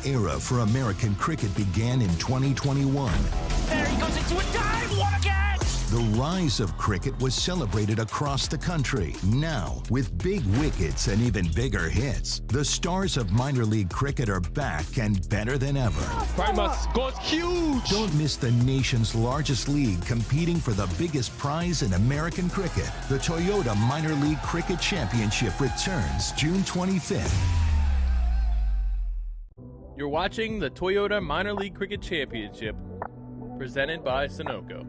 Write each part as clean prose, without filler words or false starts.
era for American cricket began in 2021. There he goes into a dive! What a catch! The rise of cricket was celebrated across the country. Now, with big wickets and even bigger hits, the stars of minor league cricket are back and better than ever. Primus goes huge! Don't miss the nation's largest league competing for the biggest prize in American cricket. The Toyota Minor League Cricket Championship returns June 25th. You're watching the Toyota Minor League Cricket Championship, presented by Sunoco.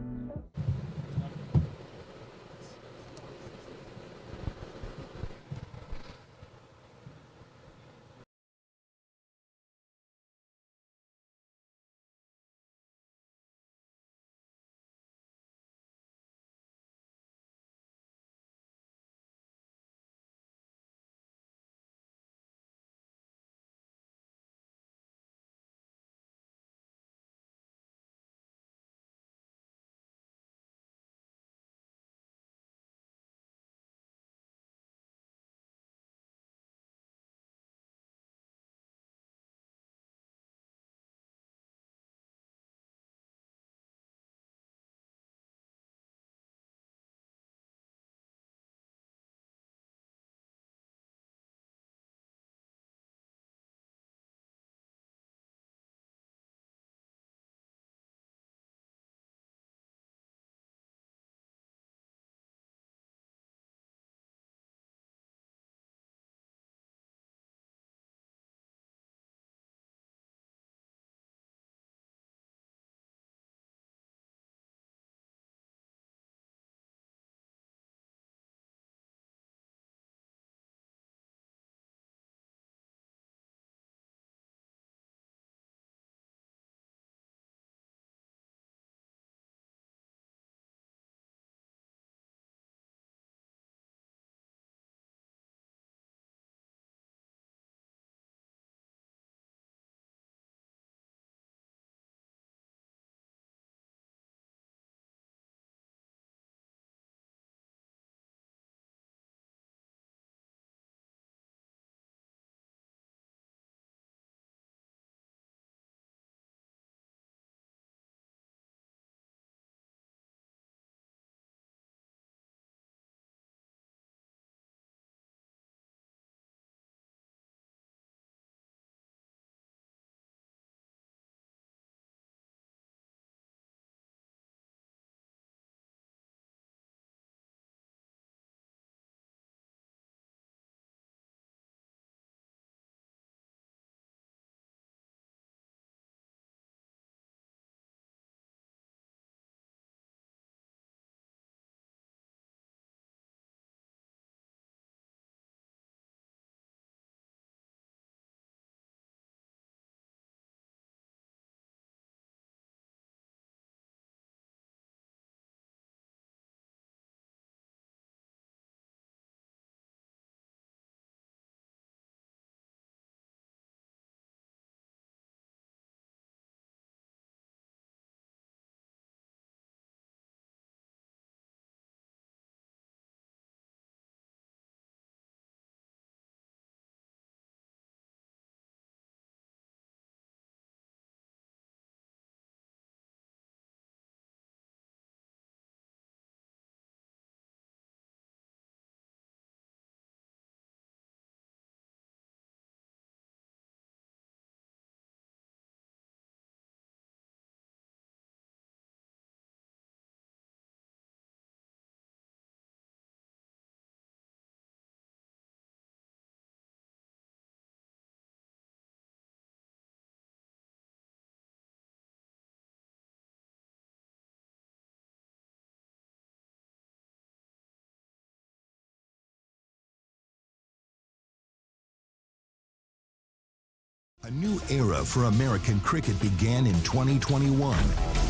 A new era for American cricket began in 2021.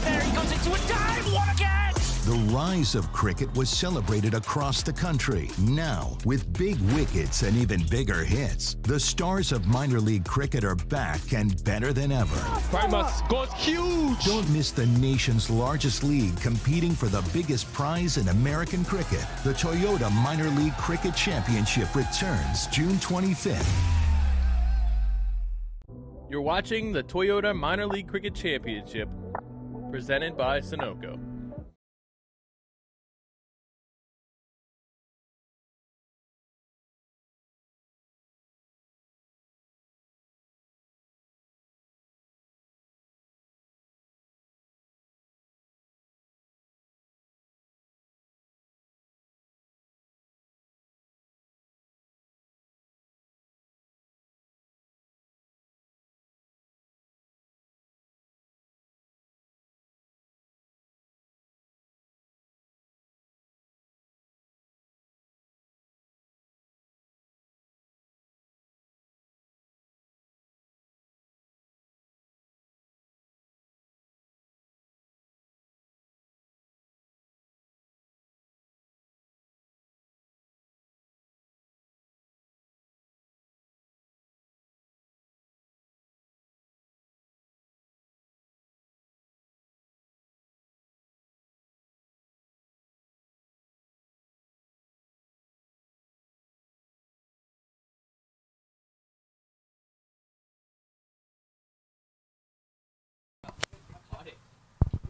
There he goes into a dive! What a catch! The rise of cricket was celebrated across the country. Now, with big wickets and even bigger hits, the stars of minor league cricket are back and better than ever. Primus goes huge! Don't miss the nation's largest league competing for the biggest prize in American cricket. The Toyota Minor League Cricket Championship returns June 25th. You're watching the Toyota Minor League Cricket Championship, presented by Sunoco.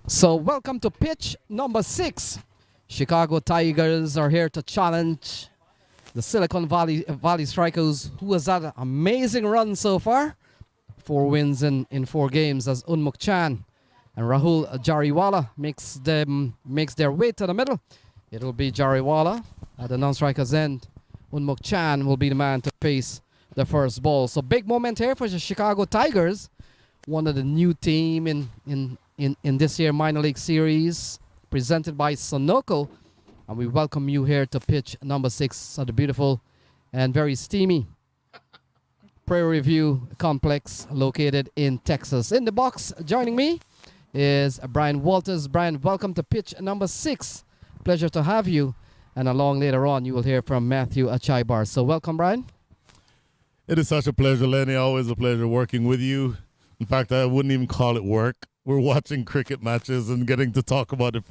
So welcome to pitch number 6. Chicago Tigers are here to challenge the Silicon Valley Strikers, who has had an amazing run so far. 4 wins in 4 games as Unmuk Chan and Rahul Jariwala makes their way to the middle. It'll be Jariwala at the non-striker's end. Unmuk Chan will be the man to face the first ball. So big moment here for the Chicago Tigers, one of the new team in this year minor league series presented by Sunoco, and we welcome you here to pitch number 6 of the beautiful and very steamy Prairie View complex located in Texas. In the box joining me is Brian Walters. Brian, welcome to pitch number 6. Pleasure to have you, and along later on you will hear from Matthew Achaibar. So welcome, Brian. It is such a pleasure, Lenny. Always a pleasure working with you. In fact, I wouldn't even call it work. We're watching cricket matches and getting to talk about it,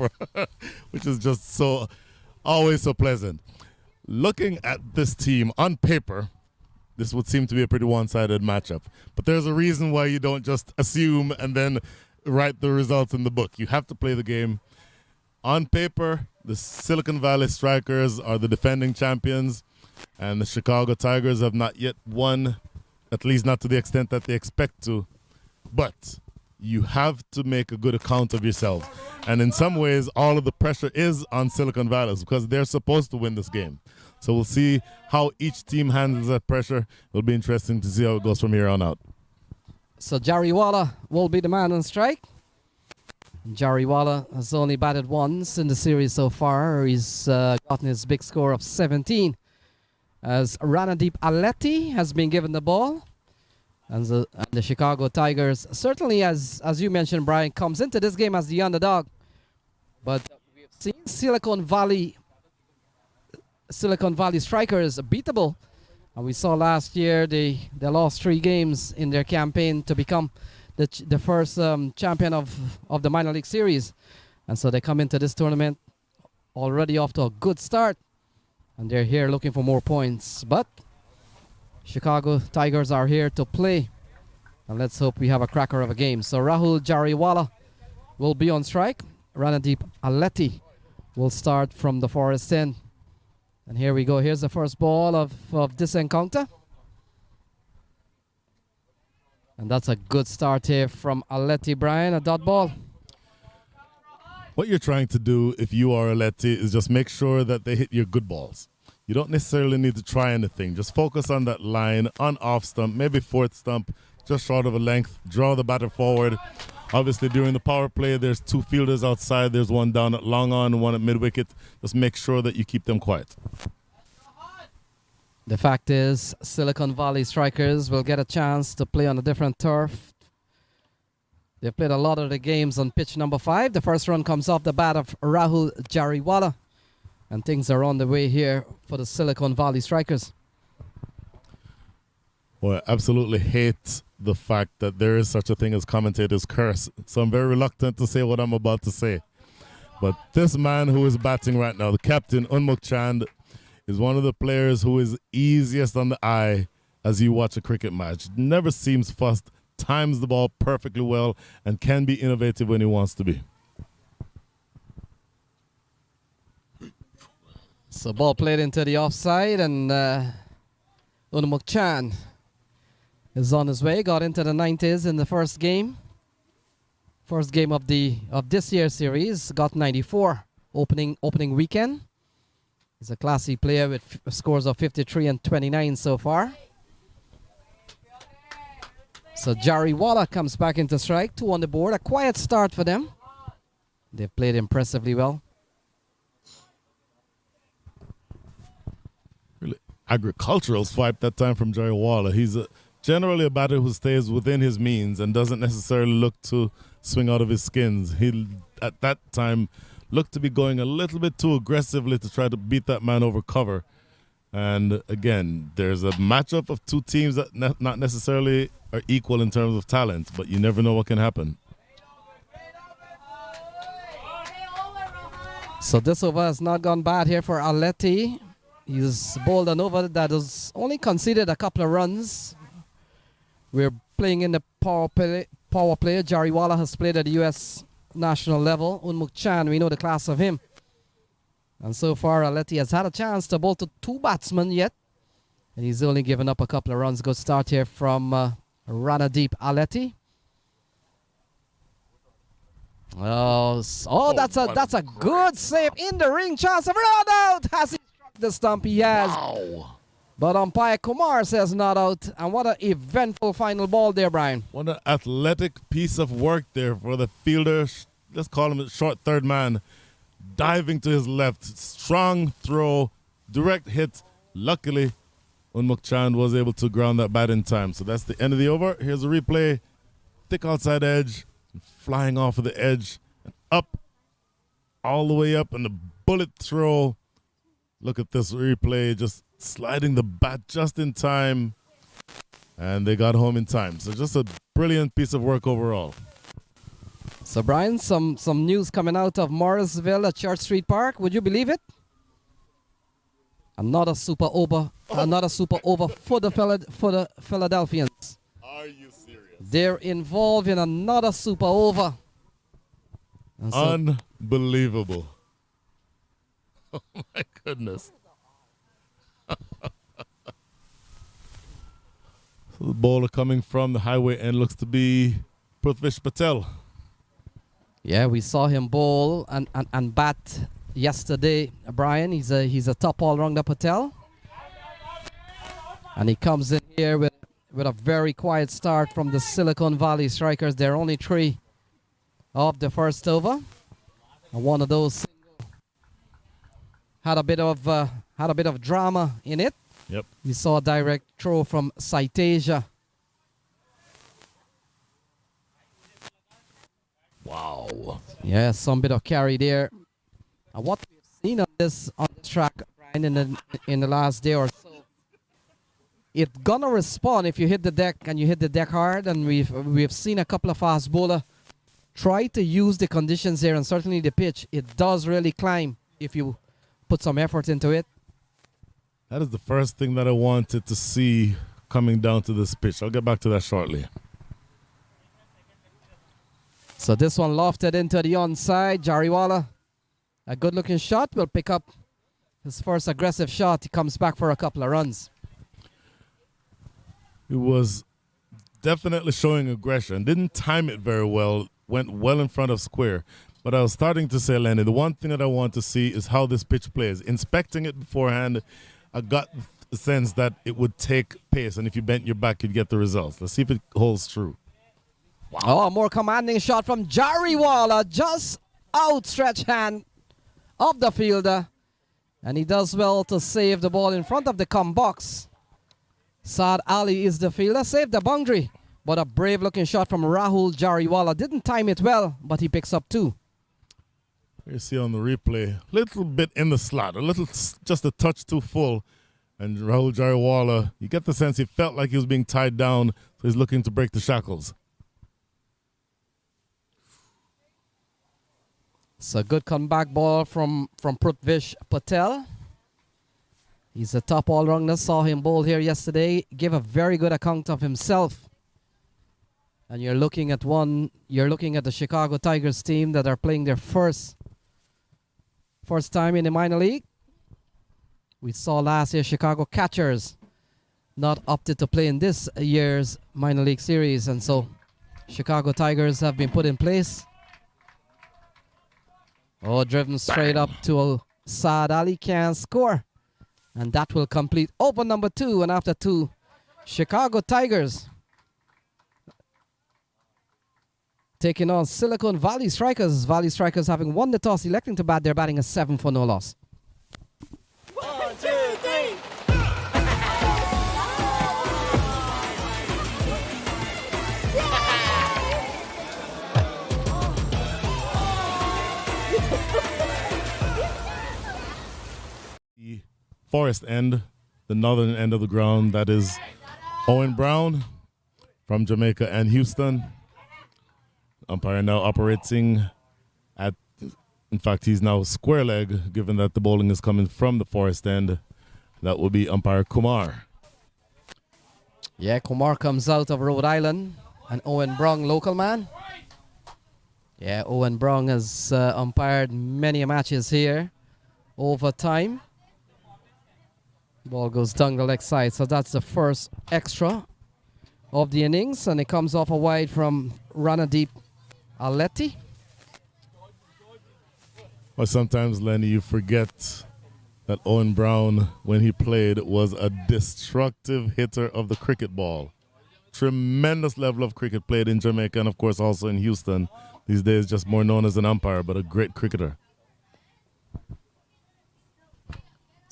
which is just always so pleasant. Looking at this team on paper, this would seem to be a pretty one-sided matchup. But there's a reason why you don't just assume and then write the results in the book. You have to play the game. On paper, the Silicon Valley Strikers are the defending champions, and the Chicago Tigers have not yet won, at least not to the extent that they expect to. But you have to make a good account of yourself. And in some ways, all of the pressure is on Silicon Valley because they're supposed to win this game. So we'll see how each team handles that pressure. It'll be interesting to see how it goes from here on out. So Jariwala will be the man on strike. Jariwala has only batted once in the series so far. He's gotten his big score of 17. As Ranadeep Aleti has been given the ball. And the Chicago Tigers, certainly as you mentioned, Brian, comes into this game as the underdog. But we've seen Silicon Valley Strikers beatable. And we saw last year they lost 3 games in their campaign to become the first champion of the minor league series. And so they come into this tournament already off to a good start. And they're here looking for more points. But Chicago Tigers are here to play, and let's hope we have a cracker of a game. So Rahul Jariwala will be on strike. Ranadeep Aleti will start from the forest end. And here we go. Here's the first ball of this encounter. And that's a good start here from Aleti. Brian, a dot ball. What you're trying to do if you are Aleti is just make sure that they hit your good balls. You don't necessarily need to try anything. Just focus on that line, on off stump, maybe fourth stump, just short of a length. Draw the batter forward. Obviously, during the power play, there's 2 fielders outside. There's one down at long on, one at mid-wicket. Just make sure that you keep them quiet. The fact is, Silicon Valley Strikers will get a chance to play on a different turf. They've played a lot of the games on pitch number 5. The first run comes off the bat of Rahul Jariwala. And things are on the way here for the Silicon Valley Strikers. Well, I absolutely hate the fact that there is such a thing as commentator's curse. So I'm very reluctant to say what I'm about to say. But this man who is batting right now, the captain, Unmuk Chand, is one of the players who is easiest on the eye as you watch a cricket match. Never seems fussed, times the ball perfectly well and can be innovative when he wants to be. So ball played into the offside, and Unmuk Chan is on his way. Got into the 90s in the first game. First game of this year's series. Got 94 opening weekend. He's a classy player with scores of 53 and 29 so far. So Jari Walla comes back into strike. 2 on the board. A quiet start for them. They've played impressively well. Really agricultural swipe that time from Jari Walla. He's generally a batter who stays within his means and doesn't necessarily look to swing out of his skins. He, at that time, looked to be going a little bit too aggressively to try to beat that man over cover. And again, there's a matchup of two teams that not necessarily are equal in terms of talent, but you never know what can happen. So this over has not gone bad here for Aleti. He's bowled an over that has only conceded a couple of runs. We're playing in the power play. Jari Walla has played at the U.S. national level. Unmuk Chan, we know the class of him. And so far, Aleti has had a chance to bowl to 2 batsmen yet. And he's only given up a couple of runs. Good start here from Ranadeep Aleti. That's a good save in the ring. Chance of run out. Has he struck the stump? He has. Wow. But umpire Kumar says not out. And what an eventful final ball there, Brian. What an athletic piece of work there for the fielder. Let's call him a short third man. Diving to his left. Strong throw. Direct hit. Luckily, Unmuk Chan was able to ground that bat in time. So that's the end of the over. Here's a replay. Thick outside edge. Flying off of the edge. And up. All the way up. And the bullet throw. Look at this replay. Just sliding the bat just in time. And they got home in time. So just a brilliant piece of work overall. So Brian, some news coming out of Morrisville at Church Street Park. Would you believe it? Another super over for the Philadelphians. Are you serious? They're involved in another super over. And so Unbelievable. Oh my goodness. So the bowler coming from the highway end looks to be Prithvish Patel. yeah, we saw him bowl and bat yesterday, Brian. He's a top all-rounder, Patel. And he comes in here with a very quiet start from the Silicon Valley Strikers. They're only 3 of the first over. And one of those had a bit of drama in it. Yep. We saw a direct throw from Citasia. Wow. Yeah, some bit of carry there. And what we've seen on this track, Brian, in the last day or so, it's gonna respond if you hit the deck and you hit the deck hard. And we've seen a couple of fast bowler try to use the conditions here, and certainly the pitch. It does really climb if you put some effort into it. That is the first thing that I wanted to see coming down to this pitch. I'll get back to that shortly. So this one lofted into the onside. Jari Walla, a good-looking shot, will pick up his first aggressive shot. He comes back for a couple of runs. He was definitely showing aggression. Didn't time it very well. Went well in front of square. But I was starting to say, Lenny, the one thing that I want to see is how this pitch plays. Inspecting it beforehand, I got the sense that it would take pace, and if you bent your back, you'd get the results. Let's see if it holds true. Wow. Oh, a more commanding shot from Jari Walla. Just outstretched hand of the fielder. And he does well to save the ball in front of the come box. Saad Ali is the fielder. Saved the boundary. But a brave-looking shot from Rahul Jari Walla. Didn't time it well, but he picks up 2. You see on the replay, a little bit in the slot, just a touch too full. And Rahul Jari Walla, you get the sense he felt like he was being tied down, so he's looking to break the shackles. It's a good comeback ball from Prithvish Patel. He's a top all-rounder. Saw him bowl here yesterday. Gave a very good account of himself. And you're looking at the Chicago Tigers team that are playing their first time in the minor league. We saw last year Chicago Catchers not opted to play in this year's minor league series, and so Chicago Tigers have been put in place. Oh, driven straight up to Saad Ali, can't score. And that will complete open number 2. And after 2, Chicago Tigers taking on Silicon Valley Strikers. Valley Strikers having won the toss, electing to bat. They're batting a 7 for no loss. 1, 2, 3. The Forest end, the northern end of the ground, that is Owen Brown from Jamaica and Houston. Umpire now operating at, in fact, he's now square leg, given that the bowling is coming from the Forest end. That will be umpire Kumar. Yeah, Kumar comes out of Rhode Island. And Owen Brown, local man. Yeah, Owen Brown has umpired many matches here over time. Ball goes down the leg side, so that's the first extra of the innings, and it comes off a wide from Ranadeep Aleti. But sometimes, Lenny, you forget that Owen Brown, when he played, was a destructive hitter of the cricket ball. Tremendous level of cricket played in Jamaica and, of course, also in Houston. These days, just more known as an umpire, but a great cricketer.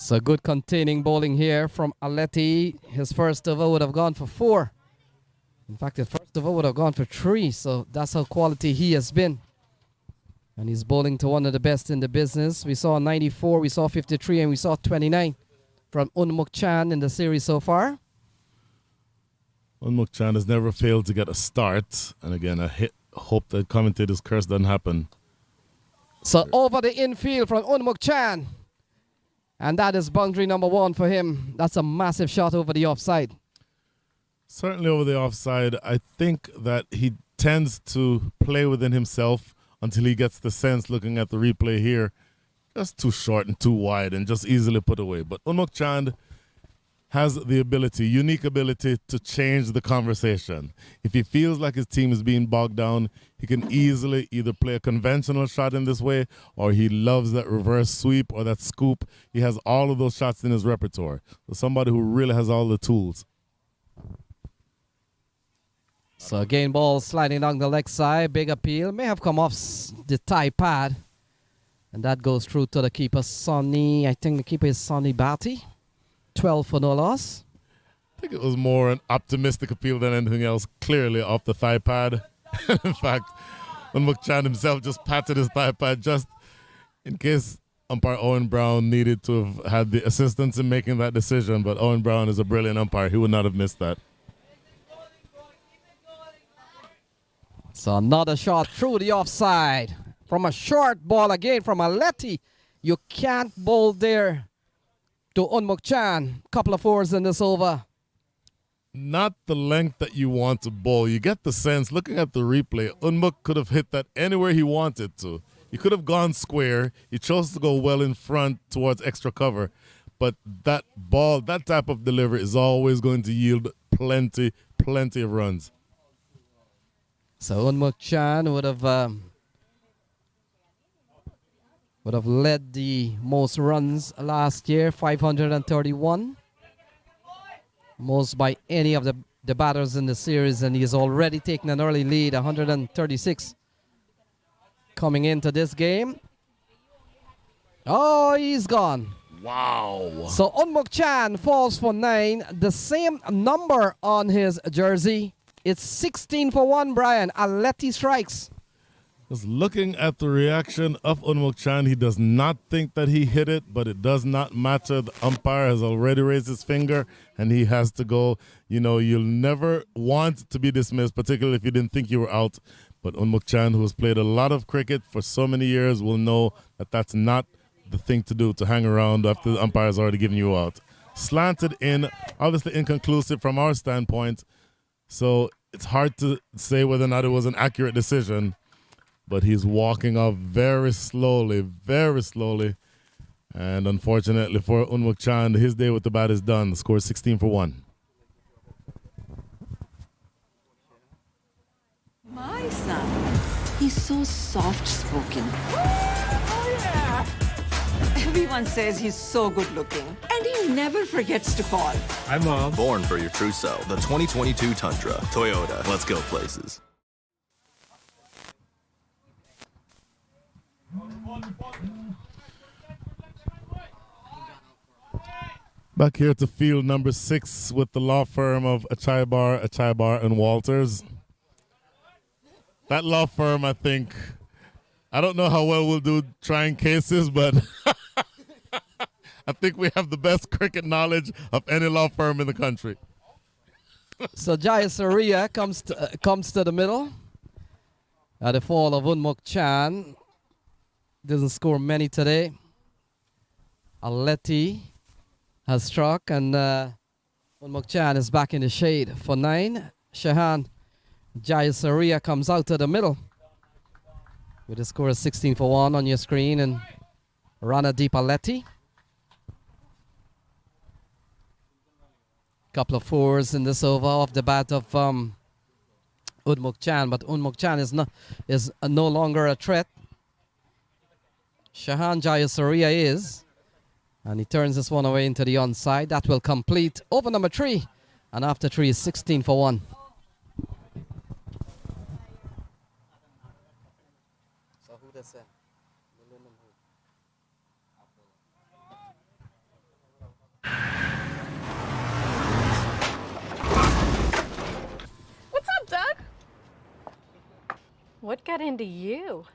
So good containing bowling here from Aleti. His first over would have gone for 4. In fact, his first over would have gone for 3. So that's how quality he has been. And he's bowling to one of the best in the business. We saw 94, we saw 53, and we saw 29 from Unmuk Chan in the series so far. Unmuk Chan has never failed to get a start. And again, I hope that commentator's curse doesn't happen. So over the infield from Unmuk Chan. And that is boundary number 1 for him. That's a massive shot over the offside. Certainly over the offside. I think that he tends to play within himself until he gets the sense, looking at the replay here, just too short and too wide and just easily put away. But Unmuk Chand has the ability, unique ability, to change the conversation. If he feels like his team is being bogged down, he can easily either play a conventional shot in this way, or he loves that reverse sweep or that scoop. He has all of those shots in his repertoire. So somebody who really has all the tools. So again, ball sliding down the leg side. Big appeal. May have come off the tie pad. And that goes through to the keeper, Sonny. I think the keeper is Sonny Batty. 12 for no loss. I think it was more an optimistic appeal than anything else, clearly off the thigh pad. In fact, Unmuk Chan himself just patted his thigh pad just in case umpire Owen Brown needed to have had the assistance in making that decision. But Owen Brown is a brilliant umpire. He would not have missed that. So another shot through the offside. From a short ball again from Aleti. You can't bowl there to Unmuk Chan. Couple of 4s in this over. Not the length that you want to bowl. You get the sense, looking at the replay, Unmuk could have hit that anywhere he wanted to. He could have gone square. He chose to go well in front towards extra cover. But that ball, that type of delivery is always going to yield plenty of runs. So Unmuk Chan would have led the most runs last year, 531. Most by any of the batters in the series, and he's already taken an early lead, 136 coming into this game. Oh, he's gone. Wow. So Unmuk Chan falls for 9, the same number on his jersey. It's 16 for 1, Brian. Aleti strikes. Just looking at the reaction of Unmuk Chan, he does not think that he hit it, but it does not matter. The umpire has already raised his finger, and he has to go. You know, you'll never want to be dismissed, particularly if you didn't think you were out. But Unmuk Chan, who has played a lot of cricket for so many years, will know that that's not the thing to do, to hang around after the umpire has already given you out. Slanted in, obviously inconclusive from our standpoint. So it's hard to say whether or not it was an accurate decision, but he's walking off very slowly. And unfortunately for Unmuk Chand, his day with the bat is done. The score is 16 for 1. My son, he's so soft-spoken. Everyone says he's so good-looking, and he never forgets to call. Hi, Mom. Born for your true self. The 2022 Tundra. Toyota. Let's go places. Back here to field number 6 with the law firm of Achaibar and Walters. That law firm, I don't know how well we'll do trying cases, but I think we have the best cricket knowledge of any law firm in the country. So Jayasuriya comes to the middle. At the fall of Unmuk Chand. Doesn't score many today. Aleti has struck, and Unmuk Chand is back in the shade for 9. Shahan Jayasuriya comes out to the middle with a score of 16 for 1 on your screen, and Ranadeep Aleti. Couple of fours in this over off the bat of Unmuk Chand, but Unmuk Chand is no longer a threat. Shahan Jayasuriya is, and he turns this one away into the onside. That will complete over number 3, and after 3 is 16 for 1. So who does that? What's up, Doug? What got into you?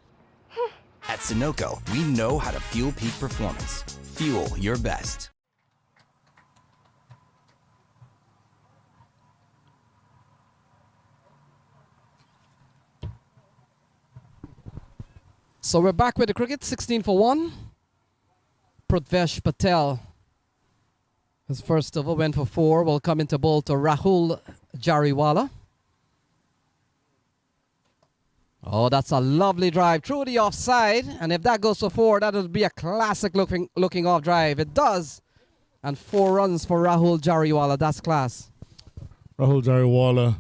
At Sunoco, we know how to fuel peak performance. Fuel your best. So we're back with the cricket, 16 for 1. Prithvesh Patel. His first over went for 4. Will come into bowl to Rahul Jariwala. Oh, that's a lovely drive through the offside. And if that goes for 4, that would be a classic looking off drive. It does. And 4 runs for Rahul Jariwala. That's class. Rahul Jariwala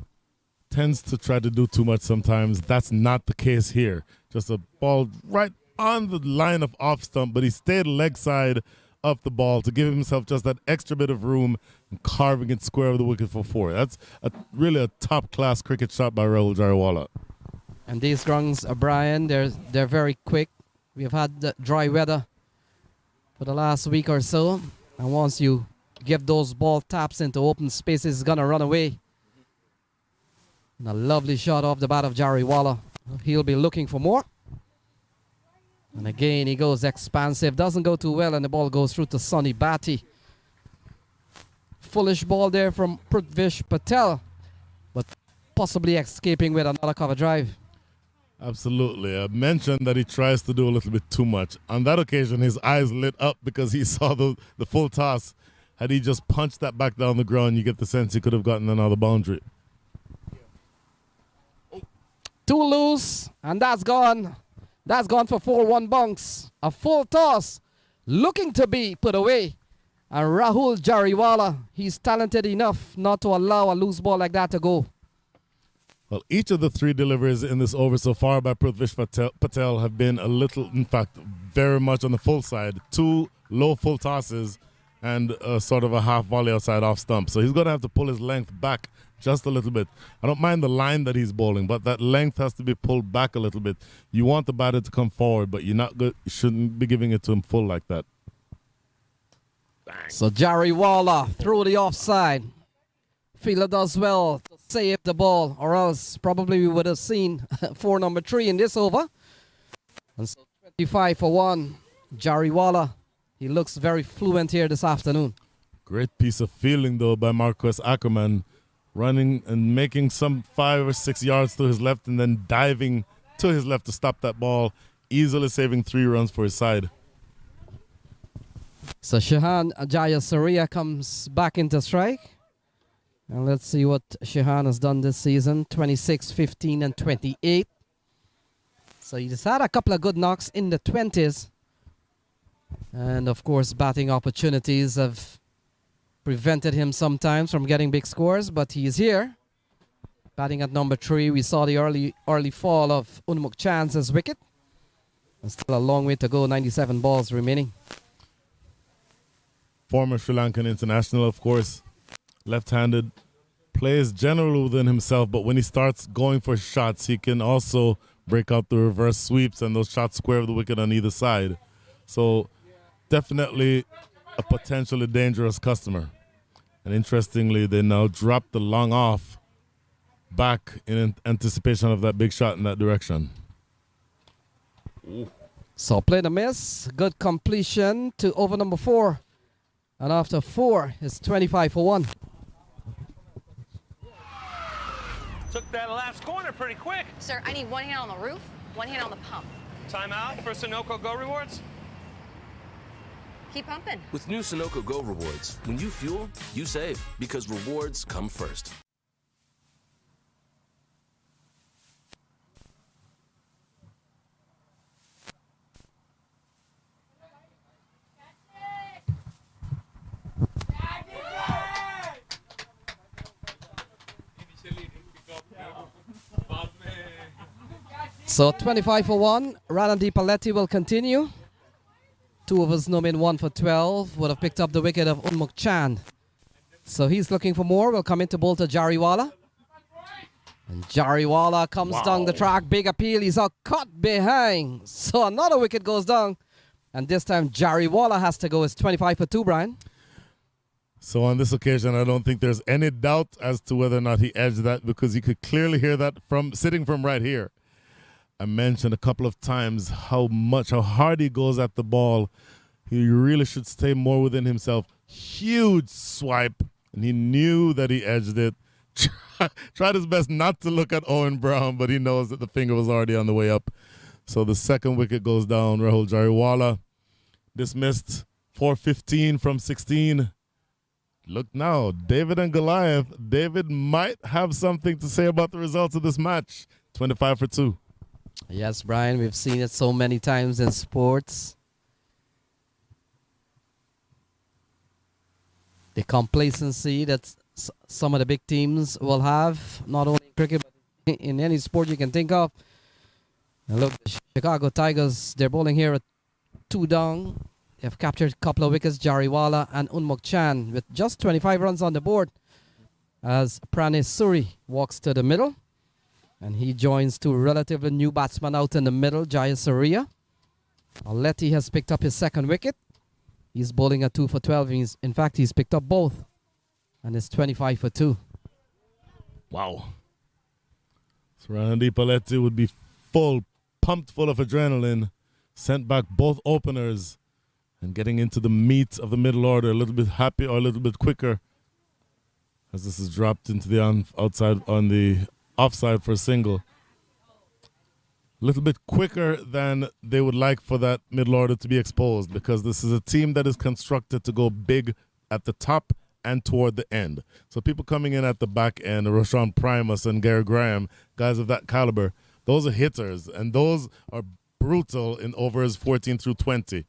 tends to try to do too much sometimes. That's not the case here. Just a ball right on the line of off stump, but he stayed leg side of the ball to give himself just that extra bit of room and carving it square of the wicket for 4. That's really a top-class cricket shot by Rahul Jariwala. And these runs, Brian, they're very quick. We've had dry weather for the last week or so. And once you give those ball taps into open spaces, it's going to run away. And a lovely shot off the bat of Jariwala. He'll be looking for more. And again, he goes expansive. Doesn't go too well, and the ball goes through to Sonny Batty. Foolish ball there from Prithvesh Patel, but possibly escaping with another cover drive. Absolutely. I mentioned that he tries to do a little bit too much. On that occasion, his eyes lit up because he saw the full toss. Had he just punched that back down the ground, you get the sense he could have gotten another boundary. 2 loose, and that's gone. That's gone for 4-1 bunks. A full toss, looking to be put away. And Rahul Jariwala, he's talented enough not to allow a loose ball like that to go. Well, each of the 3 deliveries in this over so far by Prithvesh Patel have been a little, in fact, very much on the full side. 2 low full tosses and sort of a half volley outside off stump. So he's going to have to pull his length back just a little bit. I don't mind the line that he's bowling, but that length has to be pulled back a little bit. You want the batter to come forward, but you shouldn't be giving it to him full like that. So Jariwala through the offside. Fielder does well to save the ball, or else probably we would have seen for number 3 in this over. And so 25 for 1. Jariwala, he looks very fluent here this afternoon. Great piece of fielding, though, by Marcus Ackerman. Running and making some 5 or 6 yards to his left and then diving to his left to stop that ball, easily saving 3 runs for his side. So Shahan Jayasuriya comes back into strike. And let's see what Shehan has done this season. 26, 15, and 28. So he's had a couple of good knocks in the 20s. And of course, batting opportunities have prevented him sometimes from getting big scores, but he is here. Batting at number 3, we saw the early fall of Unmuk Chan's wicket. And still a long way to go, 97 balls remaining. Former Sri Lankan international, of course, left-handed, plays generally within himself, but when he starts going for shots, he can also break out the reverse sweeps and those shots square of the wicket on either side. So definitely a potentially dangerous customer. And interestingly, they now drop the long off back in anticipation of that big shot in that direction. So play the miss, good completion to over number 4. And after 4, it's 25 for 1. Took that last corner pretty quick. Sir, I need one hand on the roof, one hand on the pump. Timeout for Sunoco Go Rewards. Keep pumping. With new Sunoco Go rewards, when you fuel, you save because rewards come first. So 25 for 1. Ranandi Paletti will continue. 2 overs, no min, 1 for 12. Would have picked up the wicket of Unmuk Chan. So he's looking for more. Will come into Bolter Jariwala. And Jariwala comes down the track. Big appeal. He's all caught behind. So another wicket goes down. And this time Jariwala has to go. It's 25 for 2, Brian. So on this occasion, I don't think there's any doubt as to whether or not he edged that, because you could clearly hear that from sitting from right here. I mentioned a couple of times how hard he goes at the ball. He really should stay more within himself. Huge swipe, and he knew that he edged it. Tried his best not to look at Owen Brown, but he knows that the finger was already on the way up. So the second wicket goes down. Rahul Jariwala dismissed 4-15 from 16. Look now, David and Goliath. David might have something to say about the results of this match. 25 for 2. Yes, Brian, we've seen it so many times in sports. The complacency that some of the big teams will have, not only in cricket, but in any sport you can think of. And look, the Chicago Tigers, they're bowling here at 2 down. They've captured a couple of wickets, Jariwala and Unmuk Chan, with just 25 runs on the board as Pranesh Suri walks to the middle. And he joins 2 relatively new batsmen out in the middle, Jayasuriya. Aletti has picked up his second wicket. He's bowling at 2 for 12. In fact, he's picked up both. And it's 25 for 2. Wow. So Ranandi Paletti would be pumped full of adrenaline, sent back both openers, and getting into the meat of the middle order a little bit happy or a little bit quicker, as this is dropped into the outside on the offside for a single. A little bit quicker than they would like for that middle order to be exposed, because this is a team that is constructed to go big at the top and toward the end. So people coming in at the back end, Roshan Primus and Gary Graham, guys of that caliber, those are hitters, and those are brutal in overs 14 through 20.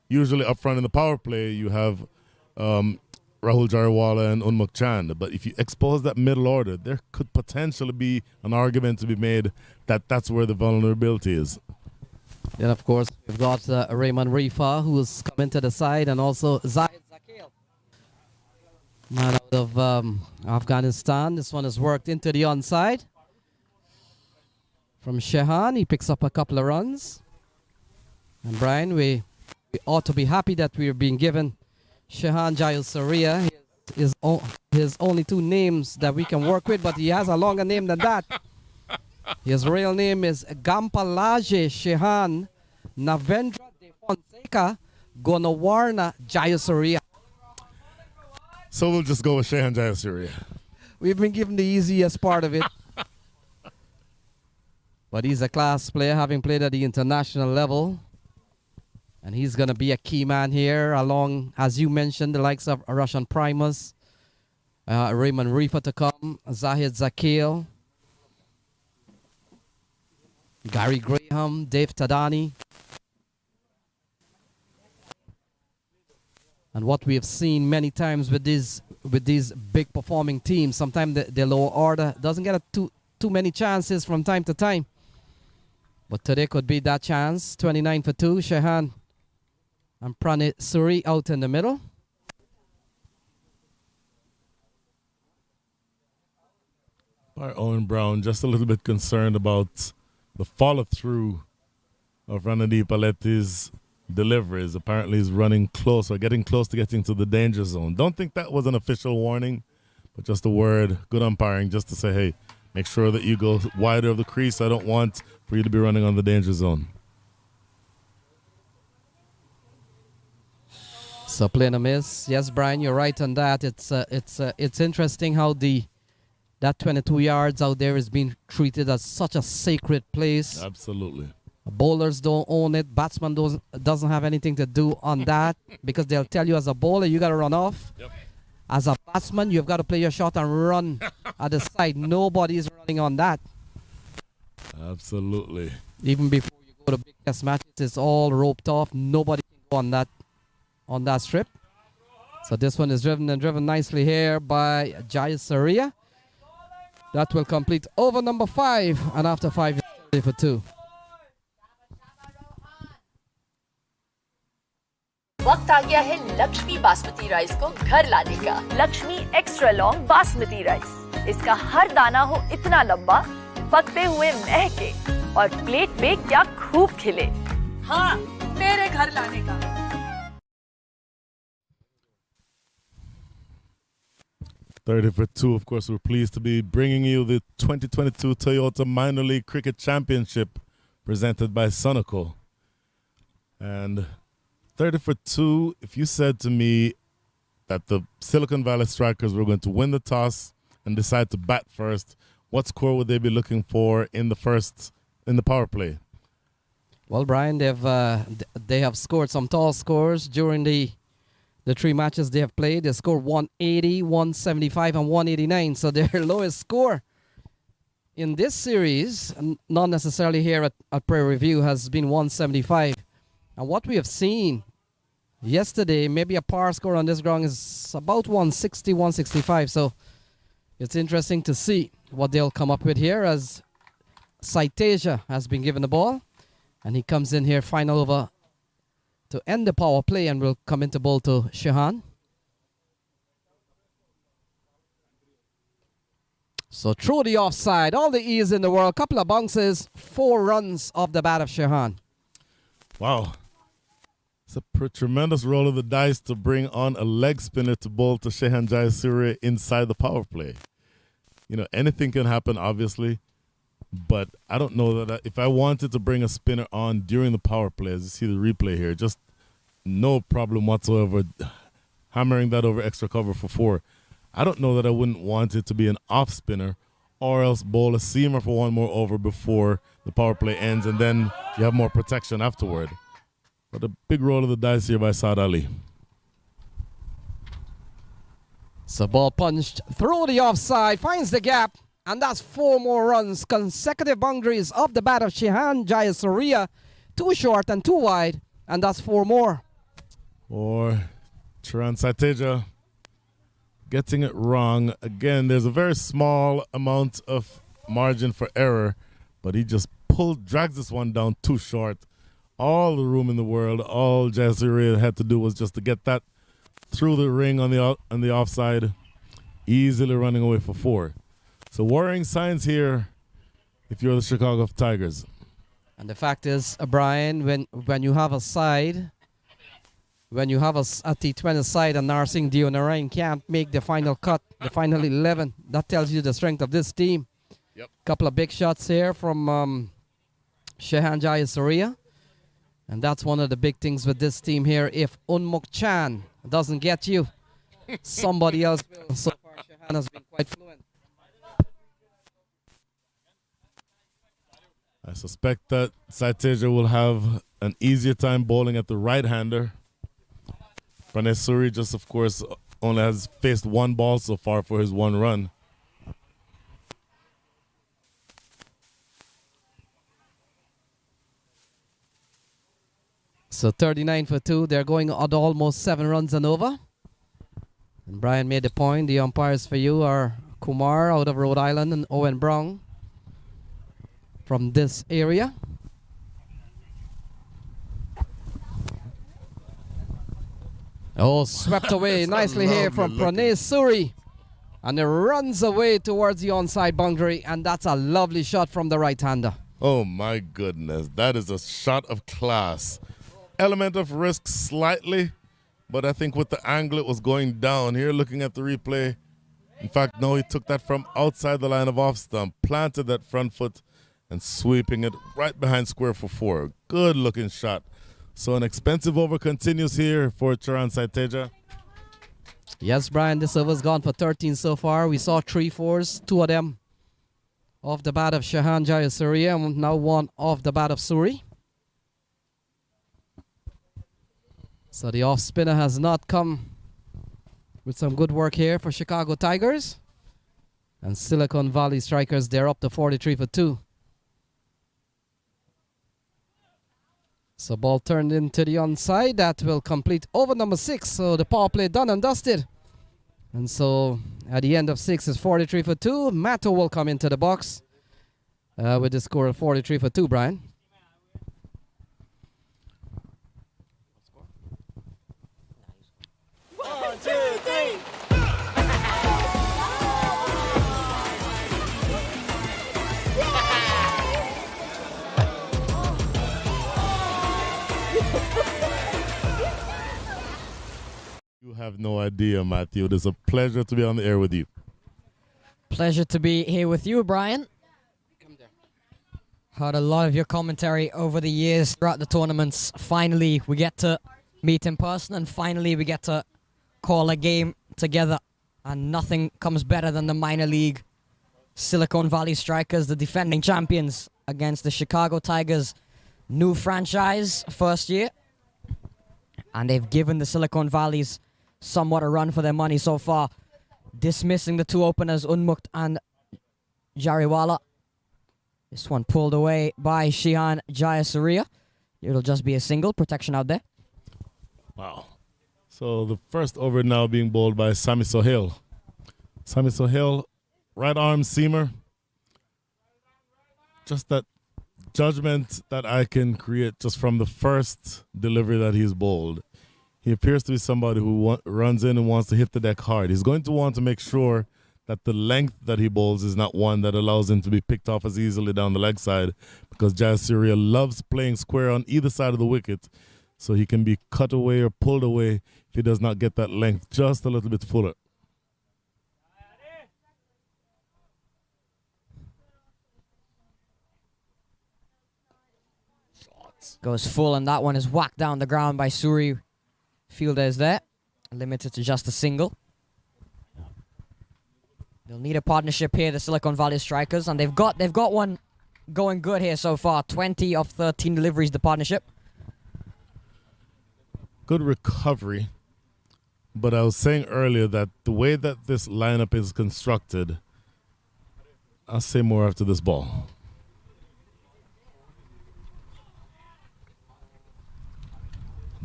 Usually up front in the power play, you have Rahul Jariwala and Unmuk Chan. But if you expose that middle order, there could potentially be an argument to be made that that's where the vulnerability is. Then, of course, we've got Raymond Rifa, who's come into the side, and also Zahid Zakil, man out of Afghanistan. This one has worked into the onside. From Shehan, he picks up a couple of runs. And Brian, we ought to be happy that we're being given Shehan Jayasuriya, his only 2 names that we can work with, but he has a longer name than that. His real name is Gampalaje Shehan Navendra de Fonseca Gonawarna Jayasuriya. So we'll just go with Shehan Jayasuriya. We've been given the easiest part of it. But he's a class player, having played at the international level. And he's going to be a key man here, along, as you mentioned, the likes of Russian Primus Raymond Reefer to come, Zahid Zakil, Gary Graham, Dave Tadani. And what we have seen many times with these big performing teams, sometimes the lower order doesn't get too many chances from time to time. But today could be that chance. 29 for 2, Shehan and Pranit Suri out in the middle. Owen Brown just a little bit concerned about the follow-through of Ranadip Aletti's deliveries. Apparently he's running close or getting close to getting to the danger zone. Don't think that was an official warning, but just a word, good umpiring, just to say, hey, make sure that you go wider of the crease. I don't want for you to be running on the danger zone. So playing a miss. Yes, Brian, you're right on that. It's interesting how that 22 yards out there is being treated as such a sacred place. Absolutely. Bowlers don't own it. Batsman doesn't have anything to do on that because they'll tell you as a bowler you got to run off. Yep. As a batsman, you've got to play your shot and run at the side. Nobody is running on that. Absolutely. Even before you go to big test matches, it's all roped off. Nobody can go on that strip. So this one is driven nicely here by Jayasurya. That will complete over number 5, and after 5 it's 30 for 2. वक्त आ गया है Lakshmi basmati rice को घर लाने का। Lakshmi extra long basmati rice. इसका हर दाना हो इतना लंबा, पकते हुए महके और प्लेट पे क्या खूब खिले। हाँ, मेरे घर लाने का। 30 for 2. Of course, we're pleased to be bringing you the 2022 Toyota Minor League Cricket Championship presented by Sunoco. And 30 for 2, if you said to me that the Silicon Valley Strikers were going to win the toss and decide to bat first, what score would they be looking for in the power play? Well, Brian, they have scored some tall scores during the 3 matches they have played. They scored 180, 175, and 189. So their lowest score in this series, not necessarily here at Prairie View, has been 175. And what we have seen yesterday, maybe a par score on this ground is about 160, 165. So it's interesting to see what they'll come up with here, as Saiteja has been given the ball. And he comes in here, final over to end the power play, and will come into bowl to Shehan. So through the offside, all the ease in the world, couple of bounces, 4 runs off the bat of Shehan. Wow. It's a tremendous roll of the dice to bring on a leg spinner to bowl to Shehan Jayasuriya inside the power play. You know, anything can happen, obviously, but I don't know that if I wanted to bring a spinner on during the power play, as you see the replay here, just no problem whatsoever hammering that over extra cover for 4. I don't know that I wouldn't want it to be an off spinner, or else bowl a seamer for 1 more over before the power play ends, and then you have more protection afterward. But a big roll of the dice here by Saad Ali. So ball punched through the offside, finds the gap, and that's 4 more runs. Consecutive boundaries off the bat of Shehan Jayasuriya. 2 short and 2 wide, and that's 4 more. Or Charan Saiteja getting it wrong. Again, there's a very small amount of margin for error, but he just drags this one down too short. All the room in the world, all Jayasuriya had to do was just to get that through the ring on the offside, easily running away for 4. So worrying signs here if you're the Chicago Tigers. And the fact is, Brian, when you have a side, when you have a T20 side and Narsingh Deonarayan can't make the final cut, the final 11, that tells you the strength of this team. Yep. Couple of big shots here from Shehan Jayasuriya. And that's one of the big things with this team here. If Unmuk Chan doesn't get you, somebody else will. So far, Shehan has been quite fluent. I suspect that Saiteja will have an easier time bowling at the right-hander. Pranay Suri just, of course, only has faced one ball so far for his one run. So 39 for 2. They're going at almost 7 runs and over. And Brian made the point. The umpires for you are Kumar out of Rhode Island and Owen Brown from this area. Oh, swept away nicely here from Pranay Suri. And it runs away towards the onside boundary. And that's a lovely shot from the right-hander. Oh, my goodness. That is a shot of class. Element of risk slightly, but I think with the angle it was going down. Here, looking at the replay, in fact, no, he took that from outside the line of off stump, planted that front foot, and sweeping it right behind square for 4. Good looking shot. So an expensive over continues here for Charan Saiteja. Yes, Brian, this over's gone for 13 so far. We saw 3 fours, 2 of them off the bat of Shehan Jayasuriya, and now 1 off the bat of Suri. So the off spinner has not come with some good work here for Chicago Tigers. And Silicon Valley Strikers, they're up to 43 for 2. So ball turned into the onside. That will complete over number 6. So the power play done and dusted. And so at the end of 6 is 43 for 2. Matto will come into the box with the score of 43 for 2, Brian. You have no idea, Matthew. It is a pleasure to be on the air with you. Pleasure to be here with you, Brian. Heard a lot of your commentary over the years throughout the tournaments. Finally, we get to meet in person, and finally we get to call a game together. And nothing comes better than the minor league Silicon Valley Strikers, the defending champions, against the Chicago Tigers. New franchise, first year. And they've given the Silicon Valleys somewhat a run for their money so far, dismissing the 2 openers, Unmukt and Jariwala. This one pulled away by Shehan Jayasuriya. It'll just be a single, protection out there. Wow. So the first over now being bowled by Sami Sohail. Sami Sohail, right arm seamer. Just that judgment that I can create just from the first delivery that he's bowled. He appears to be somebody who runs in and wants to hit the deck hard. He's going to want to make sure that the length that he bowls is not one that allows him to be picked off as easily down the leg side, because Jayasuriya loves playing square on either side of the wicket, so he can be cut away or pulled away if he does not get that length just a little bit fuller. Goes full, and that one is whacked down the ground by Suri. Fielder is there, limited to just a single. They'll need a partnership here, the Silicon Valley Strikers, and they've got one going good here so far. 20 of 13 deliveries, the partnership. Good recovery, but I was saying earlier that the way that this lineup is constructed, I'll say more after this ball.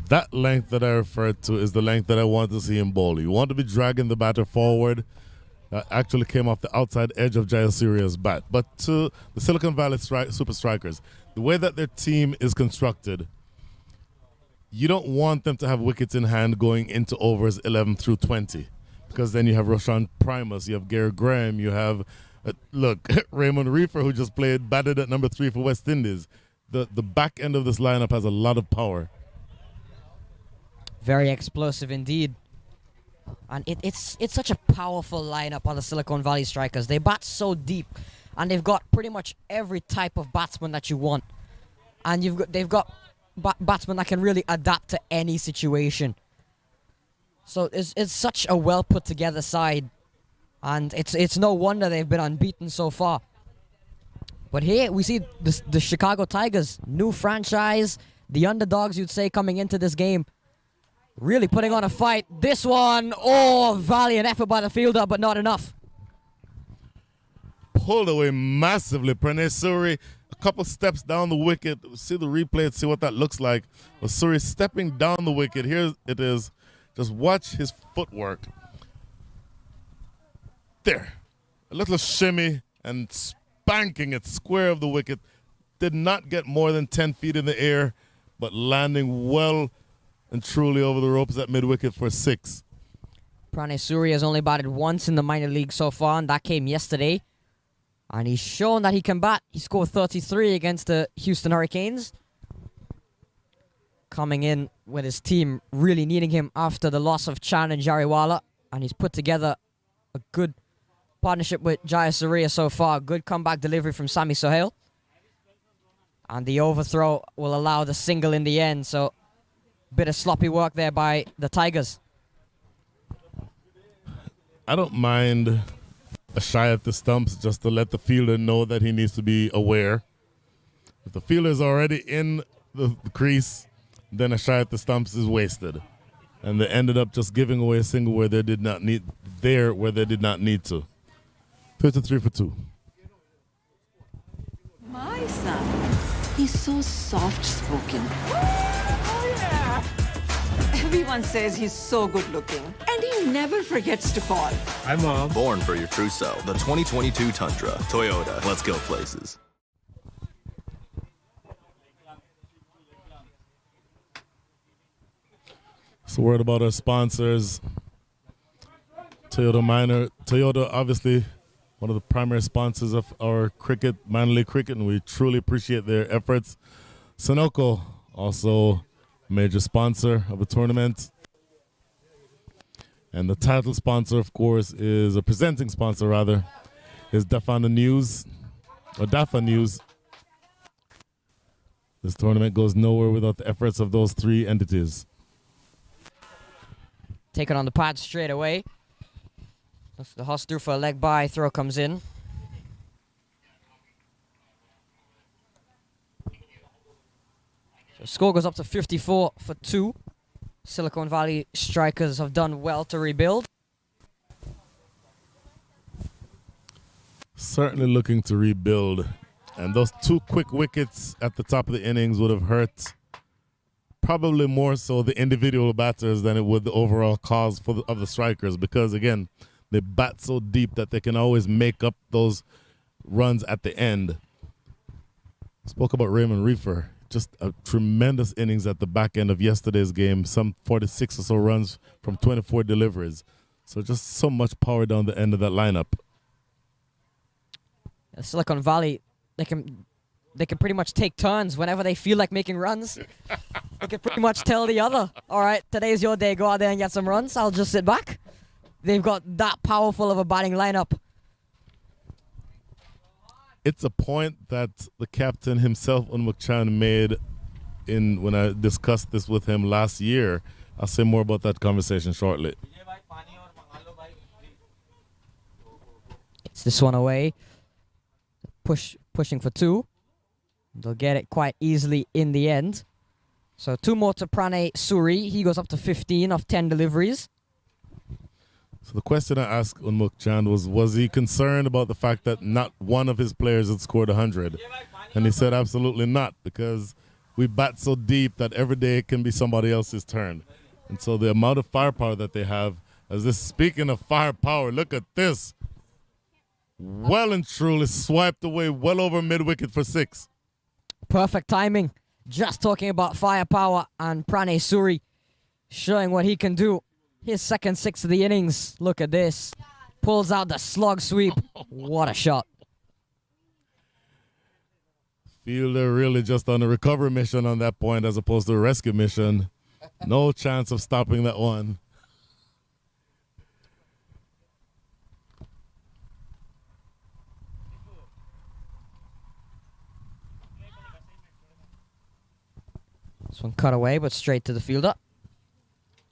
That length that I referred to is the length that I want to see him bowl. You want to be dragging the batter forward. That actually came off the outside edge of Jayasuriya's bat. But to the Silicon Valley Super Strikers, the way that their team is constructed, you don't want them to have wickets in hand going into overs 11 through 20, because then you have Roshan Primus, you have Gary Graham, you have, look, Raymond Reefer, who just batted at number 3 for West Indies. The back end of this lineup has a lot of power. Very explosive indeed. And it's such a powerful lineup on the Silicon Valley Strikers. They bat so deep, and they've got pretty much every type of batsman that you want. And they've got batsmen that can really adapt to any situation. So it's such a well put together side, and it's no wonder they've been unbeaten so far. But here we see the Chicago Tigers, new franchise, the underdogs, you'd say, coming into this game. Really putting on a fight. This one, oh, valiant effort by the fielder, but not enough. Pulled away massively. Pranay Suri, a couple steps down the wicket. See the replay and see what that looks like. But Suri stepping down the wicket. Here it is. Just watch his footwork. There. A little shimmy and spanking it square of the wicket. Did not get more than 10 feet in the air, but landing well and truly over the ropes at mid-wicket for 6. Pranay Suri has only batted once in the minor league so far, and that came yesterday. And he's shown that he can bat. He scored 33 against the Houston Hurricanes. Coming in with his team really needing him after the loss of Chan and Jariwala. And he's put together a good partnership with Jaya Surya so far. Good comeback delivery from Sami Sohail. And the overthrow will allow the single in the end. So, bit of sloppy work there by the Tigers. I don't mind a shy at the stumps just to let the fielder know that he needs to be aware. If the fielder's already in the crease, then a shy at the stumps is wasted. And they ended up just giving away a single where they did not need to. 53 for 2. My son, he's so soft-spoken. Everyone says he's so good-looking, and he never forgets to call. Hi, Mom. Born for your true self. The 2022 Tundra. Toyota. Let's go places. So word about our sponsors. Toyota, obviously, one of the primary sponsors of our cricket, minor league cricket, and we truly appreciate their efforts. Sunoco, also a major sponsor of the tournament. And the title sponsor, of course, is a presenting sponsor, rather, is DAFA News. This tournament goes nowhere without the efforts of those 3 entities. Take it on the pad straight away. The Huss through for a leg by, throw comes in. So score goes up to 54 for 2. Silicon Valley Strikers have done well to rebuild. Certainly looking to rebuild. And those 2 quick wickets at the top of the innings would have hurt probably more so the individual batters than it would the overall cause of the strikers, because, again, they bat so deep that they can always make up those runs at the end. Spoke about Raymond Reefer. Just a tremendous innings at the back end of yesterday's game. Some 46 or so runs from 24 deliveries. So just so much power down the end of that lineup. Silicon Valley, they can pretty much take turns whenever they feel like making runs. They can pretty much tell the other, all right, today's your day. Go out there and get some runs. I'll just sit back. They've got that powerful of a batting lineup. It's a point that the captain himself, Unmuch Chan, made when I discussed this with him last year. I'll say more about that conversation shortly. It's this one away. Pushing for 2. They'll get it quite easily in the end. So 2 more to Pranay Suri. He goes up to 15 of 10 deliveries. So the question I asked Unmuch Chan was he concerned about the fact that not one of his players had scored 100? And he said absolutely not, because we bat so deep that every day it can be somebody else's turn. And so the amount of firepower that they have, speaking of firepower, look at this. Well and truly swiped away well over mid-wicket for 6. Perfect timing. Just talking about firepower, and Pranay Suri showing what he can do. His second 6 of the innings. Look at this. Pulls out the slug sweep. What a shot. Fielder really just on a recovery mission on that point as opposed to a rescue mission. No chance of stopping that one. This one cut away, but straight to the fielder.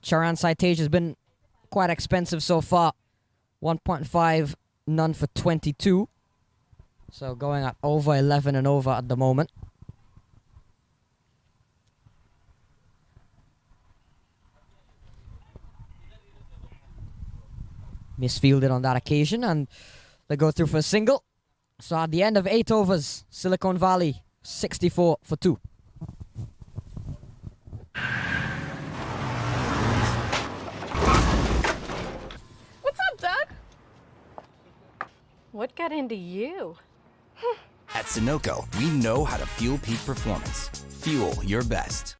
Charan Saitage has been quite expensive so far. 1.5, none for 22. So going at over 11 and over at the moment. misfielded on that occasion, and they go through for a single. So at the end of 8 overs, Silicon Valley 64 for 2. What's up, Doug? What got into you? At Sunoco, we know how to fuel peak performance. Fuel your best.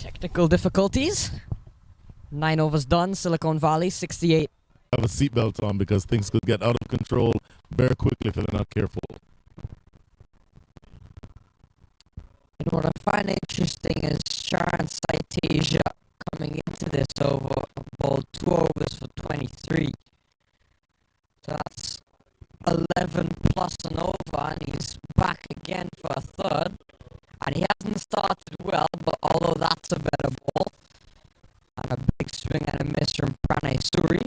Technical difficulties. 9 overs done. Silicon Valley 68. Have a seatbelt on because things could get out of control very quickly if they're not careful. And what I find interesting is Sharon Saitasia coming into this over bowled 2 overs for 23. So that's 11 plus an over, and he's back again for a third. And he hasn't started well, but although that's a better ball. And a big swing and a miss from Pranay Suri.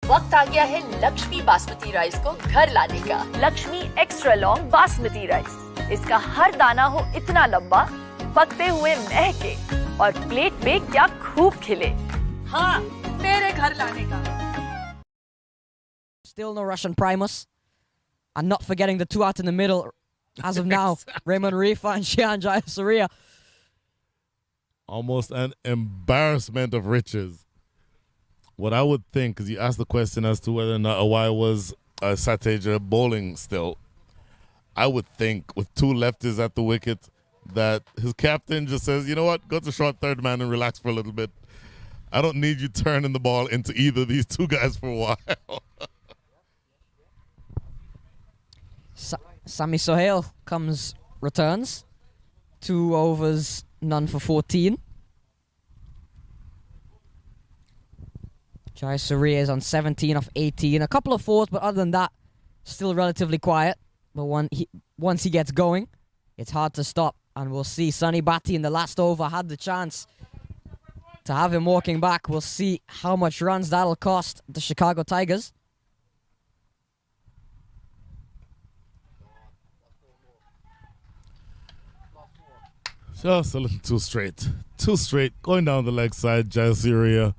वक्त आ गया है Lakshmi basmati rice को घर लाने का। Lakshmi extra long basmati rice. इसका हर दाना हो इतना लंबा, पकते हुए महके और प्लेट पे क्या खूब खिले। हाँ, मेरे घर लाने का। Still no Russian Primus. And not forgetting the 2 out in the middle as of now. Raymond Rifa and Shihan Jayasuriya. Almost an embarrassment of riches. What I would think, because you asked the question as to whether or not why was Sateja bowling still, I would think with 2 lefties at the wicket that his captain just says, you know what, go to short third man and relax for a little bit. I don't need you turning the ball into either of these 2 guys for a while. Sami Sohail returns. 2 overs, none for 14. Jayasuriya is on 17 of 18. A couple of 4s, but other than that, still relatively quiet. But once he gets going, it's hard to stop. And we'll see Sunny Bhatti in the last over had the chance to have him walking back. We'll see how much runs that'll cost the Chicago Tigers. Just a little too straight. Too straight. Going down the leg side, Jayasuriya.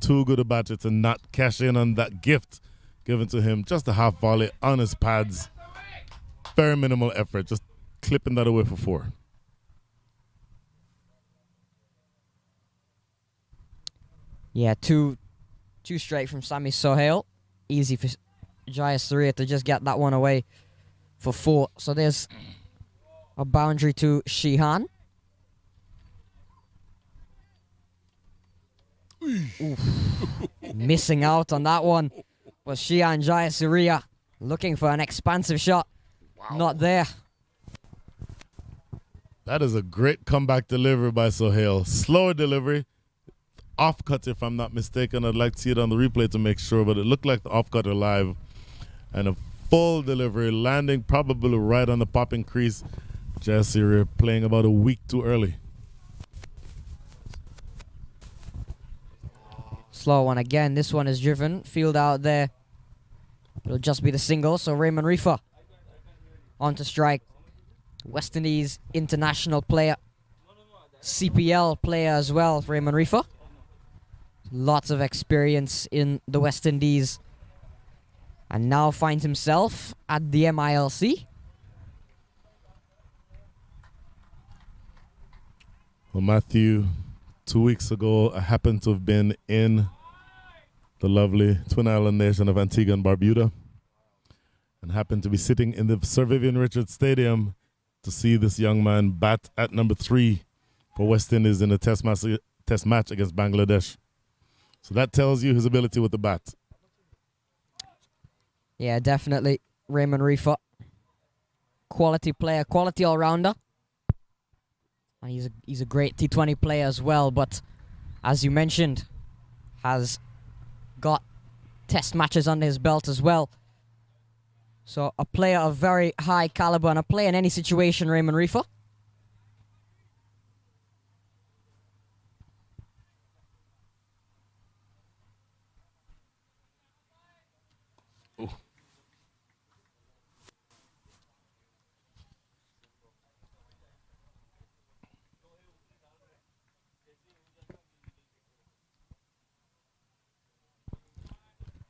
too good a batter to not cash in on that gift given to him. Just a half volley on his pads. Very minimal effort, just clipping that away for 4. Yeah, two straight from Sami Sohail. Easy for Jaya Surya to just get that one away for 4. So there's a boundary to Shihan. Oof. Missing out on that one was Shihan Jayasuriya, looking for an expansive shot. Wow. Not there. That is a great comeback delivery by Sohail. Slower delivery. Off cut, if I'm not mistaken. I'd like to see it on the replay to make sure, but it looked like the off cutter live. And a full delivery, landing probably right on the popping crease. Jayasuriya playing about a week too early. Slow one again. This one is driven. Field out there. It'll just be the single. So Raymond Reefer on to strike. West Indies international player. CPL player as well, Raymond Reefer. Lots of experience in the West Indies. And now finds himself at the MILC. Well, Matthew, 2 weeks ago, I happened to have been in the lovely Twin Island nation of Antigua and Barbuda and happened to be sitting in the Sir Vivian Richards Stadium to see this young man bat at number 3 for West Indies in a test match against Bangladesh. So that tells you his ability with the bat. Yeah, definitely. Raymond Reefer. Quality player, quality all-rounder. And he's a great T20 player as well, but as you mentioned, has got test matches under his belt as well. So a player of very high caliber and a player in any situation, Raymond Reefer.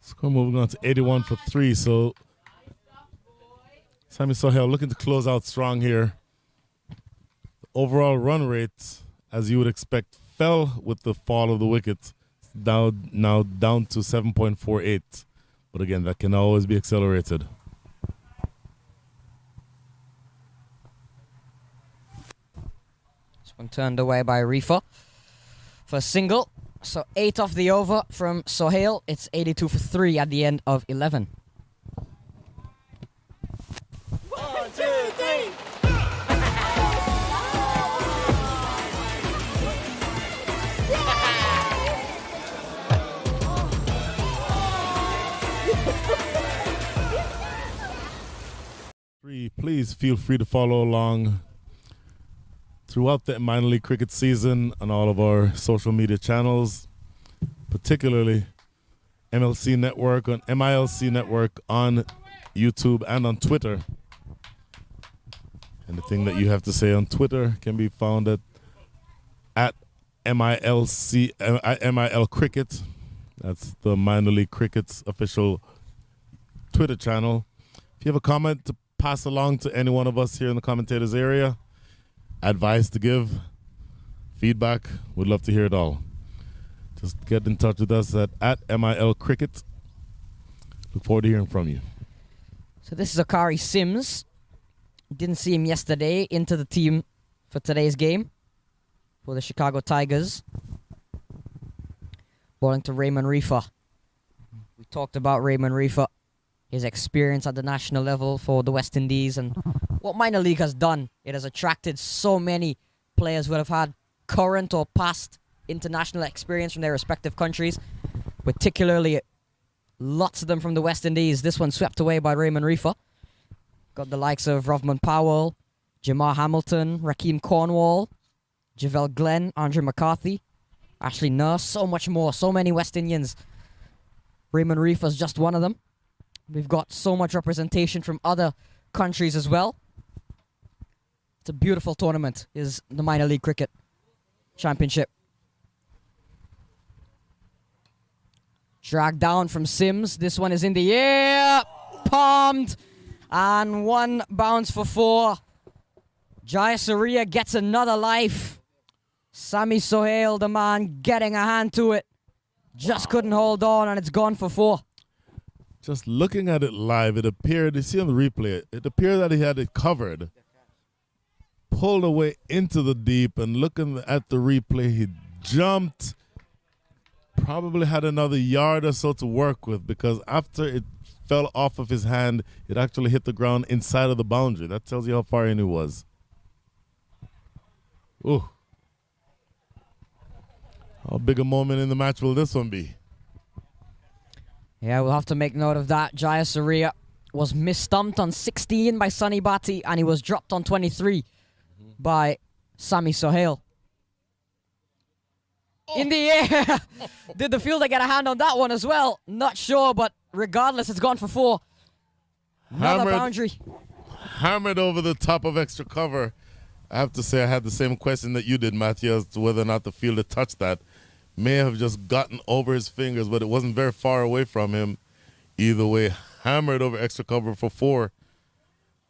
Score moving on to 81 for 3. So Sami Sohail looking to close out strong here. The overall run rate, as you would expect, fell with the fall of the wickets. Now down to 7.48. But again, that can always be accelerated. This one turned away by Reefer for a single. So 8 off the over from Sohail. It's 82 for 3 at the end of 11. 1, 2, 3. Please feel free to follow along throughout the minor league cricket season on all of our social media channels, particularly MLC Network on MILC Network on YouTube and on Twitter. Anything that you have to say on Twitter can be found at MIL Cricket. That's the minor league cricket's official Twitter channel. If you have a comment to pass along to any one of us here in the commentators area, advice to give, feedback, we'd love to hear it all. Just get in touch with us at MIL Cricket. Look forward to hearing from you. So this is Akari Sims. Didn't see him yesterday, into the team for today's game for the Chicago Tigers. Bowling to Raymond Reefer. We talked about Raymond Reefer, his experience at the national level for the West Indies and what minor league has done. It has attracted so many players who have had current or past international experience from their respective countries, particularly lots of them from the West Indies. This one swept away by Raymond Reefer. Got the likes of Rovman Powell, Jamar Hamilton, Rakeem Cornwall, Javel Glenn, Andre McCarthy, Ashley Nurse, so much more. So many West Indians. Raymond Reefer's just one of them. We've got so much representation from other countries as well. It's a beautiful tournament, is the minor league cricket championship. Dragged down from Sims. This one is in the air. Palmed. And one bounce for 4. Jayasuriya gets another life. Sami Sohail, the man, getting a hand to it. Just couldn't hold on, and it's gone for 4. Just looking at it live, it appeared, you see on the replay, it appeared that he had it covered. Pulled away into the deep, and looking at the replay, he jumped. Probably had another yard or so to work with, because after it fell off of his hand, it actually hit the ground inside of the boundary. That tells you how far in he was. Ooh. How big a moment in the match will this one be? Yeah, we'll have to make note of that. Jayasuriya was misstumped on 16 by Sunny Bhatti, and he was dropped on 23 by Sami Sohail. In the air. Did the fielder get a hand on that one as well? Not sure, but regardless, it's gone for 4. Another boundary. Hammered over the top of extra cover. I have to say I had the same question that you did, Matthew, as to whether or not the fielder touched that. May have just gotten over his fingers, but it wasn't very far away from him. Either way, hammered over extra cover for 4.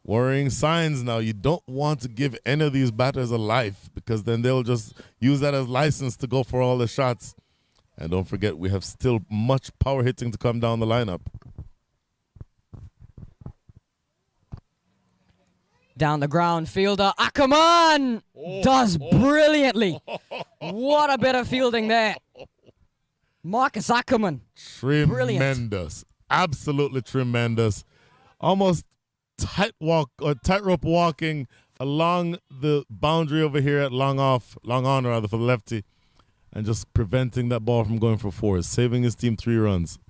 Worrying signs now. You don't want to give any of these batters a life, because then they'll just use that as license to go for all the shots. And don't forget, we have still much power hitting to come down the lineup. Down the ground, fielder Ackerman does brilliantly. What a bit of fielding there. Marcus Ackerman. Tremendous. Brilliant. Absolutely tremendous. Almost tightrope walking along the boundary over here at long on for the lefty, and just preventing that ball from going for 4, saving his team 3 runs.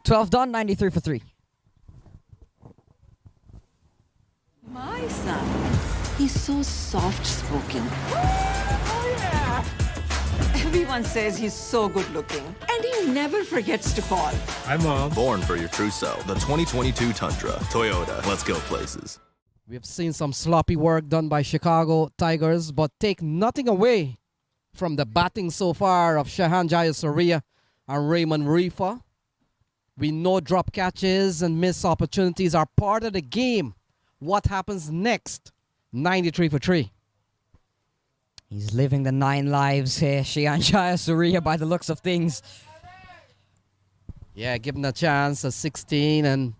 Done, 93 for 3. My son, he's so soft-spoken. Oh, yeah. Everyone says he's so good-looking, and he never forgets to call. Hi, Mom. Born for your true self. The 2022 Tundra. Toyota. Let's go places. We've seen some sloppy work done by Chicago Tigers, but take nothing away from the batting so far of Shehan Jayasuriya and Raymond Rifa. We know drop catches and missed opportunities are part of the game. What happens next? 93 for 3. He's living the 9 lives here, Shehan Jayasuriya, by the looks of things. Yeah, give him a chance at 16 and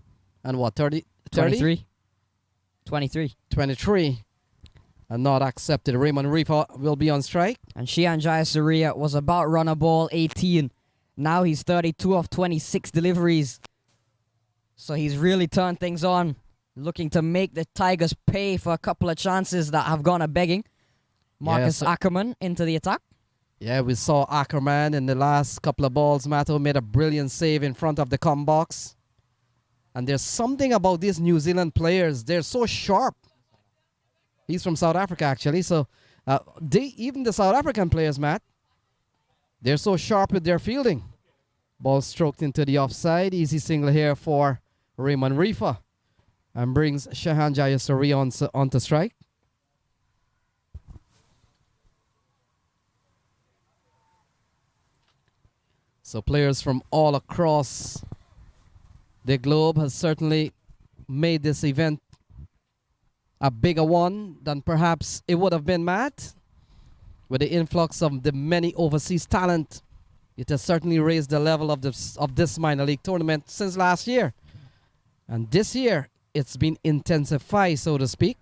what, 30? 23. 23. And not accepted. Raymond Rifa will be on strike. And Shehan Jayasuriya was about runner ball 18. Now he's 32 of 26 deliveries. So he's really turned things on, looking to make the Tigers pay for a couple of chances that have gone a-begging. Marcus Ackerman into the attack. Yeah, we saw Ackerman in the last couple of balls. Matto made a brilliant save in front of the come box. And there's something about these New Zealand players. They're so sharp. He's from South Africa, actually. So even the South African players, Matt, they're so sharp with their fielding. Ball stroked into the offside. Easy single here for Raymond Rifa. And brings Shehan Jayasuriya onto strike. So players from all across the globe has certainly made this event a bigger one than perhaps it would have been, Matt. With the influx of the many overseas talent, it has certainly raised the level of this minor league tournament since last year. And this year, it's been intensified, so to speak.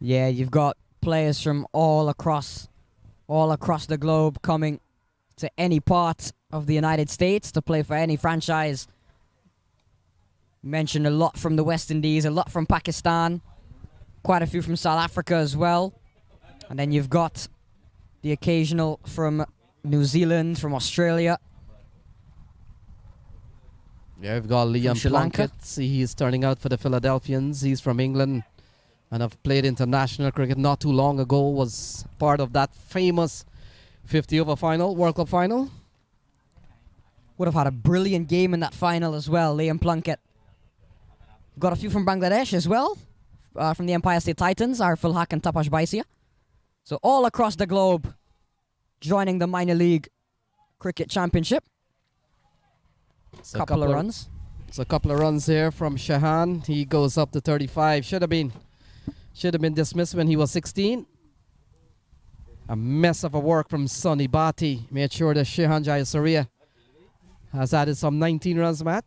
Yeah, you've got players from all across the globe coming to any part of the United States to play for any franchise. Mentioned a lot from the West Indies, a lot from Pakistan, quite a few from South Africa as well. And then you've got the occasional from New Zealand, from Australia. Yeah, we've got Liam Sri Lanka. Plunkett. See, he's turning out for the Philadelphians. He's from England and have played international cricket not too long ago. Was part of that famous 50-over final, World Cup final. would have had a brilliant game in that final as well. Liam Plunkett. Got a few from Bangladesh as well, from the Empire State Titans, Arful Haq and Tapash Baisia. So all across the globe, joining the minor league cricket championship. It's a couple of runs. It's a couple of runs here from Shahan. He goes up to 35. Should have been dismissed when he was 16. A mess of a work from Sonny Bhatti. Made sure that Shahan Jayasuriya has added some 19 runs, Matt.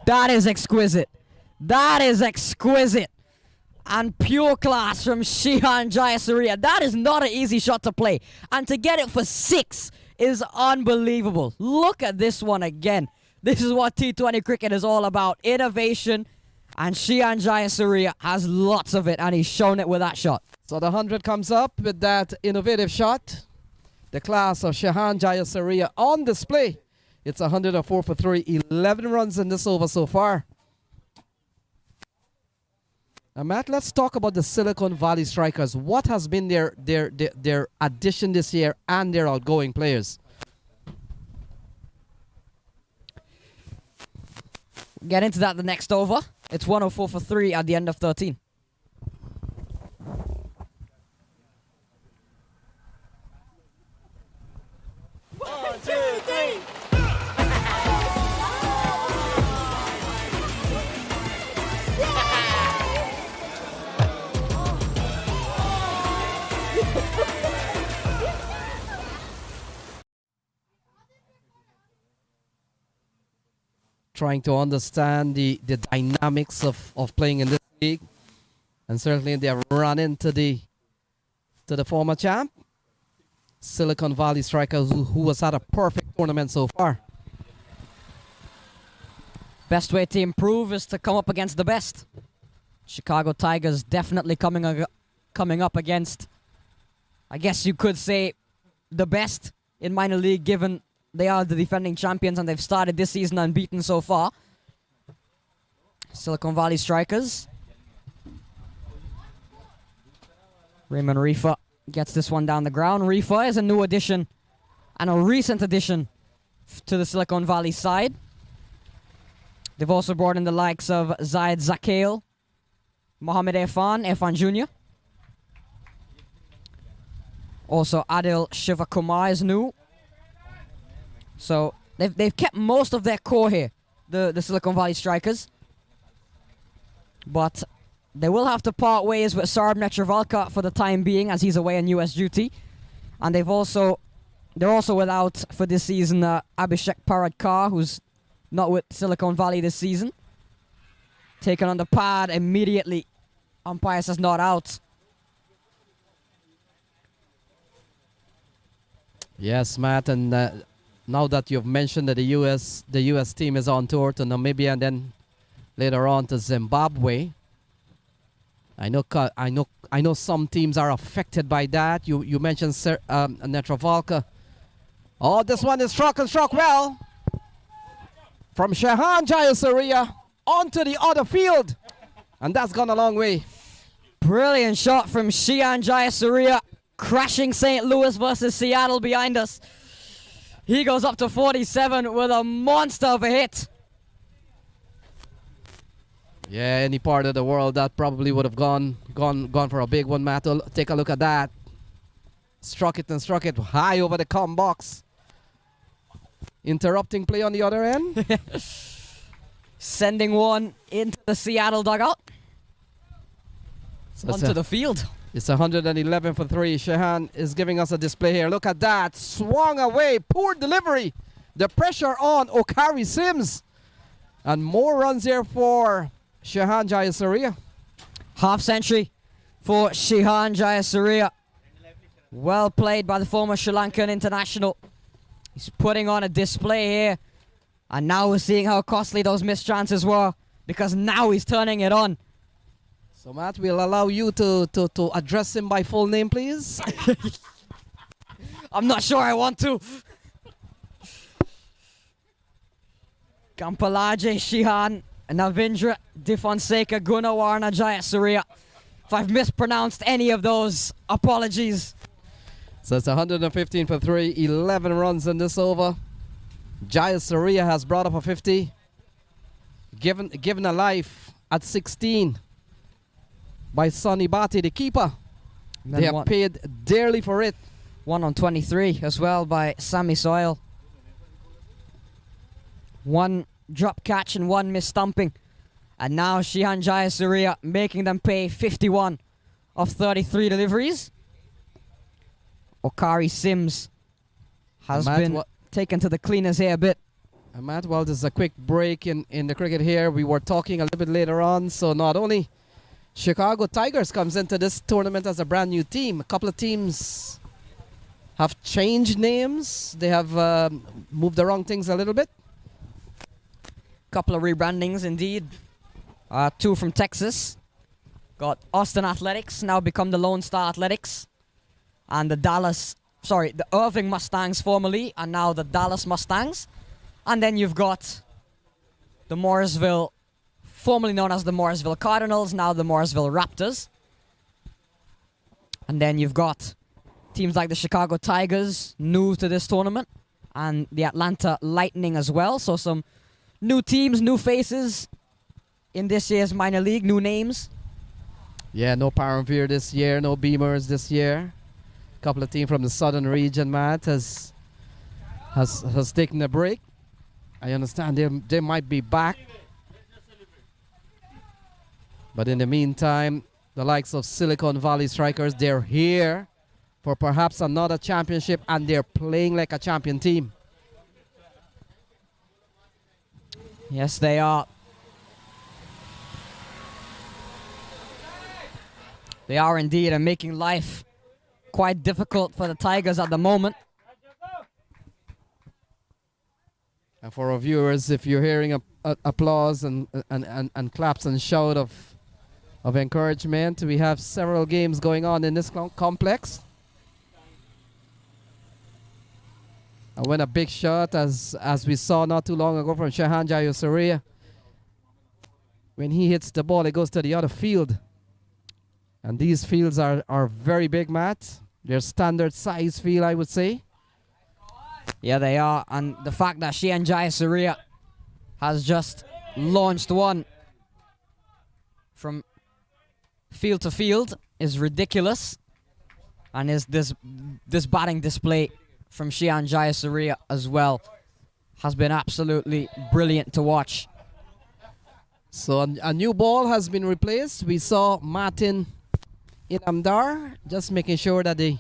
That is exquisite. That is exquisite. And pure class from Shihan Jayasuriya. That is not an easy shot to play. And to get it for 6 is unbelievable. Look at this one again. This is what T20 cricket is all about. Innovation. And Shihan Jayasuriya has lots of it. And he's shown it with that shot. So the 100 comes up with that innovative shot. The class of Shahan Jayasuriya on display. It's 104 for 3, 11 runs in this over so far. Now, Matt, let's talk about the Silicon Valley Strikers. What has been their addition this year and their outgoing players? Get into that the next over. It's 104 for 3 at the end of 13. Trying to understand the dynamics of playing in this league. And certainly they have run into the former champ, Silicon Valley Strikers, who has had a perfect tournament so far. Best way to improve is to come up against the best. Chicago Tigers definitely coming up against, I guess you could say, the best in minor league, given they are the defending champions and they've started this season unbeaten so far. Silicon Valley Strikers. Raymond Reefer gets this one down the ground. Reefer is a new addition and a recent addition to the Silicon Valley side. They've also brought in the likes of Zayed Zakhail, Mohamed Irfan Jr. Also Adil Shivakumar is new. So they've kept most of their core here, the Silicon Valley Strikers. But they will have to part ways with Saurabh Netravalkar for the time being, as he's away on US duty. And they're also without for this season Abhishek Paradkar, who's not with Silicon Valley this season. Taken on the pad immediately. Umpire says not out. Yes, Matt, and now that you've mentioned that the US team is on tour to Namibia and then later on to Zimbabwe, I know some teams are affected by that. You mentioned Netravalkar. Oh, this one is struck well from Shahan Jayasuriya onto the other field, and that's gone a long way. Brilliant shot from Shihan Jayasuriya, crashing St. Louis versus Seattle behind us. He goes up to 47 with a monster of a hit. Yeah, any part of the world that probably would have gone for a big one, Matt. Take a look at that. Struck it high over the com box. Interrupting play on the other end. Sending one into the Seattle dugout. So onto the field. It's 111 for 3. Shahan is giving us a display here. Look at that. Swung away. Poor delivery. The pressure on Okari Sims. And more runs here for Shahan Jayasuriya. Half century for Shihan Jayasuriya. Well played by the former Sri Lankan international. He's putting on a display here. And now we're seeing how costly those missed chances were, because now he's turning it on. So Matt, we'll allow you to address him by full name, please. I'm not sure I want to. Kampalaje Shihan, Navindra Difonseca, Gunawarna Jayasuriya. If I've mispronounced any of those, apologies. So it's 115 for 3, 11 runs in this over. Jaya Surya has brought up a 50. Given a life at 16 by Sonny Bhatti, the keeper. They have paid dearly for it. 1 on 23 as well by Sammy Soil. 1 drop catch and 1 miss stumping. And now Shihan Jayasuriya making them pay 51 of 33 deliveries. Okari Sims has been taken to the cleaners here a bit. Matt, well, this is a quick break in the cricket here. We were talking a little bit later on. So not only Chicago Tigers comes into this tournament as a brand new team. A couple of teams have changed names. They have moved around things a little bit. Couple of rebrandings indeed. 2 from Texas. Got Austin Athletics, now become the Lone Star Athletics. And the Irving Mustangs formerly, and now the Dallas Mustangs. And then you've got the Morrisville, formerly known as the Morrisville Cardinals, now the Morrisville Raptors. And then you've got teams like the Chicago Tigers, new to this tournament, and the Atlanta Lightning as well. So some new teams, new faces in this year's minor league, new names. Yeah, no Paramveer this year, no Beamers this year. A couple of teams from the southern region, Matt, has taken a break. I understand they might be back. But in the meantime, the likes of Silicon Valley Strikers, they're here for perhaps another championship, and they're playing like a champion team. Yes, they are. They are indeed, and making life quite difficult for the Tigers at the moment. And for our viewers, if you're hearing applause and claps and shout of encouragement, we have several games going on in this complex. And when a big shot, as we saw not too long ago from Shihan Jayasuriya, when he hits the ball, it goes to the other field. And these fields are very big, Matt. They're standard size field, I would say. Yeah, they are. And the fact that Shihan Jayasuriya has just launched one from field to field is ridiculous. And is this batting display from Shihan Jayasuriya as well has been absolutely brilliant to watch. So a new ball has been replaced. We saw Martin Inamdar just making sure that the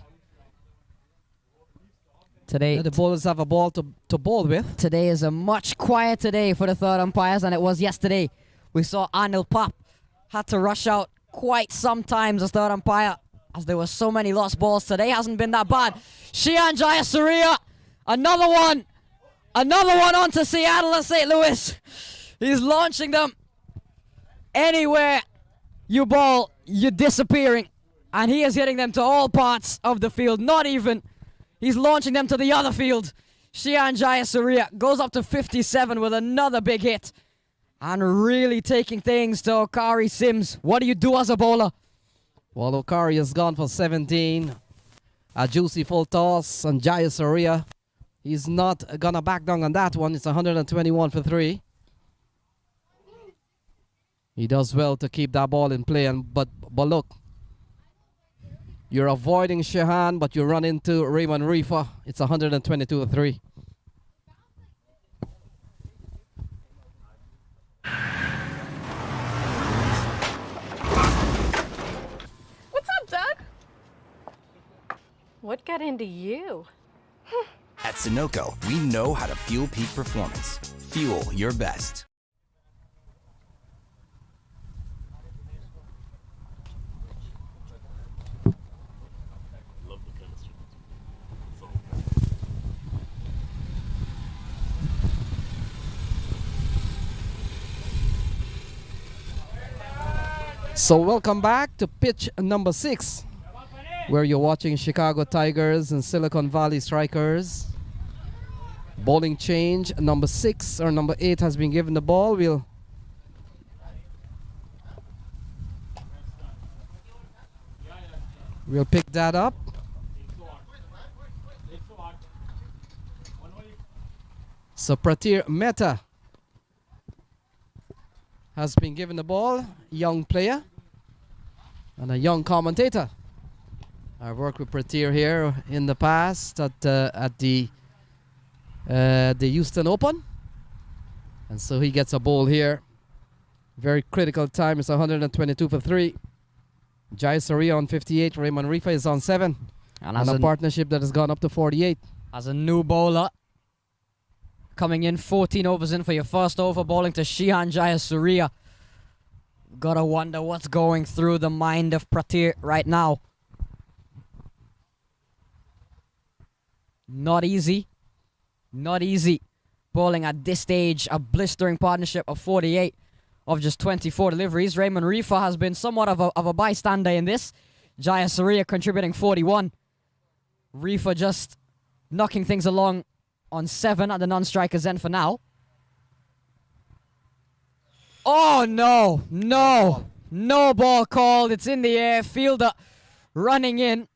bowlers have a ball to bowl with. Today is a much quieter day for the third umpires than it was yesterday. We saw Anil Pap had to rush out quite sometimes as third umpire, as there were so many lost balls. Today hasn't been that bad. Shihan Jayasuriya, another one onto Seattle and St. Louis. He's launching them anywhere you ball, you're disappearing. And he is hitting them to all parts of the field, not even. He's launching them to the other field. Shihan Jayasuriya goes up to 57 with another big hit. And really taking things to Okari Sims. What do you do as a bowler? Well, Okari has gone for 17. A juicy full toss, and Jayasuriya, he's not gonna back down on that one. It's 121 for 3. He does well to keep that ball in play, but look, you're avoiding Shihan, but you run into Raymond Reefer. It's 122 for 3. What's up, Doug? What got into you? At Sunoco, we know how to fuel peak performance. Fuel your best. So welcome back to pitch number 6, where you're watching Chicago Tigers and Silicon Valley Strikers. Bowling change, number 6 or number 8 has been given the ball. We'll pick that up. So Pratir Mehta has been given the ball, young player and a young commentator. I've worked with Pratir here in the past at the Houston Open, and so he gets a ball here. Very critical time. It's 122 for 3. Jai Surya on 58. Raymond Rifa is on 7. And a partnership that has gone up to 48. As a new bowler, coming in 14 overs in for your first over, bowling to Shihan Jayasuriya. Gotta wonder what's going through the mind of Pratir right now. Not easy. Not easy. Bowling at this stage, a blistering partnership of 48 of just 24 deliveries. Raymond Rifa has been somewhat of a bystander in this. Jayasuriya contributing 41. Rifa just knocking things along on 7 at the non-striker's end for now. Oh, no. No. No ball called. It's in the air. Fielder running in.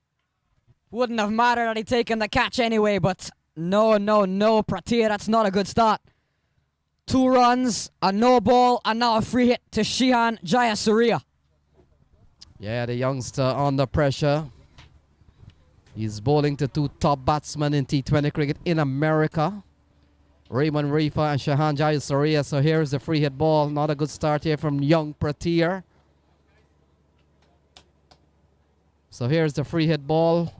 Wouldn't have mattered had he taken the catch anyway, but no, Pratir, that's not a good start. 2 runs, a no ball, and now a free hit to Shihan Jayasuriya. Yeah, the youngster under pressure. He's bowling to 2 top batsmen in T20 cricket in America. Raymond Rifa and Shihan Jayasuriya. So here's the free hit ball. Not a good start here from young Pratir. So here's the free hit ball.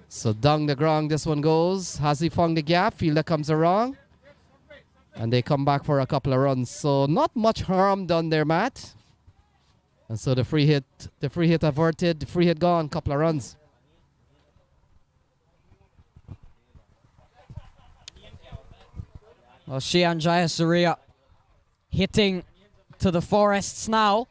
So down the ground this one goes. Has he found the gap? Fielder comes around. And they come back for a couple of runs. So not much harm done there, Matt. And so the free hit averted, the free hit gone, couple of runs. Well, Shihan Jayasuriya hitting to the forests now.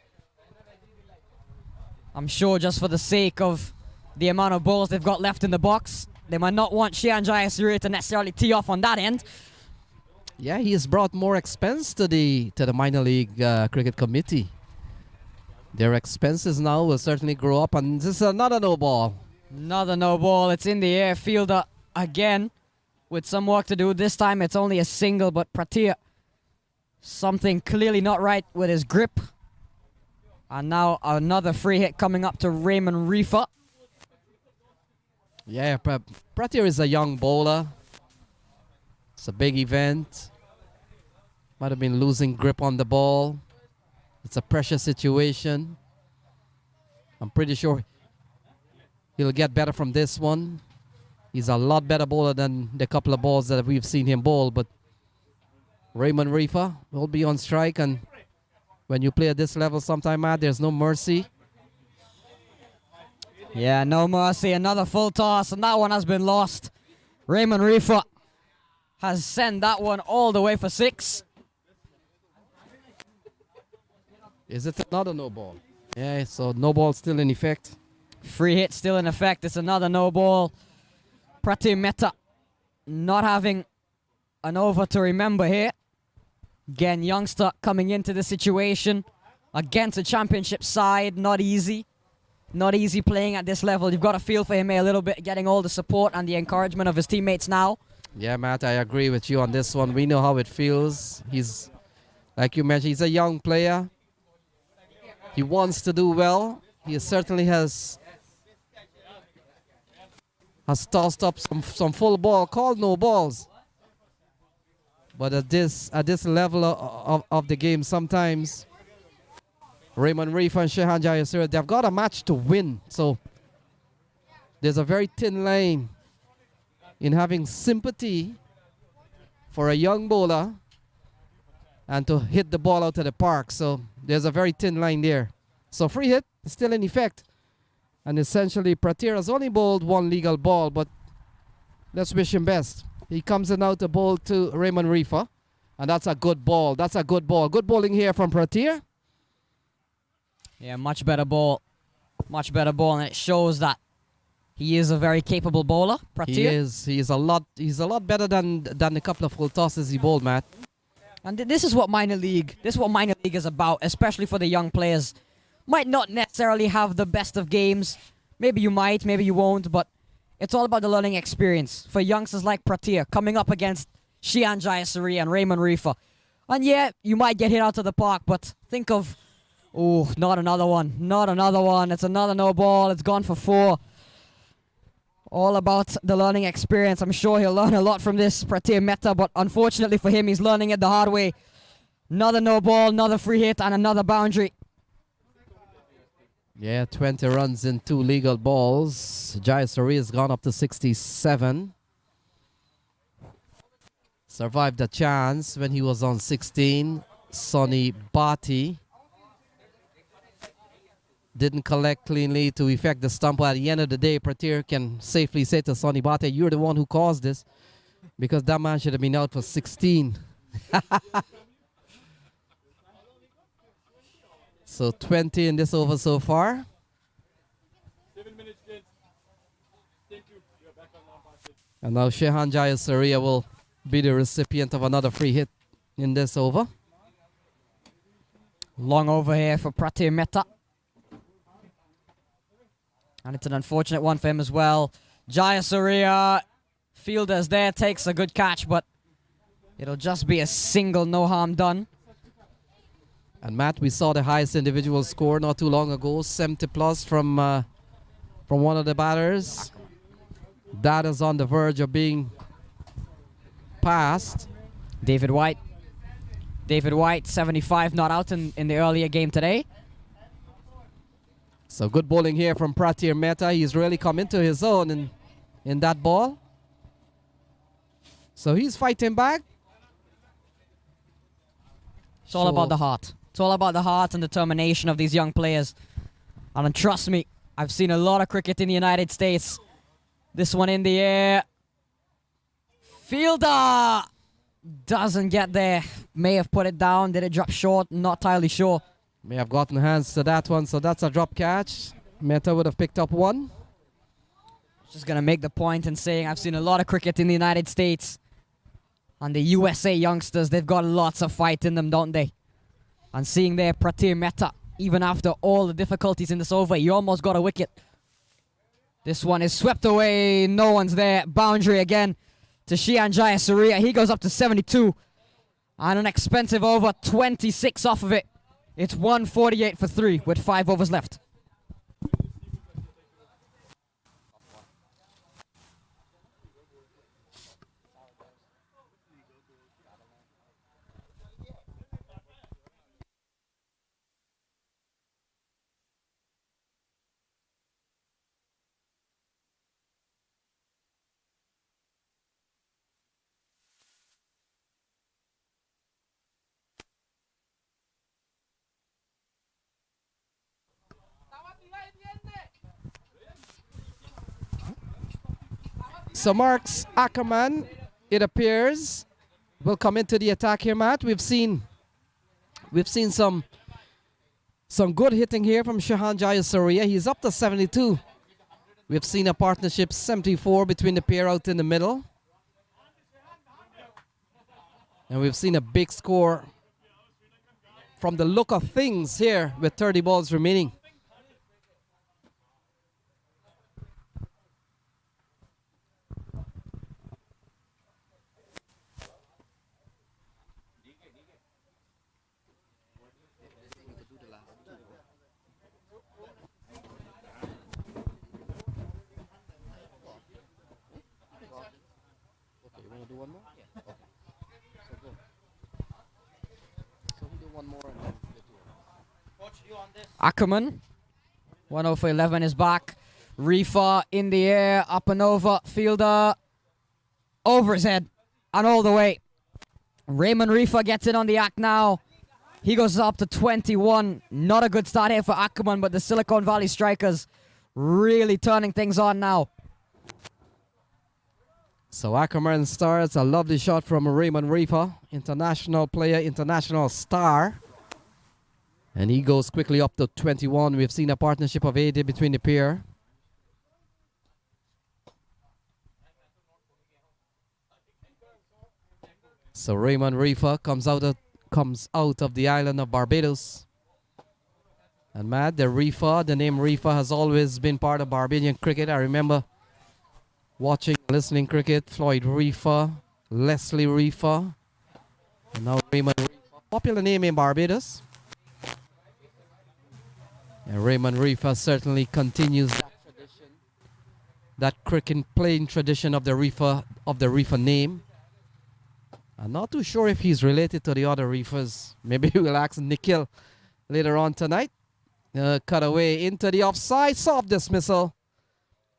I'm sure just for the sake of the amount of balls they've got left in the box, they might not want Shihan Jayasuriya to necessarily tee off on that end. Yeah, he has brought more expense to the minor league cricket committee. Their expenses now will certainly grow up, and this is another no ball. Another no ball. It's in the air. Fielder again with some work to do. This time it's only a single, but Pratir, something clearly not right with his grip. And now another free hit coming up to Raymond Rifa. Yeah, Pratir is a young bowler. It's a big event. Might have been losing grip on the ball. It's a pressure situation. I'm pretty sure he'll get better from this one. He's a lot better bowler than the couple of balls that we've seen him bowl. But Raymond Rifa will be on strike. And when you play at this level sometime, Matt, there's no mercy. Yeah, no mercy. Another full toss, and that one has been lost. Raymond Rifa has sent that one all the way for 6. Is it another no ball? Yeah, so no ball still in effect. Free hit still in effect. It's another no ball. Pratir Mehta not having an over to remember here. Again, youngster coming into the situation against a championship side. Not easy. Not easy playing at this level. You've got to feel for him a little bit, getting all the support and the encouragement of his teammates now. Yeah, Matt, I agree with you on this one. We know how it feels. He's, like you mentioned, he's a young player. He wants to do well. He certainly has tossed up some full ball, called no balls. But at this level of the game, sometimes Raymond Rifa and Shihan Jayasuriya, they've got a match to win. So there's a very thin line in having sympathy for a young bowler and to hit the ball out of the park. So there's a very thin line there. So free hit is still in effect. And essentially, Pratir has only bowled 1 legal ball, but let's wish him best. He comes in now to bowl to Raymond Rifa, and that's a good ball. That's a good ball. Good bowling here from Pratir. Yeah, much better ball. Much better ball, and it shows that he is a very capable bowler, Pratir. He is. He's a lot better than the couple of full tosses he bowled, Matt. And this is what minor league is about, especially for the young players. Might not necessarily have the best of games. Maybe you might, maybe you won't, but it's all about the learning experience for youngsters like Pratir coming up against Shihan Jayasuriya and Raymond Reefer. And yeah, you might get hit out of the park, but think of, oh, not another one. Not another one. It's another no ball. It's gone for 4. All about the learning experience. I'm sure he'll learn a lot from this, Pratir Mehta, but unfortunately for him, he's learning it the hard way. Another no ball, another free hit, and another boundary. Yeah, 20 runs in 2 legal balls. Jayasuriya has gone up to 67. Survived a chance when he was on 16. Sonny Bhatti didn't collect cleanly to effect the stump. At the end of the day, Pratir can safely say to Sonny Bhatti, you're the one who caused this, because that man should have been out for 16. So 20 in this over so far. 7 minutes, gents. Thank you. You're back on line. And now Shihan Jayasuriya will be the recipient of another free hit in this over. Long over here for Pratir Mehta. And it's an unfortunate one for him as well. Jayasuriya, fielders there, takes a good catch, but it'll just be a single, no harm done. And Matt, we saw the highest individual score not too long ago, 70 plus from one of the batters. That is on the verge of being passed. David White. David White, 75, not out in the earlier game today. So good bowling here from Pratir Mehta. He's really come into his own in that ball. So he's fighting back. It's all about the heart. It's all about the heart and determination of these young players. And trust me, I've seen a lot of cricket in the United States. This one in the air. Fielder doesn't get there. May have put it down. Did it drop short? Not entirely sure. May have gotten hands to that one, so that's a drop catch. Mehta would have picked up 1. Just going to make the point and saying I've seen a lot of cricket in the United States. And the USA youngsters, they've got lots of fight in them, don't they? And seeing there Pratir Mehta, even after all the difficulties in this over, he almost got a wicket. This one is swept away. No one's there. Boundary again to Shihan Jayasuriya. He goes up to 72. And an expensive over, 26 off of it. It's 148 for 3 with 5 overs left. So Marks Ackerman, it appears, will come into the attack here, Matt. We've seen some good hitting here from Shihan Jayasuriya. He's up to 72. We've seen a partnership 74 between the pair out in the middle. And we've seen a big score from the look of things here with 30 balls remaining. Ackerman, 1 over 11 is back. Reefer in the air, up and over. Fielder over his head and all the way. Raymond Reefer gets it on the act now. He goes up to 21. Not a good start here for Ackerman, but the Silicon Valley Strikers really turning things on now. So Ackerman starts a lovely shot from Raymond Reefer, international player, international star. And he goes quickly up to 21. We've seen a partnership of 80 between the pair. So Raymond Reefer comes out of the island of Barbados. And Matt, the name Reefer has always been part of Barbadian cricket. I remember watching, listening cricket. Floyd Reefer, Leslie Reefer, and now Raymond Reefer. Popular name in Barbados. And Raymond Reefer certainly continues that tradition, that cricket playing tradition of the Reefer name. I'm not too sure if he's related to the other Reefers. Maybe we'll ask Nikhil later on tonight. Cut away into the offside, soft dismissal.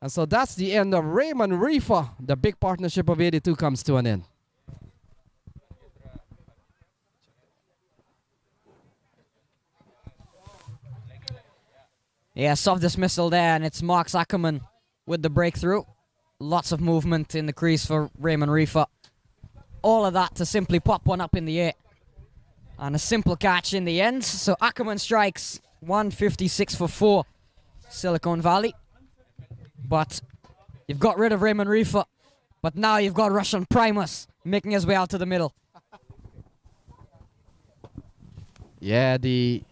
And so that's the end of Raymond Reefer. The big partnership of 82 comes to an end. Yeah, soft dismissal there, and it's Mark Ackerman with the breakthrough. Lots of movement in the crease for Raymond Reefer. All of that to simply pop one up in the air. And a simple catch in the end. So Ackerman strikes 156 for 4, Silicon Valley. But you've got rid of Raymond Reefer. But now you've got Russian Primus making his way out to the middle. Yeah, the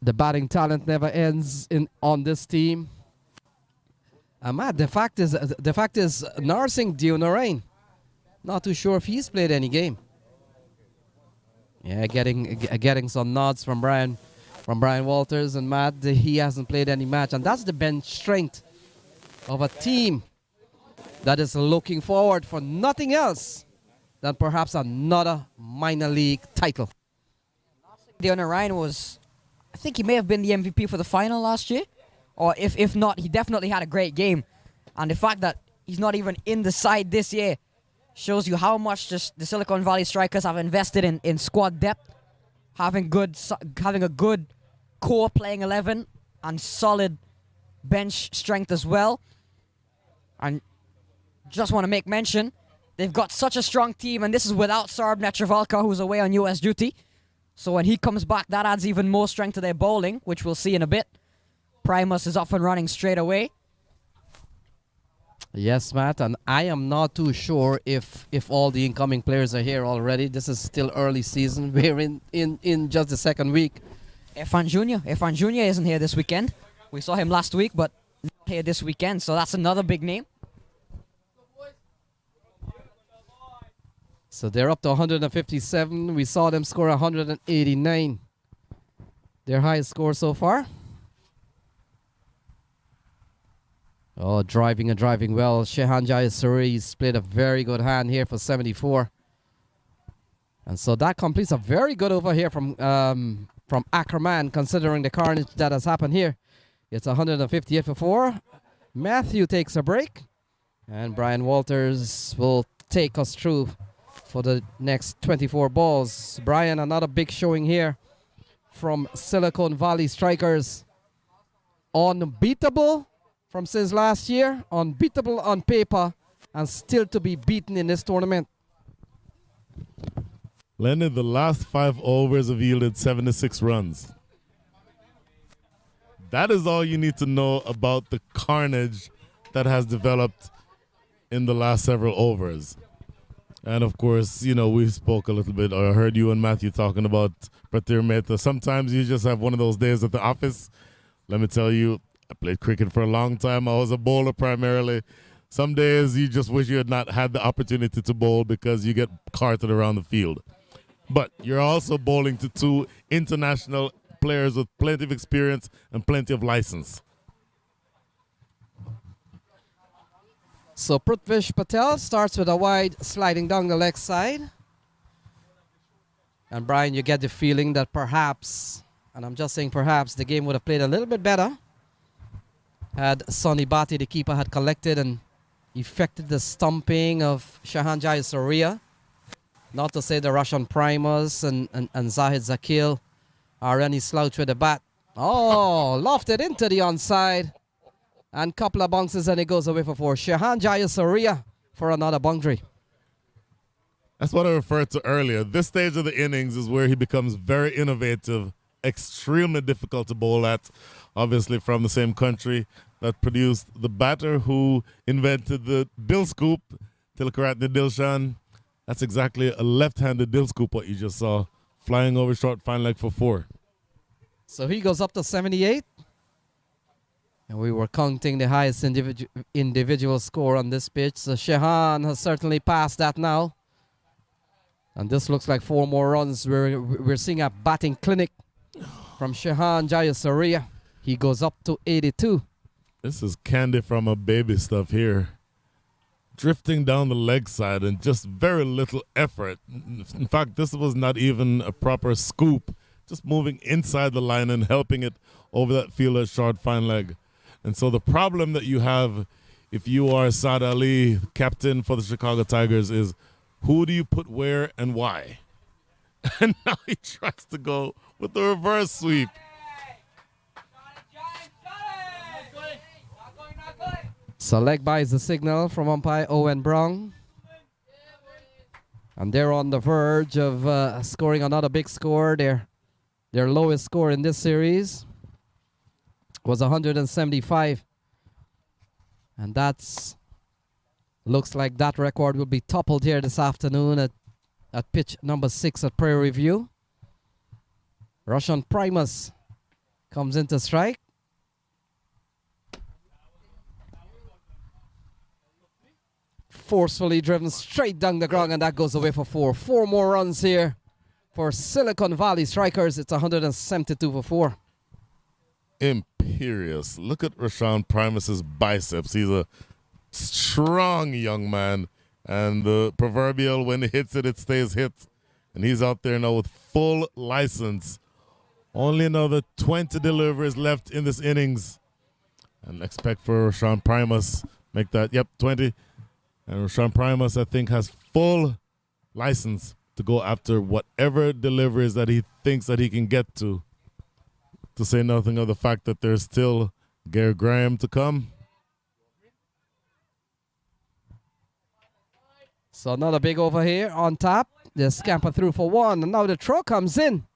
batting talent never ends on this team. Matt, the fact is, Narsingh Deonarain, not too sure if he's played any game. Yeah, getting some nods from Brian Walters, and Matt, he hasn't played any match, and that's the bench strength of a team that is looking forward for nothing else than perhaps another minor league title. Deonarain was, I think he may have been the MVP for the final last year. Or if not, he definitely had a great game. And the fact that he's not even in the side this year shows you how much just the Silicon Valley Strikers have invested in squad depth, having a good core playing 11 and solid bench strength as well. And just want to make mention, they've got such a strong team, and this is without Sarab Netravalkar, who's away on US duty. So when he comes back, that adds even more strength to their bowling, which we'll see in a bit. Primus is off and running straight away. Yes, Matt, and I am not too sure if all the incoming players are here already. This is still early season. We're in just the second week. Irfan Jr. isn't here this weekend. We saw him last week, but not here this weekend, so that's another big name. So they're up to 157. We saw them score 189. Their highest score so far. Oh, driving well. Shehan Jayasuri's played a very good hand here for 74. And so that completes a very good over here from Ackerman, considering the carnage that has happened here. It's 158 for 4. Matthew takes a break. And Brian Walters will take us through for the next 24 balls. Brian, another big showing here from Silicon Valley Strikers. Unbeatable from since last year, unbeatable on paper, and still to be beaten in this tournament. Leonard, the last 5 overs have yielded 76 runs. That is all you need to know about the carnage that has developed in the last several overs. And of course, you know, we spoke a little bit, or I heard you and Matthew talking about Pratir Mehta. Sometimes you just have one of those days at the office. Let me tell you, I played cricket for a long time. I was a bowler primarily. Some days you just wish you had not had the opportunity to bowl because you get carted around the field. But you're also bowling to 2 international players with plenty of experience and plenty of license. So Prithvish Patel starts with a wide sliding down the leg side. And Brian, you get the feeling that perhaps, and I'm just saying perhaps, the game would have played a little bit better had Sonny Bhatti, the keeper, had collected and effected the stumping of Shehan Jayasuriya. Not to say the Russian Primus and Zahid Zakil are any slouch with the bat. Oh, lofted into the onside. And couple of bounces and it goes away for 4. Shehan Jayasuriya for another boundary. That's what I referred to earlier. This stage of the innings is where he becomes very innovative, extremely difficult to bowl at. Obviously from the same country that produced the batter who invented the dill scoop, Tilakaratne Dilshan. That's exactly a left-handed dill scoop, what you just saw, flying over short fine leg for 4. So he goes up to 78. And we were counting the highest individual score on this pitch. So Shehan has certainly passed that now. And this looks like 4 more runs. We're seeing a batting clinic from Shehan Jayasuriya. He goes up to 82. This is candy from a baby stuff here. Drifting down the leg side and just very little effort. In fact, this was not even a proper scoop. Just moving inside the line and helping it over that fielder's short fine leg. And so the problem that you have if you are Saad Ali, captain for the Chicago Tigers, is who do you put where and why? And now he tries to go with the reverse sweep. So leg by is the signal from umpire Owen Brown. And they're on the verge of scoring another big score. Their lowest score in this series was 175. And that's looks like that record will be toppled here this afternoon at pitch number 6 at Prairie View. Roshan Primus comes into strike. Forcefully driven straight down the ground, and that goes away for 4. 4 more runs here for Silicon Valley Strikers. It's 172 for 4. Imperious. Look at Roshan Primus's biceps. He's a strong young man, and the proverbial when he hits it, it stays hit. And he's out there now with full license. Only another 20 deliveries left in this innings. And expect for Roshan Primus, make that, 20. And Roshan Primus, I think, has full license to go after whatever deliveries that he thinks that he can get to say nothing of the fact that there's still Gary Graham to come. So another big over here on top. They scamper through for 1, and now the throw comes in.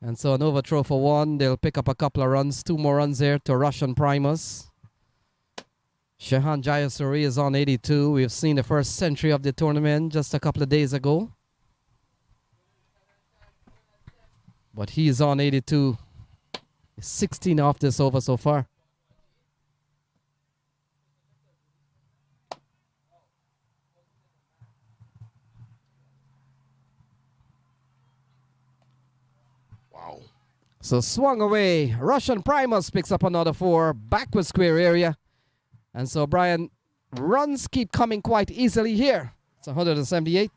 And so an overthrow for 1. They'll pick up a couple of runs. 2 more runs here to Roshan Primus. Shehan Jayasuriya is on 82. We've seen the first century of the tournament just a couple of days ago. But he's on 82. 16 off this over so far. Wow. So swung away. Roshan Primus picks up another 4. Backward square area. And so, Brian, runs keep coming quite easily here. It's 178.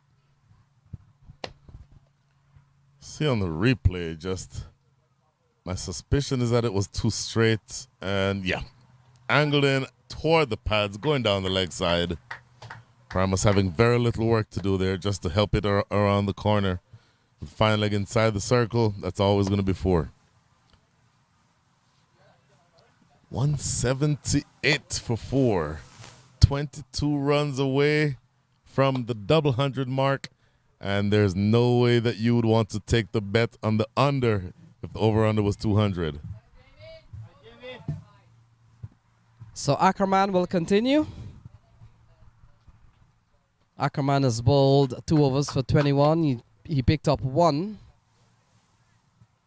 See on the replay, just my suspicion is that it was too straight. And angled in toward the pads, going down the leg side. Primus having very little work to do there just to help it around the corner. The fine leg inside the circle, that's always going to be 4. 178 for 4. 22 runs away from the double 100 mark. And there's no way that you would want to take the bet on the under if the over-under was 200. So Ackerman will continue. Ackerman has bowled 2 overs for 21. He picked up 1.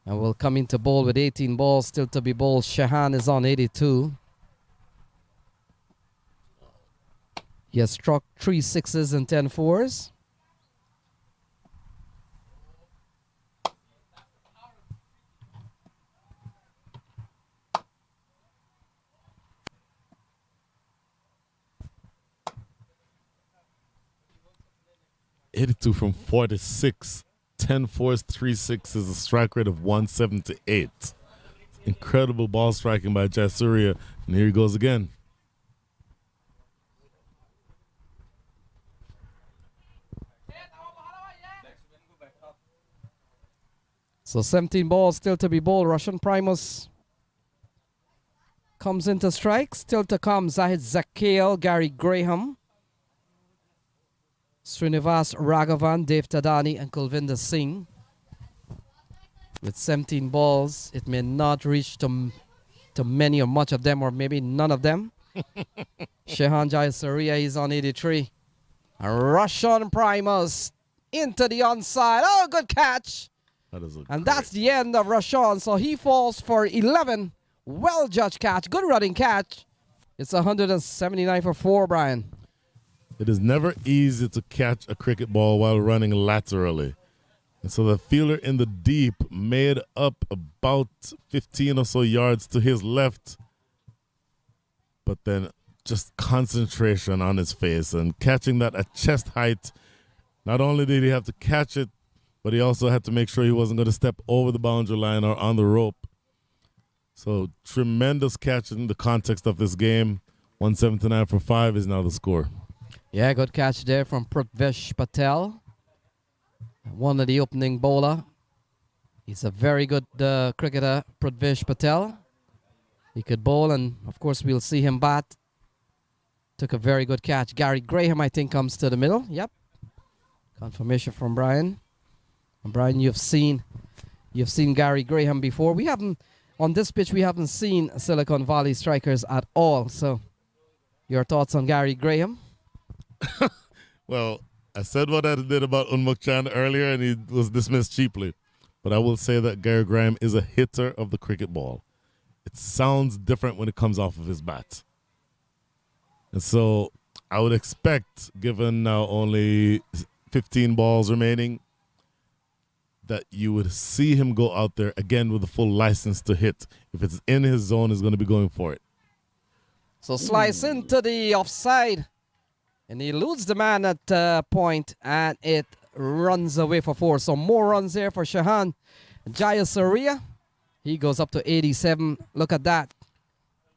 And will come into bowl with 18 balls still to be bowled. Shehan is on 82. He has struck 3 6s and 10 4s. .82 from 46. 10 4s, 3 6s, a strike rate of 178. Incredible ball striking by Jayasuriya. And here he goes again. So 17 balls still to be bowled. Roshan Primus comes into strike. Still to come Zahid Zakil, Gary Graham, Srinivas Raghavan, Dave Tadani, and Kulvinder Singh. With 17 balls, it may not reach to many or much of them, or maybe none of them. Shehan Jayasuriya is on 83. And Roshan Primus into the onside. Oh, good catch. That is and that's the end of Roshan. So he falls for 11 Well judged catch. Good running catch. It's 179 for 4, Brian. It is never easy to catch a cricket ball while running laterally. And so the fielder in the deep made up about 15 or so yards to his left. But then just concentration on his face and catching that at chest height. Not only did he have to catch it, but he also had to make sure he wasn't going to step over the boundary line or on the rope. So tremendous catch in the context of this game. 179 for 5 is now the score. Yeah, good catch there from Prithvish Patel. One of the opening bowler. He's a very good cricketer, Prithvish Patel. He could bowl, and of course we'll see him bat. Took a very good catch. Gary Graham, I think, comes to the middle. Yep. Confirmation from Brian. And Brian, you've seen Gary Graham before. We haven't on this pitch. We haven't seen Silicon Valley strikers at all. So, your thoughts on Gary Graham? Well, I said what I did about Unmuk Chan earlier, and he was dismissed cheaply. But I will say that Gary Graham is a hitter of the cricket ball. It sounds different when it comes off of his bat. And so I would expect, given now only 15 balls remaining, that you would see him go out there again with a full license to hit. If it's in his zone, he's going to be going for it. So slice into the offside. And he eludes the man at point, and it runs away for 4. So more runs here for Shahan Jayasuriya. He goes up to 87. Look at that.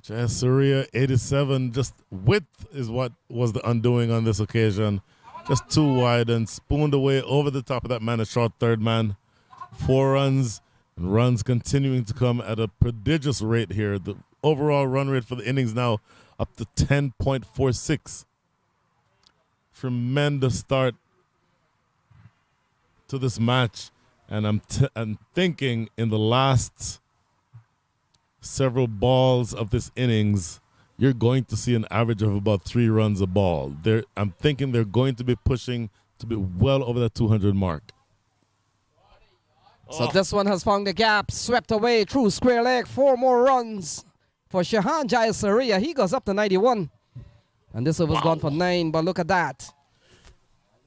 Jayasuriya, 87. Just width is what was the undoing on this occasion. Just too wide and spooned away over the top of that man, a short third man. 4 runs, and runs continuing to come at a prodigious rate here. The overall run rate for the innings now up to 10.46. Tremendous start to this match, and I'm thinking in the last several balls of this innings, you're going to see an average of about 3 runs a ball. I'm thinking they're going to be pushing to be well over that 200 mark. So this one has found the gap, swept away through square leg. 4 more runs for Shahan Jayasuriya. He goes up to 91. And this one was gone for 9, but look at that.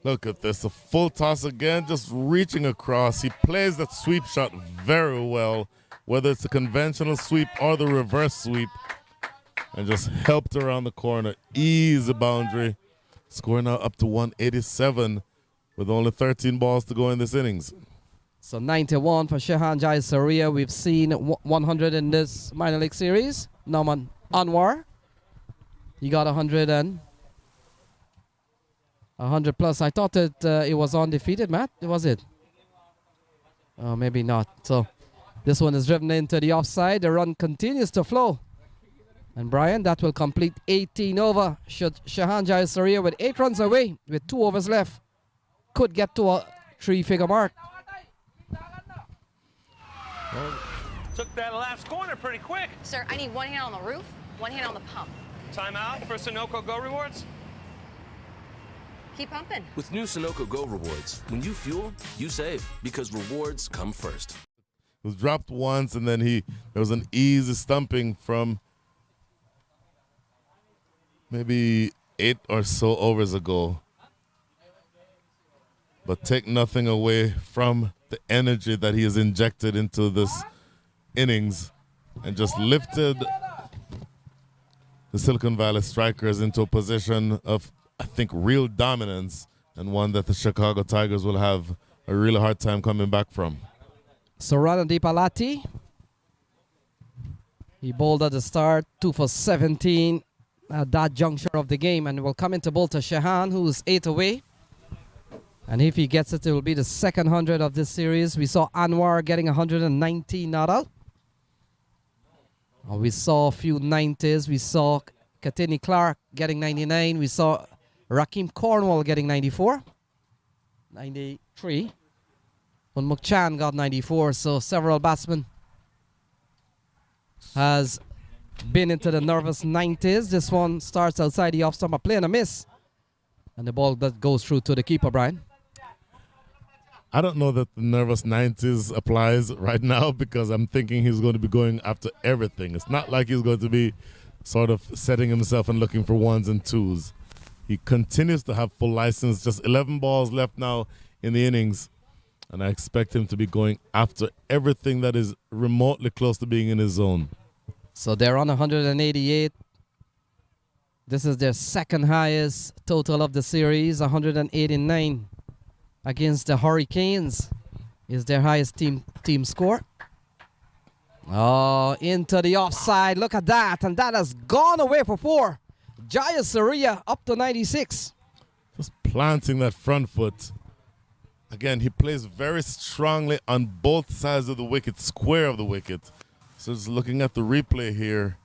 Look at this, a full toss again, just reaching across. He plays that sweep shot very well, whether it's a conventional sweep or the reverse sweep, and just helped around the corner, ease the boundary. Score now up to 187 with only 13 balls to go in this innings. So 91 for Shahan Jayasuriya. We've seen 100 in this minor league series. Nauman Anwar, he got 100 and 100 plus. I thought that it was undefeated, Matt. Was it? Oh, maybe not. So this one is driven into the offside. The run continues to flow. And Brian, that will complete 18 over. Shahan Jayasuriya with 8 runs away with 2 overs left. Could get to a 3-figure mark. Took that last corner pretty quick. Sir, I need 1 hand on the roof, 1 hand on the pump. Timeout for Sunoco Go Rewards. Keep pumping. With new Sunoco Go Rewards, when you fuel, you save, because rewards come first. It was dropped once, and then there was an easy stumping from maybe 8 or so overs ago. But take nothing away from the energy that he has injected into this innings and just lifted the Silicon Valley Strikers into a position of, I think, real dominance, and one that the Chicago Tigers will have a really hard time coming back from. So Ranadip Alati, he bowled at the start, 2 for 17 at that juncture of the game, and will come into bowl to Shahan, who's 8 away. And if he gets it, it will be the second 100 of this series. We saw Anwar getting 119 not out. We saw a few 90s. We saw Katini Clark getting 99. We saw Rakeem Cornwall getting 94. 93. Unmuk Chan got 94. So several batsmen has been into the nervous 90s. This one starts outside the off stump, playing a miss. And the ball that goes through to the keeper, Brian. I don't know that the nervous 90s applies right now because I'm thinking he's going to be going after everything. It's not like he's going to be sort of setting himself and looking for ones and twos. He continues to have full license, just 11 balls left now in the innings, and I expect him to be going after everything that is remotely close to being in his zone. So they're on 188. This is their second highest total of the series, 189 against the Hurricanes is their highest team score. Oh, into the offside. Look at that. And that has gone away for 4. Jayasuriya up to 96. Just planting that front foot. Again, he plays very strongly on both sides of the wicket, square of the wicket. So just looking at the replay here.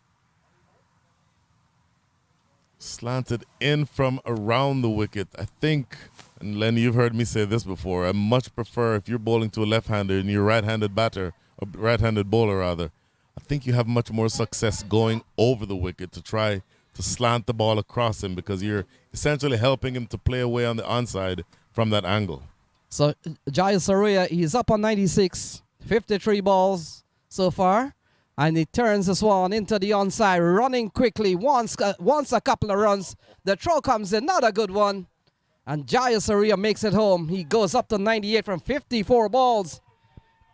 Slanted in from around the wicket. I think, and Lenny, you've heard me say this before, I much prefer if you're bowling to a left-hander and you're a right-handed batter, or right-handed bowler rather, I think you have much more success going over the wicket to try to slant the ball across him because you're essentially helping him to play away on the onside from that angle. So Jayasuriya, he's up on 96, 53 balls so far. And he turns the Swan into the onside, running quickly, wants a couple of runs. The throw comes in, not a good one. And Jayasuriya makes it home. He goes up to 98 from 54 balls,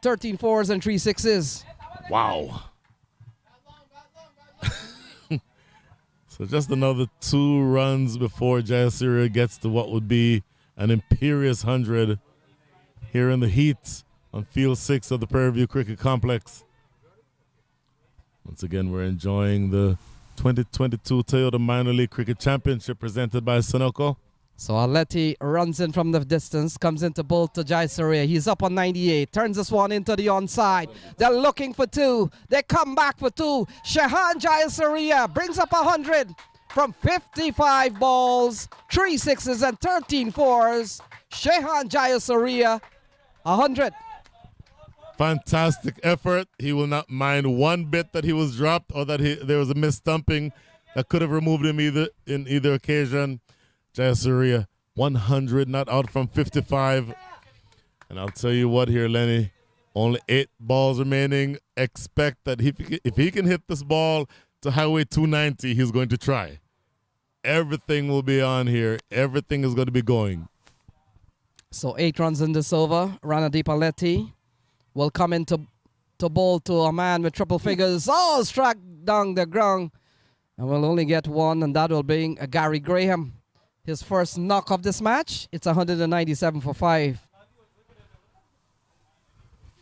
13 fours and 3 sixes. Wow. So just another 2 runs before Jayasuriya gets to what would be an imperious 100 here in the heat on Field 6 of the Prairie View Cricket Complex. Once again, we're enjoying the 2022 Toyota Minor League Cricket Championship presented by Sunoco. So Aleti runs in from the distance, comes into bowl to Jayasuriya. He's up on 98, turns this one into the onside. They're looking for 2. They come back for 2. Shehan Jayasuriya brings up 100 from 55 balls, 3 sixes and 13 fours. Shehan Jayasuriya, 100. Fantastic effort. He will not mind one bit that he was dropped or that there was a missed stumping that could have removed him in either occasion. Jayasuriya, 100, not out from 55. And I'll tell you what here, Lenny, only 8 balls remaining. Expect that if he can hit this ball to Highway 290, he's going to try. Everything will be on here. Everything is going to be going. So 8 runs in this over. Ranadeep Aleti will come into bowl to a man with triple figures. Oh, struck down the ground. And we'll only get 1, and that will bring Gary Graham. His first knock of this match. It's 197 for 5.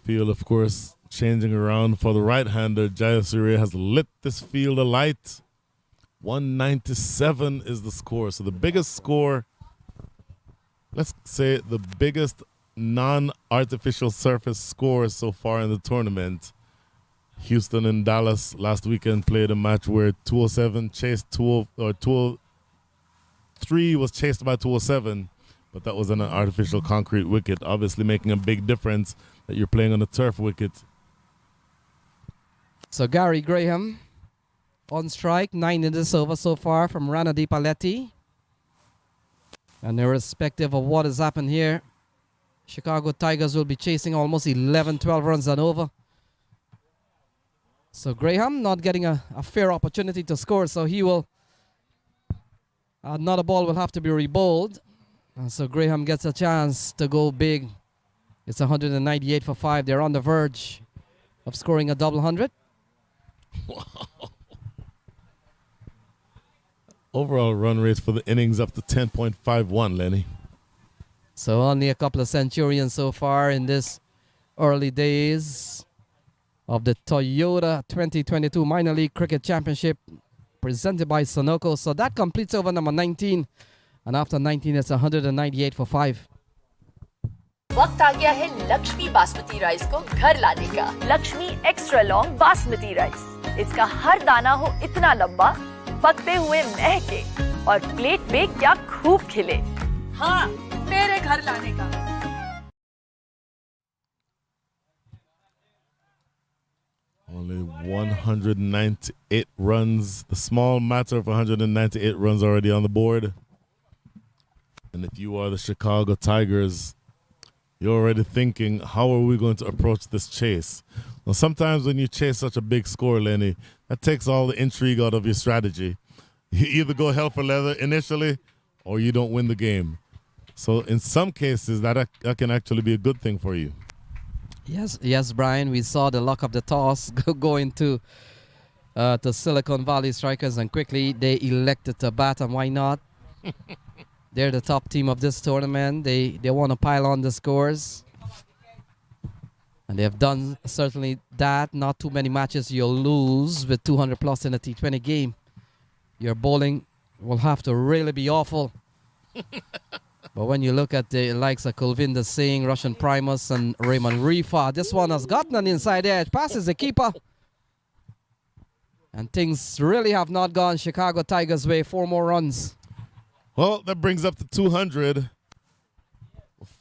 Field, of course, changing around for the right-hander. Jayasuriya has lit this field alight. 197 is the score. So the biggest score, let's say the biggest non-artificial surface scores so far in the tournament. Houston and Dallas last weekend played a match where 207 chased 203 was chased by 207, but that was on an artificial concrete wicket, obviously making a big difference that you're playing on a turf wicket. So Gary Graham on strike, 9 in this over so far from Ranadeep Aleti. And irrespective of what has happened here, Chicago Tigers will be chasing almost 11, 12 runs and over. So Graham not getting a fair opportunity to score, so he will, another ball will have to be rebowled. And so Graham gets a chance to go big. It's 198 for 5. They're on the verge of scoring a double 100. Wow. Overall run rates for the innings up to 10.51, Lenny. So only a couple of centurions so far in this early days of the Toyota 2022 Minor League Cricket Championship presented by Sunoco. So that completes over number 19. And after 19, it's 198 for 5. वक्त आ गया है Lakshmi basmati rice को घर लाने का। Lakshmi extra long basmati rice. इसका हर दाना हो इतना लंबा, पकते हुए महके और प्लेट पे क्या खूब खिले। हाँ, मेरे घर लाने का। Only 198 runs. The small matter of 198 runs already on the board. And if you are the Chicago Tigers, you're already thinking, how are we going to approach this chase? Well, sometimes when you chase such a big score, Lenny, that takes all the intrigue out of your strategy. You either go hell for leather initially or you don't win the game. So in some cases, that can actually be a good thing for you. Yes, Brian. We saw the luck of the toss go into to Silicon Valley Strikers, and quickly they elected to bat, and why not? They're the top team of this tournament. They want to pile on the scores. And they have done certainly that. Not too many matches you'll lose with 200 plus in a T20 game. Your bowling will have to really be awful. But when you look at the likes of Kulvinder Singh, Russian Primus, and Raymond Rifa, this one has gotten an inside edge. Passes the keeper. And things really have not gone Chicago Tigers' way. 4 more runs. Well, that brings up to 200.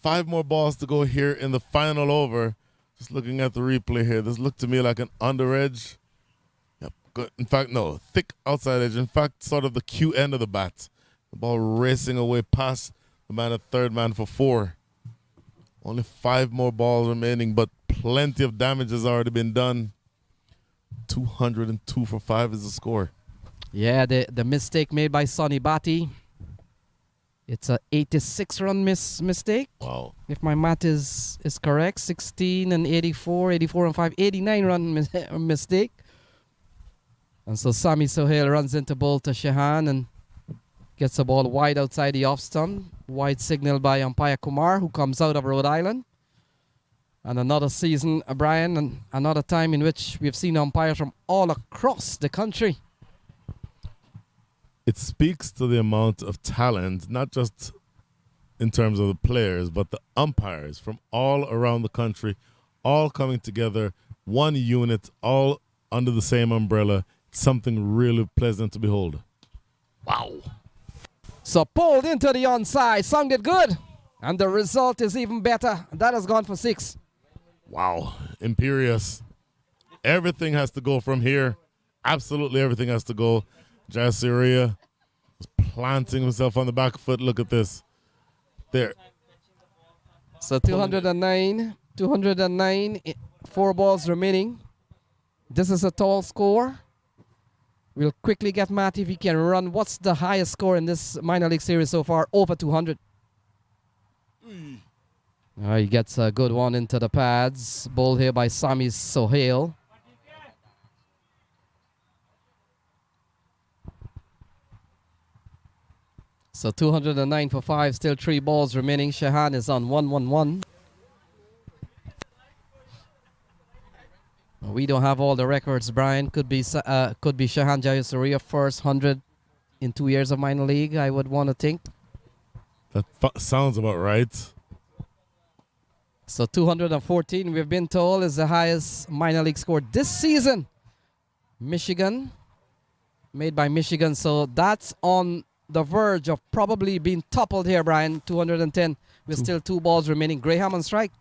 5 more balls to go here in the final over. Just looking at the replay here, this looked to me like an under edge. Yep, good. In fact, no, thick outside edge. In fact, sort of the Q end of the bat. The ball racing away past the man at third man for 4. Only 5 more balls remaining, but plenty of damage has already been done. 202 for 5 is the score. Yeah, the mistake made by Sonny Batty. It's a 86-run mistake. Wow. If my math is correct, 16 and 84, 84 and 5, 89-run mistake. And so Sami Sohail runs into bowl to Shehan and gets the ball wide outside the off stump. Wide signal by umpire Kumar, who comes out of Rhode Island. And another season, Brian, and another time in which we've seen umpires from all across the country. It speaks to the amount of talent, not just in terms of the players, but the umpires from all around the country, all coming together, one unit, all under the same umbrella. It's something really pleasant to behold. Wow. So pulled into the onside, sounded good, and the result is even better. That has gone for 6. Wow, imperious. Everything has to go from here. Absolutely everything has to go. Jayasuriya was planting himself on the back foot. Look at this. There. So 209, 4 balls remaining. This is a tall score. We'll quickly get Matt if he can run. What's the highest score in this minor league series so far? Over 200. He gets a good one into the pads. Ball here by Sami Sohail. So 209 for 5, still 3 balls remaining. Shehan is on 1-1-1. We don't have all the records, Brian. Could be Shehan Jayasuriya first 100 in 2 years of minor league, I would want to think. That sounds about right. So 214, we've been told, is the highest minor league score this season. Michigan, made by Michigan. So that's on the verge of probably being toppled here, Brian. 210 with still 2 balls remaining. Graham on strike.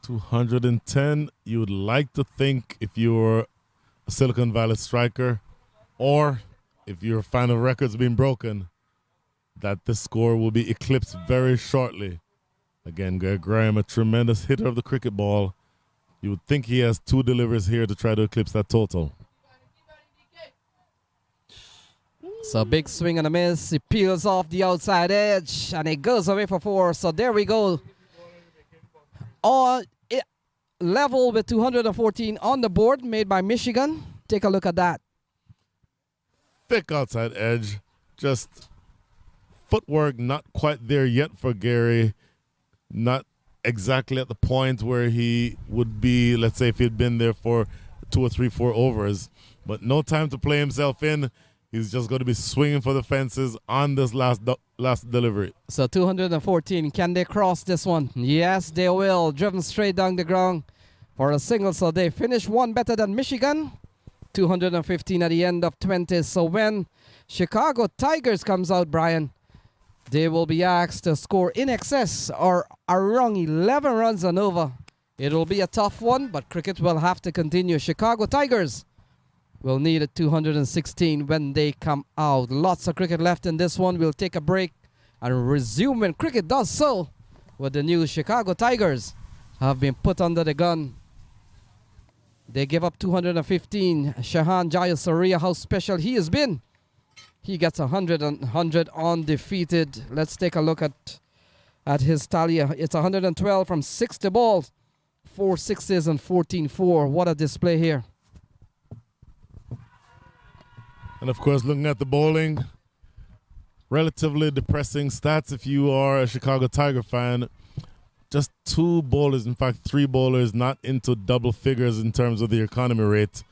210. You would like to think, if you're a Silicon Valley striker, or if you're a fan of records being broken, that the score will be eclipsed very shortly. Again, Greg Graham, a tremendous hitter of the cricket ball. You would think he has 2 deliveries here to try to eclipse that total. So big swing and a miss. He peels off the outside edge and it goes away for 4. So there we go. Level with 214 on the board, made by Michigan. Take a look at that. Thick outside edge. Just footwork not quite there yet for Gary. Not exactly at the point where he would be, let's say, if he'd been there for 2 or 3, 4 overs. But no time to play himself in. He's just going to be swinging for the fences on this last delivery. So 214. Can they cross this one? Yes, they will. Driven straight down the ground for a single. So they finish 1 better than Michigan. 215 at the end of 20. So when Chicago Tigers comes out, Brian, they will be asked to score in excess or around 11 runs and over. It will be a tough one, but cricket will have to continue. Chicago Tigers will need a 216 when they come out. Lots of cricket left in this one. We'll take a break and resume when cricket does so with the new Chicago Tigers have been put under the gun. They give up 215. Shahan Jayasuriya, how special he has been. He gets 100 undefeated. Let's take a look at his tally. It's 112 from 60 balls, 4 sixes and 14-4. What a display here. And of course, looking at the bowling, relatively depressing stats if you are a Chicago Tiger fan. Just 2 bowlers, in fact 3 bowlers, not into double figures in terms of the economy rate.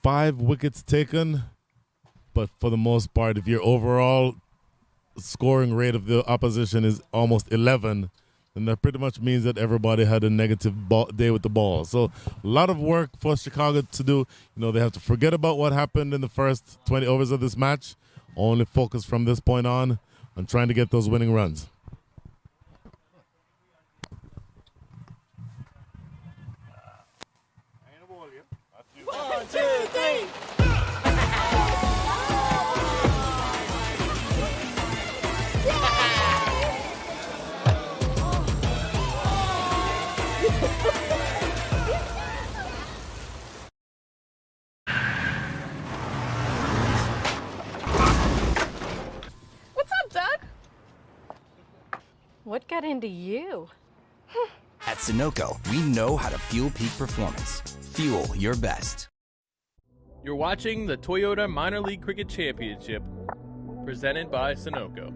5 wickets taken, but for the most part, if your overall scoring rate of the opposition is almost 11, then that pretty much means that everybody had a negative day with the ball. So a lot of work for Chicago to do. You know, they have to forget about what happened in the first 20 overs of this match, only focus from this point on trying to get those winning runs. What's up, Doug? What got into you? At Sunoco, we know how to fuel peak performance. Fuel your best. You're watching the Toyota Minor League Cricket Championship, presented by Sunoco.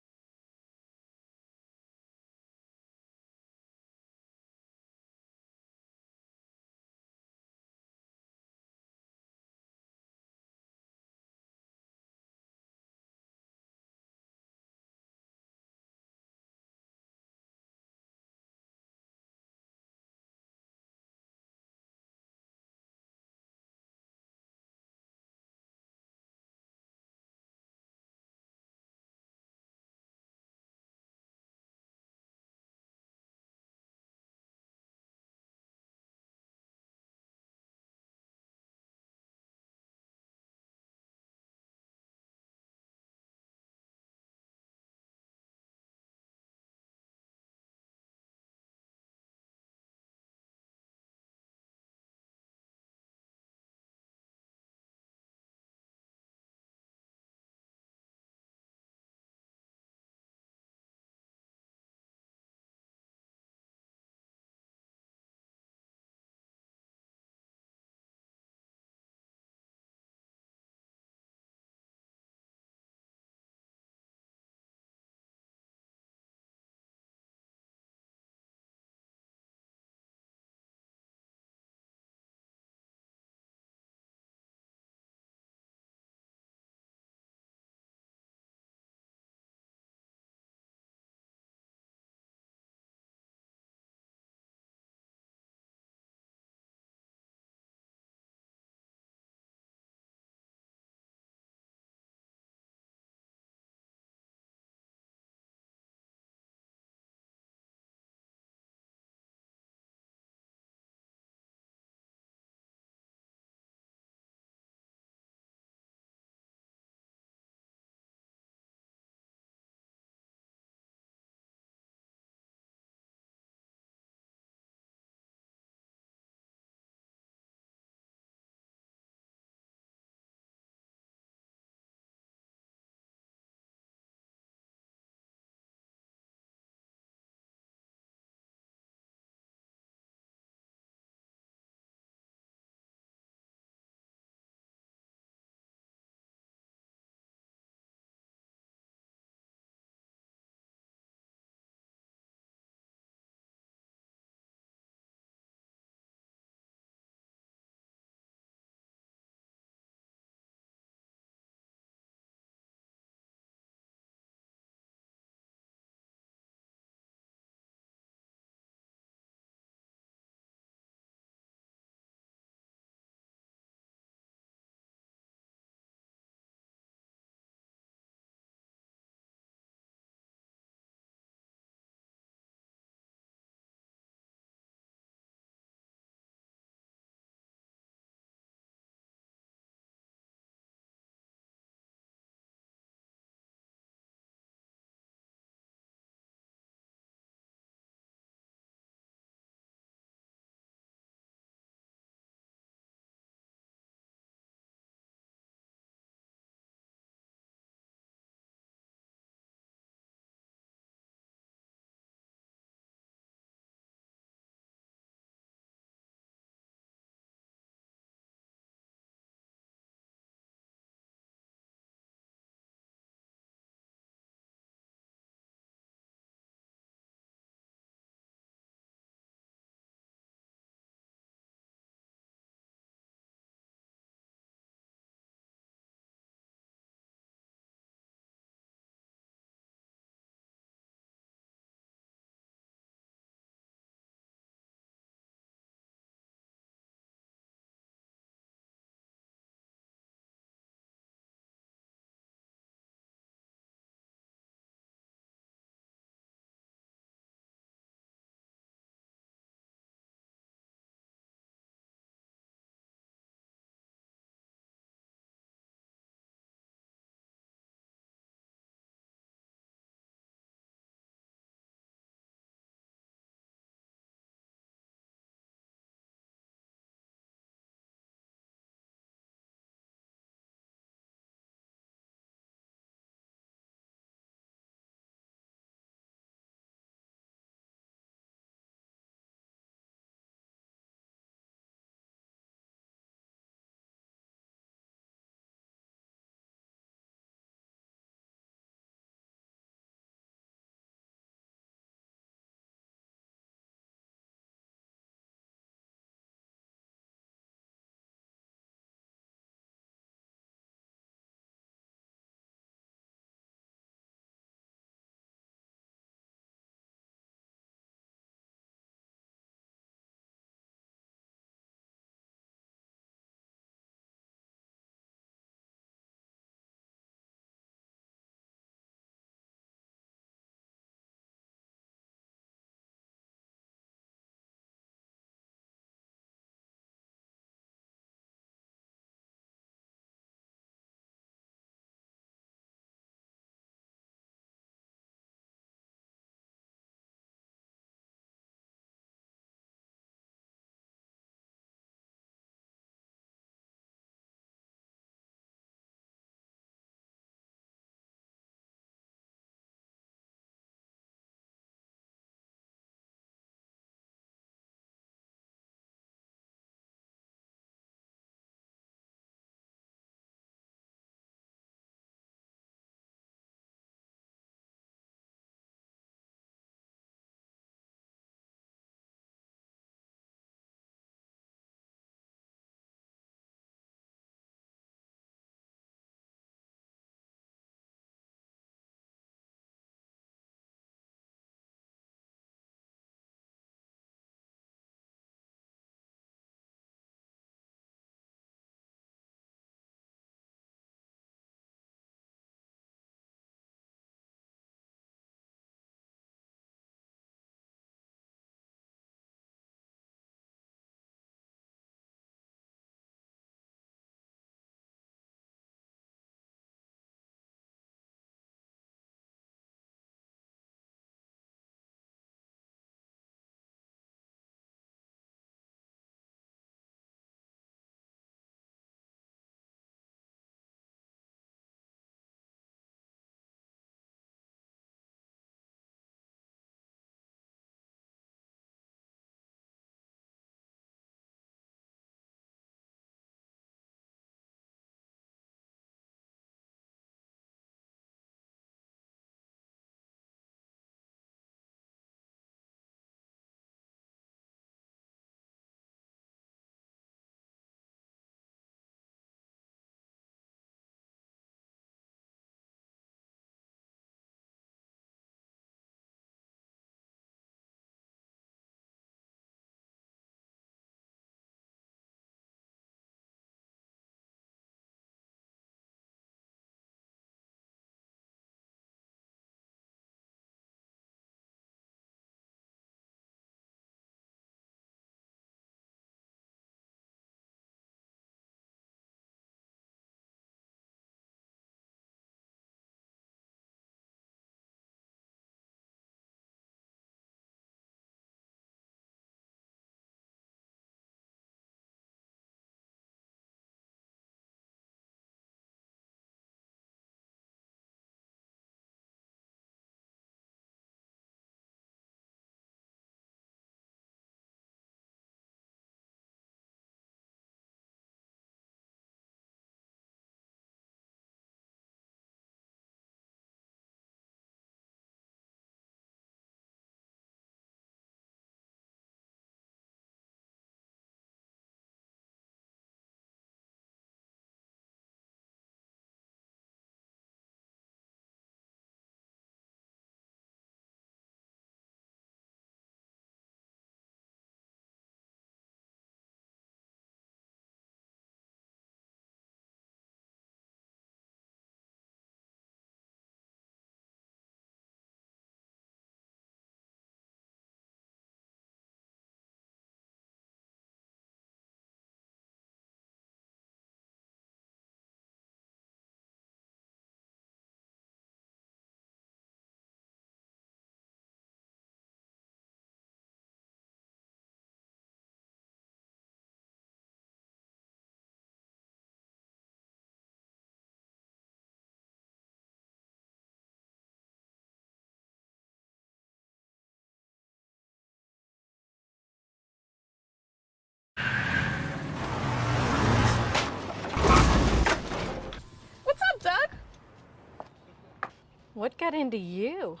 What got into you?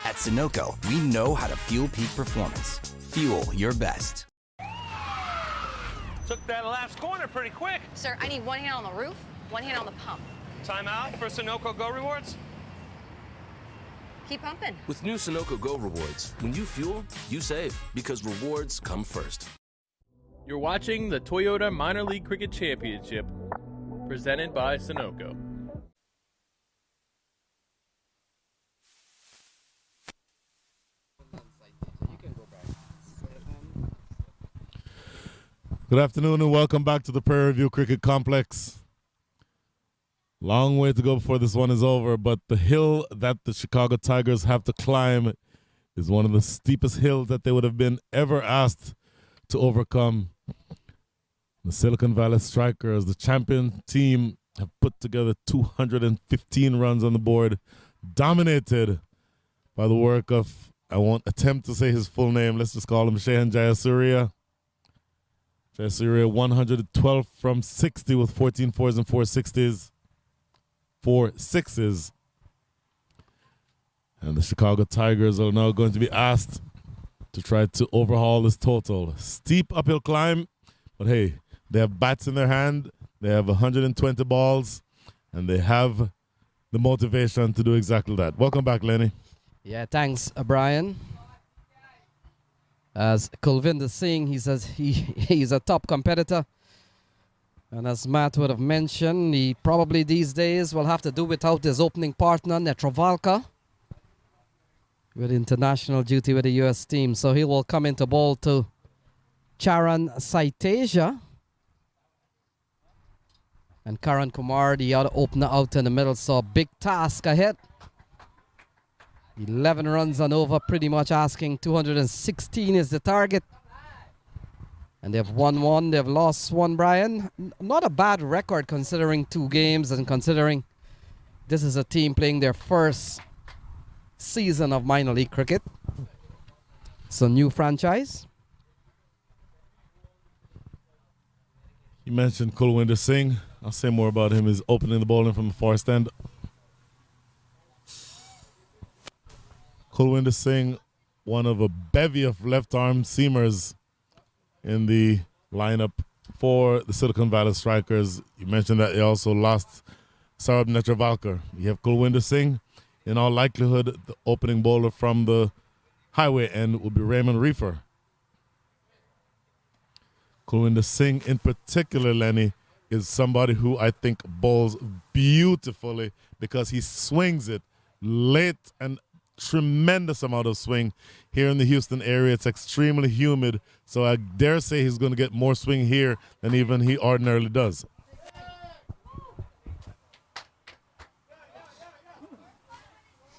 At Sunoco, we know how to fuel peak performance. Fuel your best. Took that last corner pretty quick. Sir, I need one hand on the roof, one hand on the pump. Time out for Sunoco Go Rewards. Keep pumping. With new Sunoco Go rewards, when you fuel, you save because rewards come first. You're watching the Toyota Minor League Cricket Championship, presented by Sunoco. Good afternoon and welcome back to the Prairie View Cricket Complex. Long way to go before this one is over, but the hill that the Chicago Tigers have to climb is one of the steepest hills that they would have been ever asked to overcome. The Silicon Valley Strikers, the champion team, have put together 215 runs on the board, dominated by the work of, I won't attempt to say his full name, let's just call him Shehan Jayasuriya. Jayasuriya 112 from 60 with 14 fours and 4 sixes. And the Chicago Tigers are now going to be asked to try to overhaul this total. Steep uphill climb, but hey, they have bats in their hand, they have 120 balls, and they have the motivation to do exactly that. Welcome back, Lenny. Yeah, thanks, Brian. As Kulvinder Singh, he says he's a top competitor. And as Matt would have mentioned, he probably these days will have to do without his opening partner, Netravalka, with international duty with the U.S. team. So he will come into ball to Charan Saiteja. And Karan Kumar, the other opener out in the middle, so a big task ahead. 11 runs and over, pretty much asking 216 is the target. And they've won one, they've lost one, Brian. Not a bad record considering 2 games and considering this is a team playing their first season of minor league cricket. It's a new franchise. You mentioned Kulwinder Singh. I'll say more about him. He's opening the bowling from the far stand. Kulwinder Singh, one of a bevy of left-arm seamers in the lineup for the Silicon Valley Strikers. You mentioned that they also lost Saurabh Netravalkar. You have Kulwinder Singh. In all likelihood, the opening bowler from the highway end will be Raymond Reefer. Kulwinder Singh in particular, Lenny, is somebody who I think bowls beautifully because he swings it late and tremendous amount of swing. Here in the Houston area, it's extremely humid, so I dare say he's going to get more swing here than even he ordinarily does.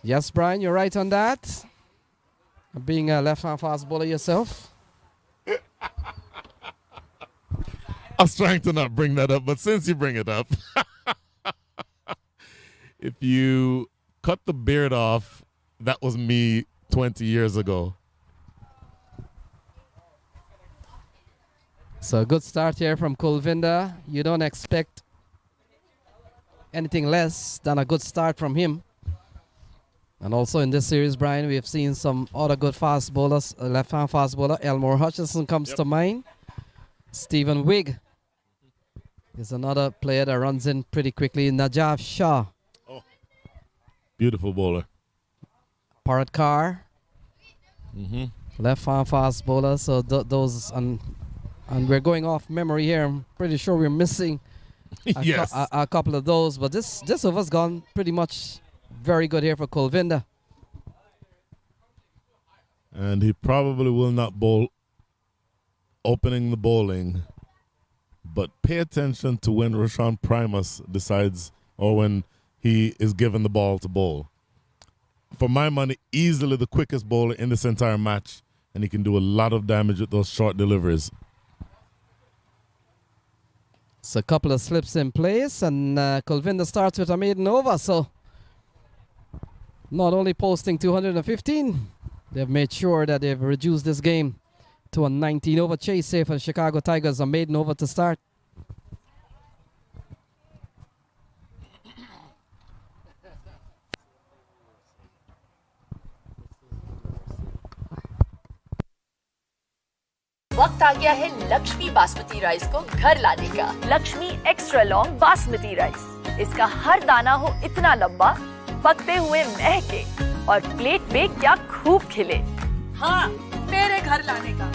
Yes, Brian, you're right on that. Being a left-hand fast bowler yourself. I was trying to not bring that up, but since you bring it up, if you cut the beard off, that was me 20 years ago. So a good start here from Kulvinder. You don't expect anything less than a good start from him. And also in this series, Brian, we have seen some other good fast bowlers. Left-hand fast bowler, Elmore Hutchinson comes to mind. Stephen Wigg is another player that runs in pretty quickly. Najaf Shah. Oh, beautiful bowler. Parrot Carr. Left-hand fast bowler. So those, and we're going off memory here. I'm pretty sure we're missing yes. a couple of those. But this over's gone pretty much very good here for Kulvinder. And he probably will not bowl opening the bowling. But pay attention to when Rashawn Primus decides or when he is given the ball to bowl. For my money, easily the quickest bowler in this entire match. And he can do a lot of damage with those short deliveries. So a couple of slips in place. And Kulvinder starts with a maiden over. So not only posting 215, they've made sure that they've reduced this game to a 19-over chase here for the Chicago Tigers. A maiden over to start. वक्त आ गया है Lakshmi basmati rice को घर लाने का। Lakshmi extra long basmati rice, इसका हर दाना हो इतना लंबा, पकते हुए महके और प्लेट में क्या खूब खिले। हाँ, मेरे घर लाने का।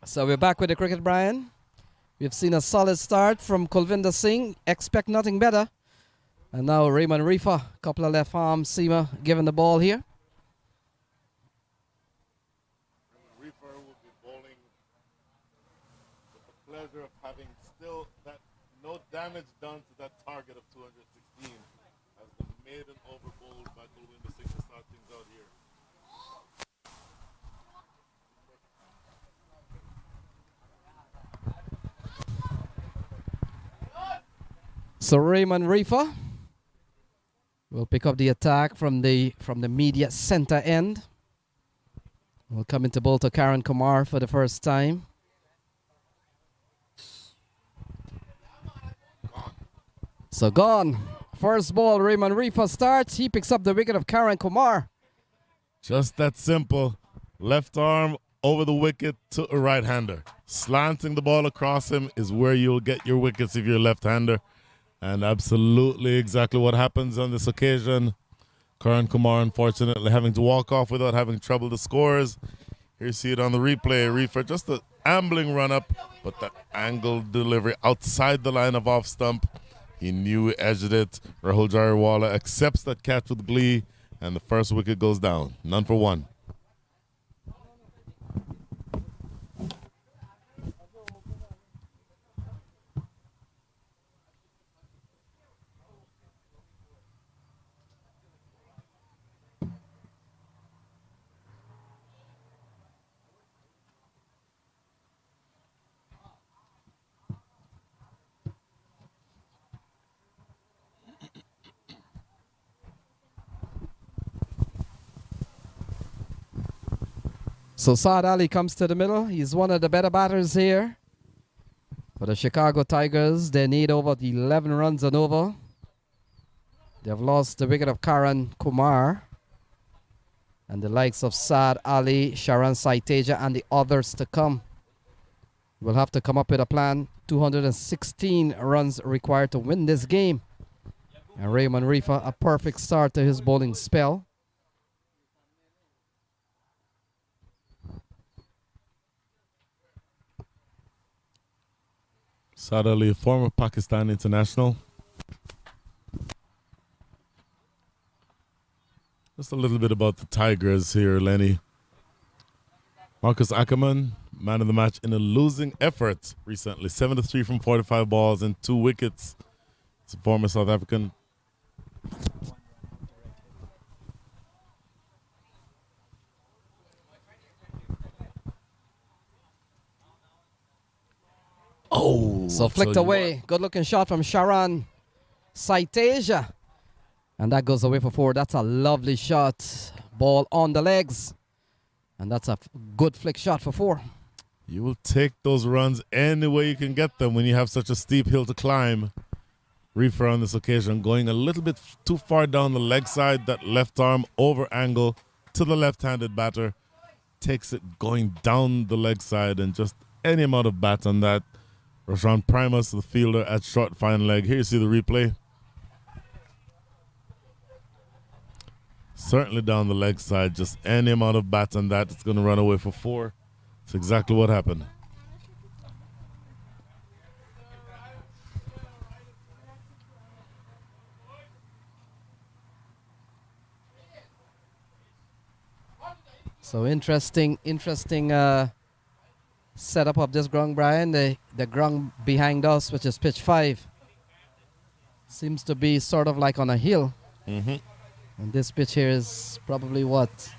So we're back with the cricket, Brian. We've seen a solid start from Kulvinder Singh. Expect nothing better. And now Raymond Reefer, couple of left arm seamer, giving the ball here. Reefer will be bowling with the pleasure of having still that no damage done to that target of 216 as the maiden over bowled by Kulwinder Singh to start things out here. So Raymond Reefer will pick up the attack from the media center end. Will come into bowl to Karan Kumar for the first time. So gone. First ball, Raymond Reefer starts. He picks up the wicket of Karan Kumar. Just that simple. Left arm over the wicket to a right-hander. Slanting the ball across him is where you'll get your wickets if you're a left-hander. And absolutely exactly what happens on this occasion. Karan Kumar, unfortunately, having to walk off without having trouble the scores. Here you see it on the replay. Reefer, just an ambling run-up, but the angled delivery outside the line of off-stump. He knew he edged it. Rahul Jariwala accepts that catch with glee, and the first wicket goes down. None for one. So Saad Ali comes to the middle. He's one of the better batters here. For the Chicago Tigers, they need over 11 runs and over. They've lost the wicket of Karan Kumar. And the likes of Saad Ali, Sharan Saiteja, and the others to come. We'll have to come up with a plan. 216 runs required to win this game. And Raymond Reefer, a perfect start to his bowling spell. Saad Ali, a former Pakistan international. Just a little bit about the Tigers here, Lenny. Marcus Ackerman, man of the match in a losing effort recently. 73 from 45 balls and 2 wickets. It's a former South African. Oh, So flicked away. Good looking shot from Sharan Saiteja. And that goes away for 4. That's a lovely shot. Ball on the legs. And that's a good flick shot for 4. You will take those runs any way you can get them when you have such a steep hill to climb. Reefer on this occasion going a little bit too far down the leg side. That left arm over angle to the left-handed batter. Takes it going down the leg side and just any amount of bat on that. Roshan Primus, the fielder at short fine leg. Here you see the replay. Certainly down the leg side, just any amount of bat on that. It's going to run away for 4. That's exactly what happened. So interesting setup of this ground, Brian. The ground behind us, which is pitch 5, seems to be sort of like on a hill. Mm-hmm. And this pitch here is probably what,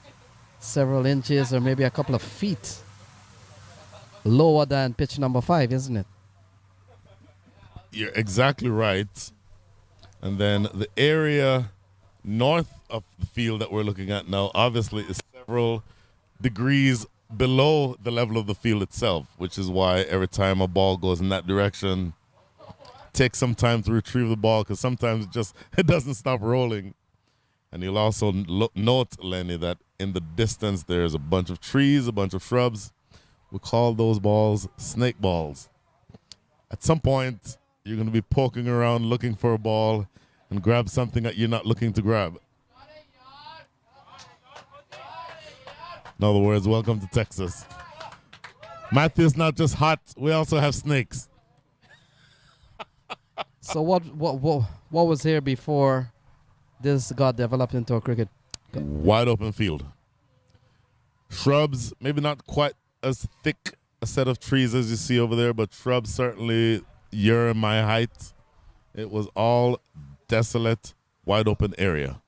several inches or maybe a couple of feet lower than pitch number 5, isn't it? You're exactly right. And then the area north of the field that we're looking at now obviously is several degrees below the level of the field itself, which is why every time a ball goes in that direction, it takes some time to retrieve the ball because sometimes it doesn't stop rolling. And you'll also note, Lenny, that in the distance there's a bunch of trees, a bunch of shrubs. We call those balls snake balls. At some point, you're going to be poking around looking for a ball and grab something that you're not looking to grab. In other words, welcome to Texas. Matthew's not just hot, we also have snakes. So what was here before this got developed into a cricket? Wide open field. Shrubs, maybe not quite as thick a set of trees as you see over there, but shrubs certainly you're in my height. It was all desolate, wide open area.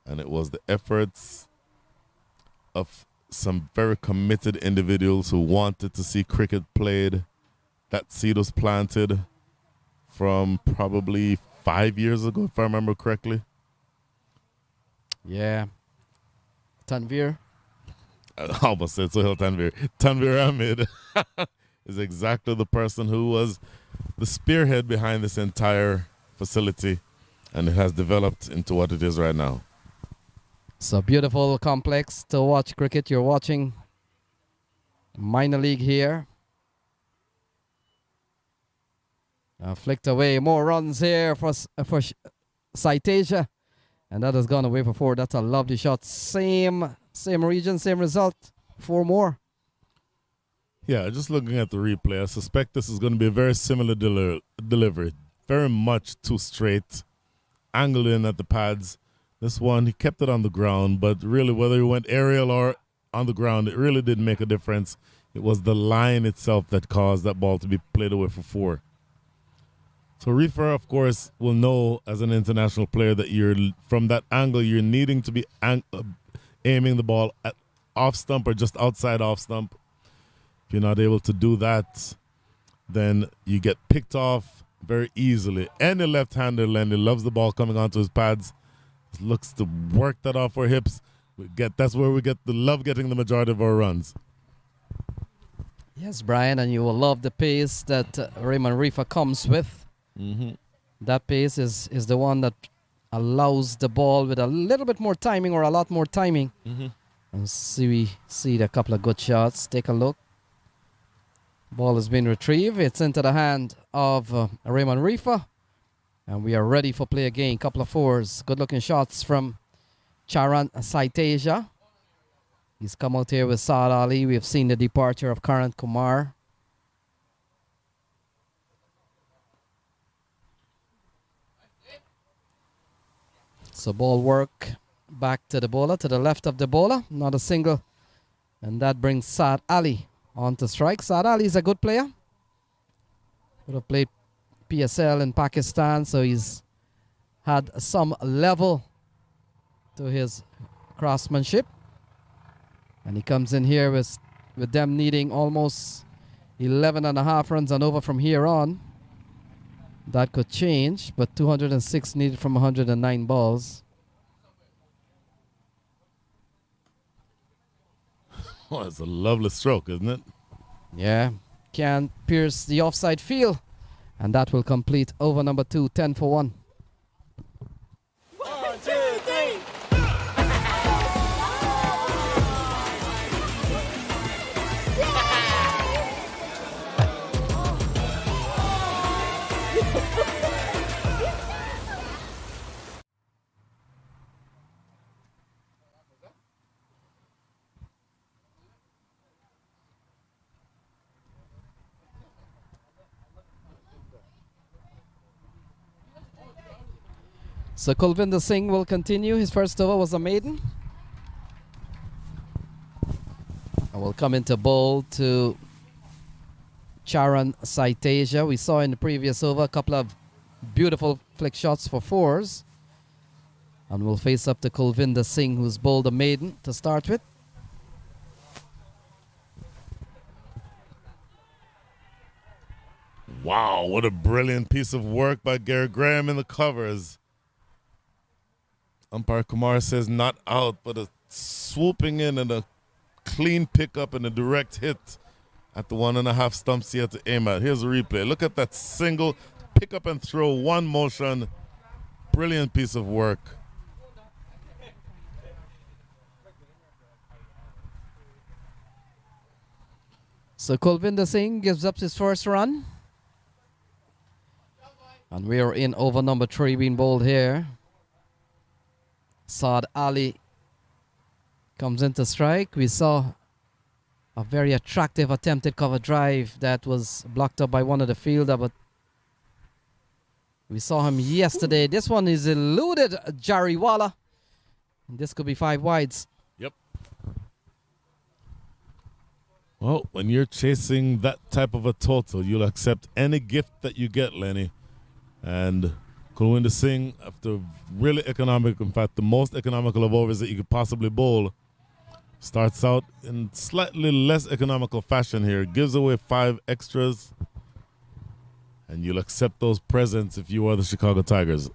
And it was the efforts of some very committed individuals who wanted to see cricket played. That seed was planted from probably 5 years ago, if I remember correctly. Yeah. Tanvir. I almost said Sohail Tanvir. Tanvir Ahmed is exactly the person who was the spearhead behind this entire facility, and it has developed into what it is right now. So beautiful complex to watch cricket. You're watching minor league here. Flicked away. More runs here for Citasia. And that has gone away for 4. That's a lovely shot. Same region, same result. 4 more. Yeah, just looking at the replay, I suspect this is going to be a very similar delivery. Very much too straight. Angled in at the pads. This one, he kept it on the ground, but really whether he went aerial or on the ground, it really didn't make a difference. It was the line itself that caused that ball to be played away for 4. So Reefer, of course, will know as an international player that you're from that angle, you're needing to be aiming the ball at off stump or just outside off stump. If you're not able to do that, then you get picked off very easily. Any left-hander, Lenny, loves the ball coming onto his pads. Looks to work that off our hips. That's where we love getting the majority of our runs. Yes, Brian, and you will love the pace that Raymond Reefer comes with. Mm-hmm. That pace is the one that allows the ball with a little bit more timing or a lot more timing. Mm-hmm. And we see a couple of good shots. Take a look. Ball has been retrieved. It's into the hand of Raymond Reefer. And we are ready for play again. Couple of 4s. Good looking shots from Charan Citasia. He's come out here with Saad Ali. We have seen the departure of Karan Kumar. So ball work back to the bowler, to the left of the bowler. Not a single. And that brings Saad Ali on to strike. Saad Ali is a good player. Would have played PSL in Pakistan, so he's had some level to his craftsmanship. And he comes in here with them needing almost 11.5 runs and over from here on. That could change, but 206 needed from 109 balls. Oh, it's a lovely stroke, isn't it? Yeah, can pierce the offside field. And that will complete over number 2, 10 for 1. 1, 2, 3. So Kulvinder Singh will continue. His first over was a maiden. And will come into bowl to Charan Citasia. We saw in the previous over a couple of beautiful flick shots for 4s. And we'll face up to Kulvinder Singh, who's bowled a maiden to start with. Wow, what a brilliant piece of work by Gary Graham in the covers. Umpire Kumar says not out, but a swooping in and a clean pickup and a direct hit at the 1.5 stumps he had to aim at. Here's a replay. Look at that single pick up and throw, one motion. Brilliant piece of work. So Kulvinder Singh gives up his first run. And we are in over number 3 being bowled here. Saad Ali comes into strike. We saw a very attractive attempted cover drive that was blocked up by one of the fielder, but we saw him yesterday. This one is eluded Jariwala. And this could be 5 wides. Yep. Well, when you're chasing that type of a total, you'll accept any gift that you get, Lenny. And Kulwinder Singh, after really economic, in fact, the most economical of overs that you could possibly bowl, starts out in slightly less economical fashion here. Gives away 5 extras. And you'll accept those presents if you are the Chicago Tigers.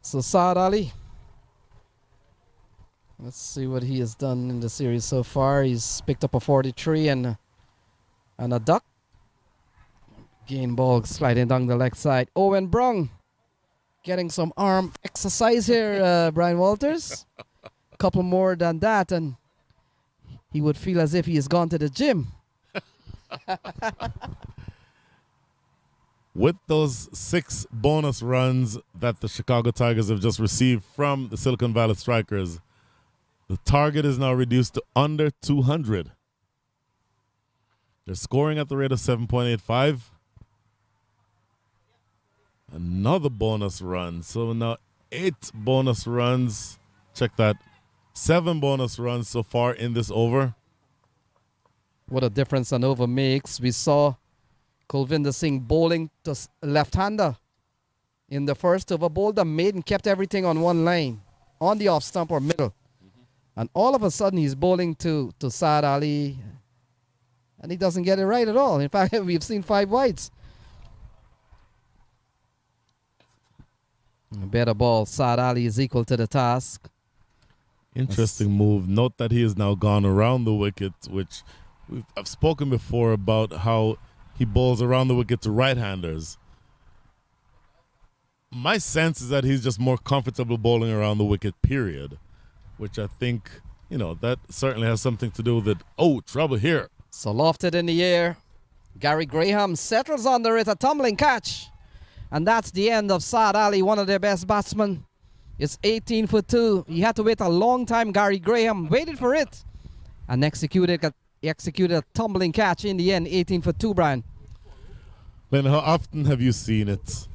So Saad Ali, let's see what he has done in the series so far. He's picked up a 43 and a duck. Gain ball sliding down the leg side. Owen Brung getting some arm exercise here, Brian Walters. A couple more than that and he would feel as if he has gone to the gym. With those 6 bonus runs that the Chicago Tigers have just received from the Silicon Valley Strikers, the target is now reduced to under 200. They're scoring at the rate of 7.85. Another bonus run. So now 8 bonus runs. Check that. 7 bonus runs so far in this over. What a difference an over makes. We saw Kulvinder Singh bowling to left-hander in the first over. Bowled a mid and kept everything on one line, on the off stump or middle. And all of a sudden he's bowling to Saad Ali and he doesn't get it right at all. In fact, we've seen 5 wides. A better ball. Saad Ali is equal to the task. Interesting move. Note that he has now gone around the wicket, which I've spoken before about how he bowls around the wicket to right-handers. My sense is that he's just more comfortable bowling around the wicket, period, which I think, that certainly has something to do with it. Oh, trouble here. So lofted in the air. Gary Graham settles under it, a tumbling catch. And that's the end of Saad Ali, one of their best batsmen. It's 18 for 2. He had to wait a long time. Gary Graham waited for it and executed a tumbling catch in the end. 18 for 2, Brian. Len, how often have you seen it?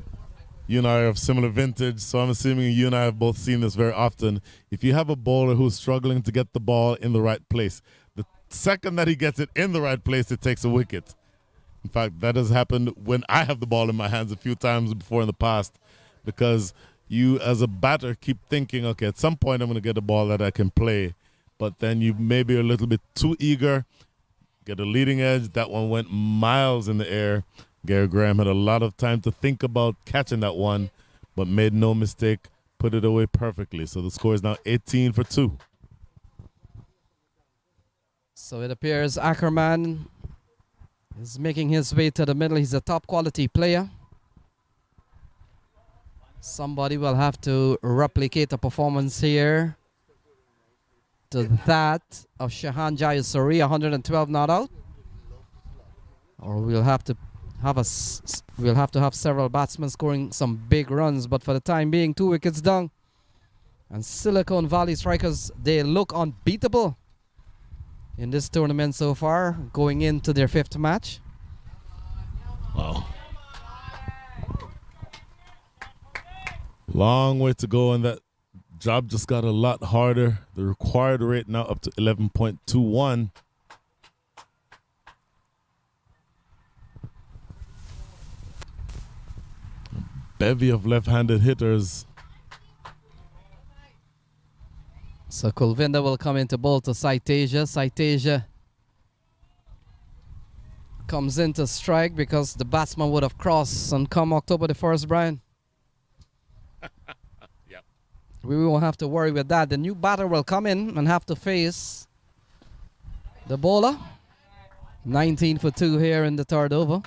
You and I are of similar vintage, so I'm assuming you and I have both seen this very often. If you have a bowler who's struggling to get the ball in the right place, the second that he gets it in the right place, it takes a wicket. In fact, that has happened when I have the ball in my hands a few times before in the past, because you as a batter keep thinking, okay, at some point I'm going to get a ball that I can play, but then you maybe are a little bit too eager, get a leading edge. That one went miles in the air. Gary Graham had a lot of time to think about catching that one, but made no mistake, put it away perfectly. So the score is now 18 for 2. So it appears Ackerman is making his way to the middle. He's a top quality player. Somebody will have to replicate a performance here to that of Shahan Jayasuri, 112 not out. Or we'll have to have several batsmen scoring some big runs, but for the time being, 2 wickets down. And Silicon Valley Strikers, they look unbeatable in this tournament so far, going into their 5th match. Wow. Long way to go, and that job just got a lot harder. The required rate now up to 11.21. Bevy of left-handed hitters. So Kulvinder will come into bowl to Saitasia. Saitasia comes into strike because the batsman would have crossed and come October the 1st, Brian. Yep. We won't have to worry with that. The new batter will come in and have to face the bowler. 19 for 2 here in the 3rd over.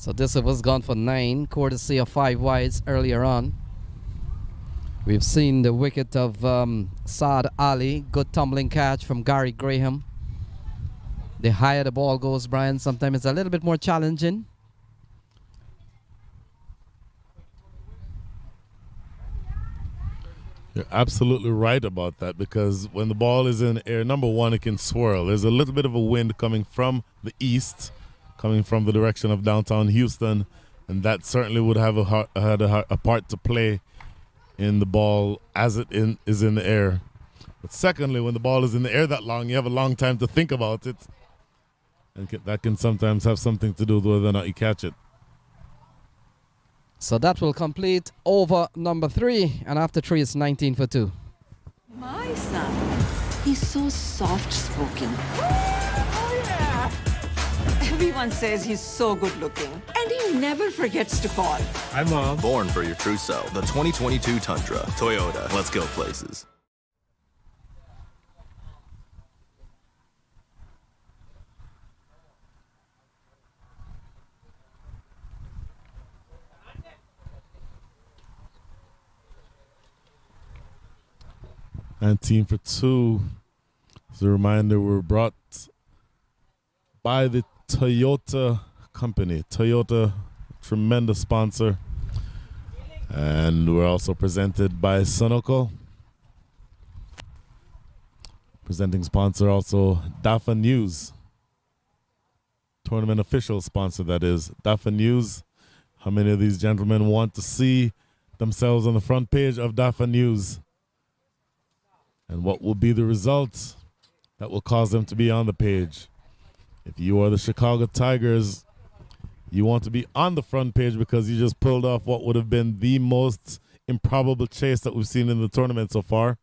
So this was gone for 9, courtesy of 5 wides earlier on. We've seen the wicket of Saad Ali. Good tumbling catch from Gary Graham. The higher the ball goes, Brian, sometimes it's a little bit more challenging. You're absolutely right about that, because when the ball is in the air, number one, it can swirl. There's a little bit of a wind coming from the east, coming from the direction of downtown Houston, and that certainly would have had a part to play in the ball as it is in the air. But secondly, when the ball is in the air that long, you have a long time to think about it, and that can sometimes have something to do with whether or not you catch it. So that will complete over number 3, and after 3 it's 19 for 2. My son. He's so soft-spoken. Oh, yeah. Everyone says he's so good-looking, and he never forgets to call. Hi, Mom. Born for your true self. The 2022 Tundra. Toyota. Let's go places. And team for 2. As a reminder, we're brought by the Toyota company. Toyota, tremendous sponsor. And we're also presented by Sunoco. Presenting sponsor also DAFA News. Tournament official sponsor, that is. DAFA News. How many of these gentlemen want to see themselves on the front page of DAFA News? And what will be the results that will cause them to be on the page? If you are the Chicago Tigers, you want to be on the front page because you just pulled off what would have been the most improbable chase that we've seen in the tournament so far.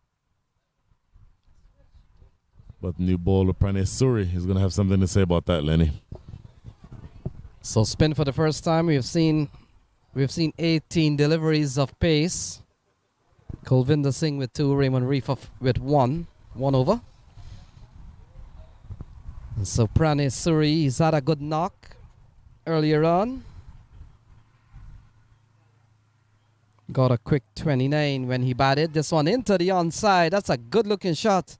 But new bowler Pranay Suri is going to have something to say about that, Lenny. So spin for the first time. We've seen 18 deliveries of pace. Kulvinder Singh with 2, Raymond Reef with 1 over. And so Pranay Suri, he's had a good knock earlier on. Got a quick 29 when he batted. This one into the onside. That's a good looking shot.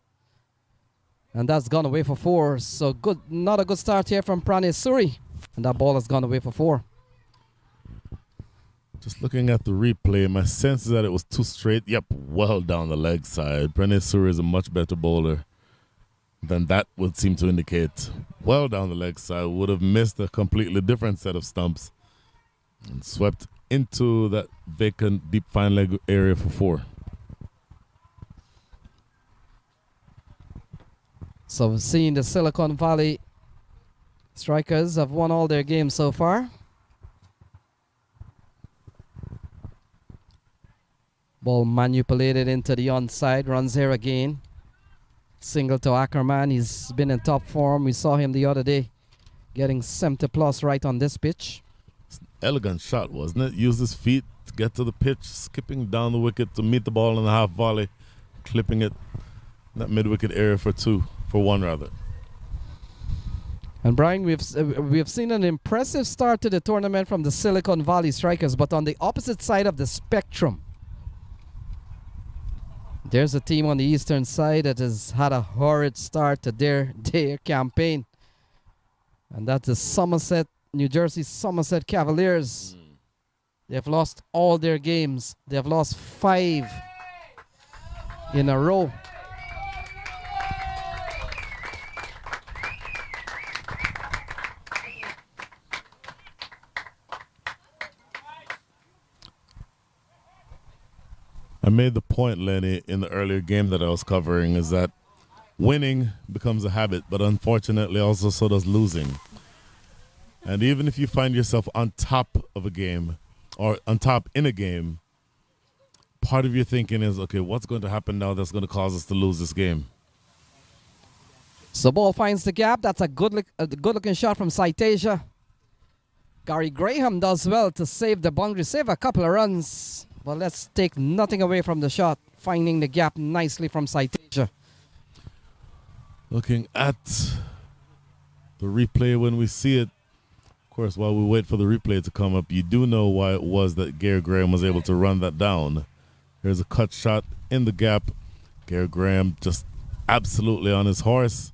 And that's gone away for 4. So good, not a good start here from Pranay Suri. And that ball has gone away for 4. Just looking at the replay, my sense is that it was too straight. Yep, well down the leg side. Pranay Suri is a much better bowler than that would seem to indicate. Well down the leg side, would have missed a completely different set of stumps and swept into that vacant deep fine leg area for 4. So we've seen the Silicon Valley Strikers have won all their games so far. Ball manipulated into the onside. Runs here again. Single to Ackerman. He's been in top form. We saw him the other day getting 70 plus right on this pitch. It's an elegant shot, wasn't it? Used his feet to get to the pitch, skipping down the wicket to meet the ball in the half volley, clipping it in that mid-wicket area for 1 rather. And Brian, we've seen an impressive start to the tournament from the Silicon Valley Strikers, but on the opposite side of the spectrum, there's a team on the eastern side that has had a horrid start to their campaign. And that's the New Jersey Somerset Cavaliers. They've lost all their games. They've lost 5 in a row. I made the point, Lenny, in the earlier game that I was covering, is that winning becomes a habit, but unfortunately also so does losing. And even if you find yourself on top of a game or on top in a game, part of your thinking is, okay, what's going to happen now that's going to cause us to lose this game? So ball finds the gap. That's a good looking shot from Saitasia. Gary Graham does well to save the boundary, save a couple of runs. But let's take nothing away from the shot. Finding the gap nicely from Saitasia. Looking at the replay when we see it, of course, while we wait for the replay to come up, you do know why it was that Gary Graham was able to run that down. Here's a cut shot in the gap. Gary Graham just absolutely on his horse.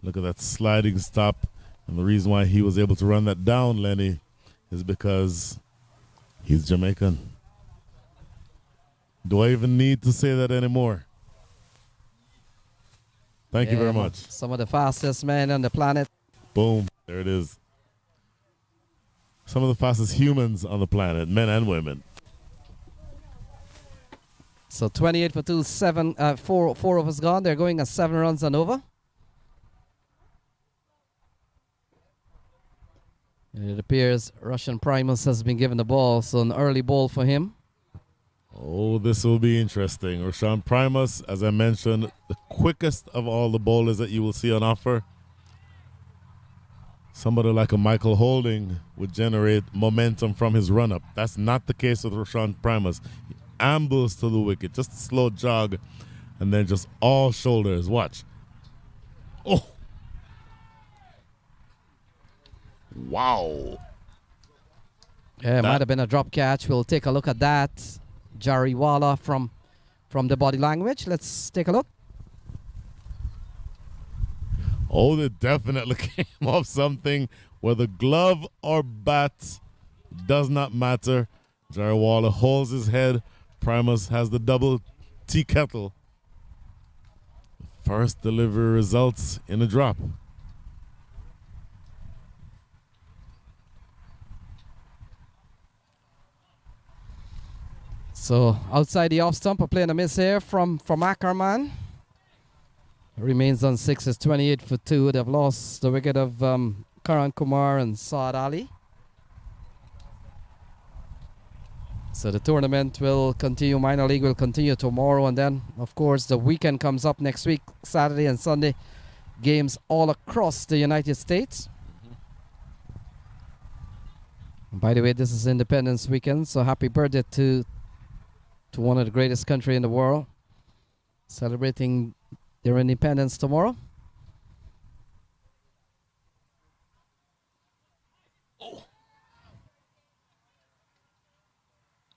Look at that sliding stop. And the reason why he was able to run that down, Lenny, is because he's Jamaican. Do I even need to say that anymore? Thank you very much. Some of the fastest men on the planet. Boom. There it is. Some of the fastest humans on the planet, men and women. So 28 for 2, 4 of us gone. They're going at 7 runs and over. And it appears Russian Primus has been given the ball, so an early ball for him. Oh, this will be interesting. Rashawn Primus, as I mentioned, the quickest of all the bowlers that you will see on offer. Somebody like a Michael Holding would generate momentum from his run-up. That's not the case with Rashawn Primus. He ambles to the wicket, just a slow jog, and then just all shoulders. Watch. Oh. Wow. Yeah, it might have been a drop catch. We'll take a look at that. Jariwala from the body language. Let's take a look. Oh, they definitely came off something. Whether glove or bat does not matter. Jariwala holds his head. Primus has the double tea kettle. First delivery results in a drop. So outside the off stump, a play and a miss here from Ackerman. Remains on 6 is 28 for 2. They've lost the wicket of Karan Kumar and Saad Ali. So the tournament will continue, minor league will continue tomorrow, and then of course the weekend comes up next week, Saturday and Sunday. Games all across the United States. By the way, this is Independence Weekend, so happy birthday to one of the greatest country in the world, celebrating their independence tomorrow.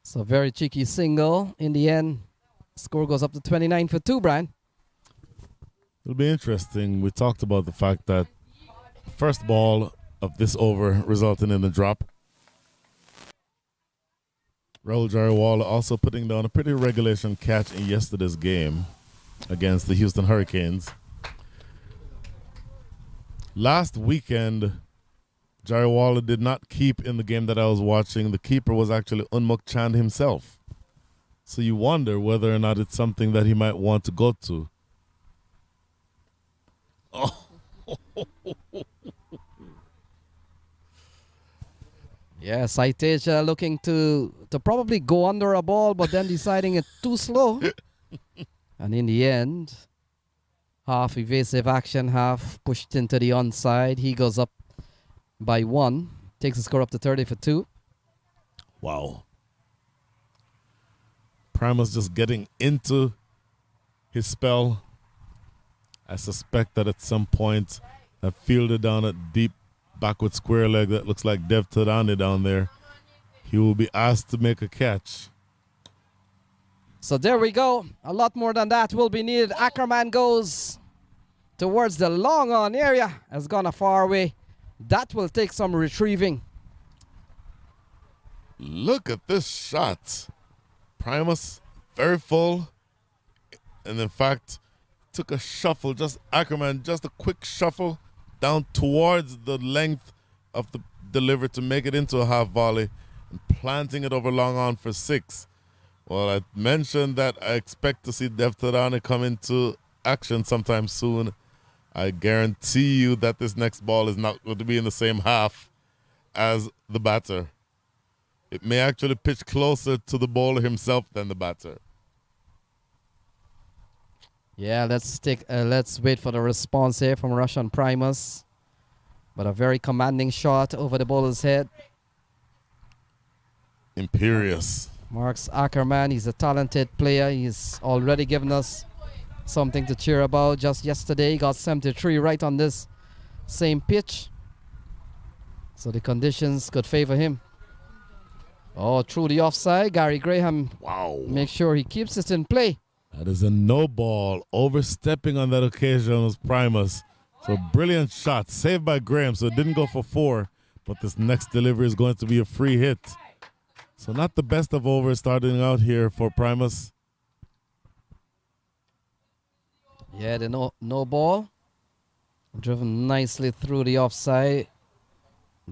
So very cheeky single. In the end, score goes up to 29 for 2, Brian. It'll be interesting. We talked about the fact that first ball of this over resulting in a drop. Rahul Jariwala also putting down a pretty regulation catch in yesterday's game against the Houston Hurricanes. Last weekend, Jariwala did not keep in the game that I was watching. The keeper was actually Unmuk Chand himself. So you wonder whether or not it's something that he might want to go to. Oh. Yeah, Saiteja looking to probably go under a ball, but then deciding it's too slow. And in the end, half evasive action, half pushed into the onside. He goes up by 1, takes the score up to 30 for 2. Wow. Primus just getting into his spell. I suspect that at some point, I fielded down a deep backward square leg that looks like Dev Tadani down there. He will be asked to make a catch. So there we go. A lot more than that will be needed. Ackerman goes towards the long on area. Has gone a far way. That will take some retrieving. Look at this shot. Primus, very full. And in fact, took a shuffle. Just Ackerman, just a quick shuffle down towards the length of the delivery to make it into a half volley and planting it over long on for 6. Well, I mentioned that I expect to see Dev Tadani come into action sometime soon. I guarantee you that this next ball is not going to be in the same half as the batter. It may actually pitch closer to the bowler himself than the batter. Yeah, let's wait for the response here from Russian Primus. But a very commanding shot over the bowler's head. Imperious. Marks Ackerman, he's a talented player. He's already given us something to cheer about. Just yesterday, he got 73 right on this same pitch. So the conditions could favor him. Oh, through the offside, Gary Graham. Wow. Make sure he keeps it in play. That is a no ball. Overstepping on that occasion was Primus. So brilliant shot. Saved by Graham. So it didn't go for 4. But this next delivery is going to be a free hit. So not the best of overs starting out here for Primus. Yeah, the no ball. Driven nicely through the offside.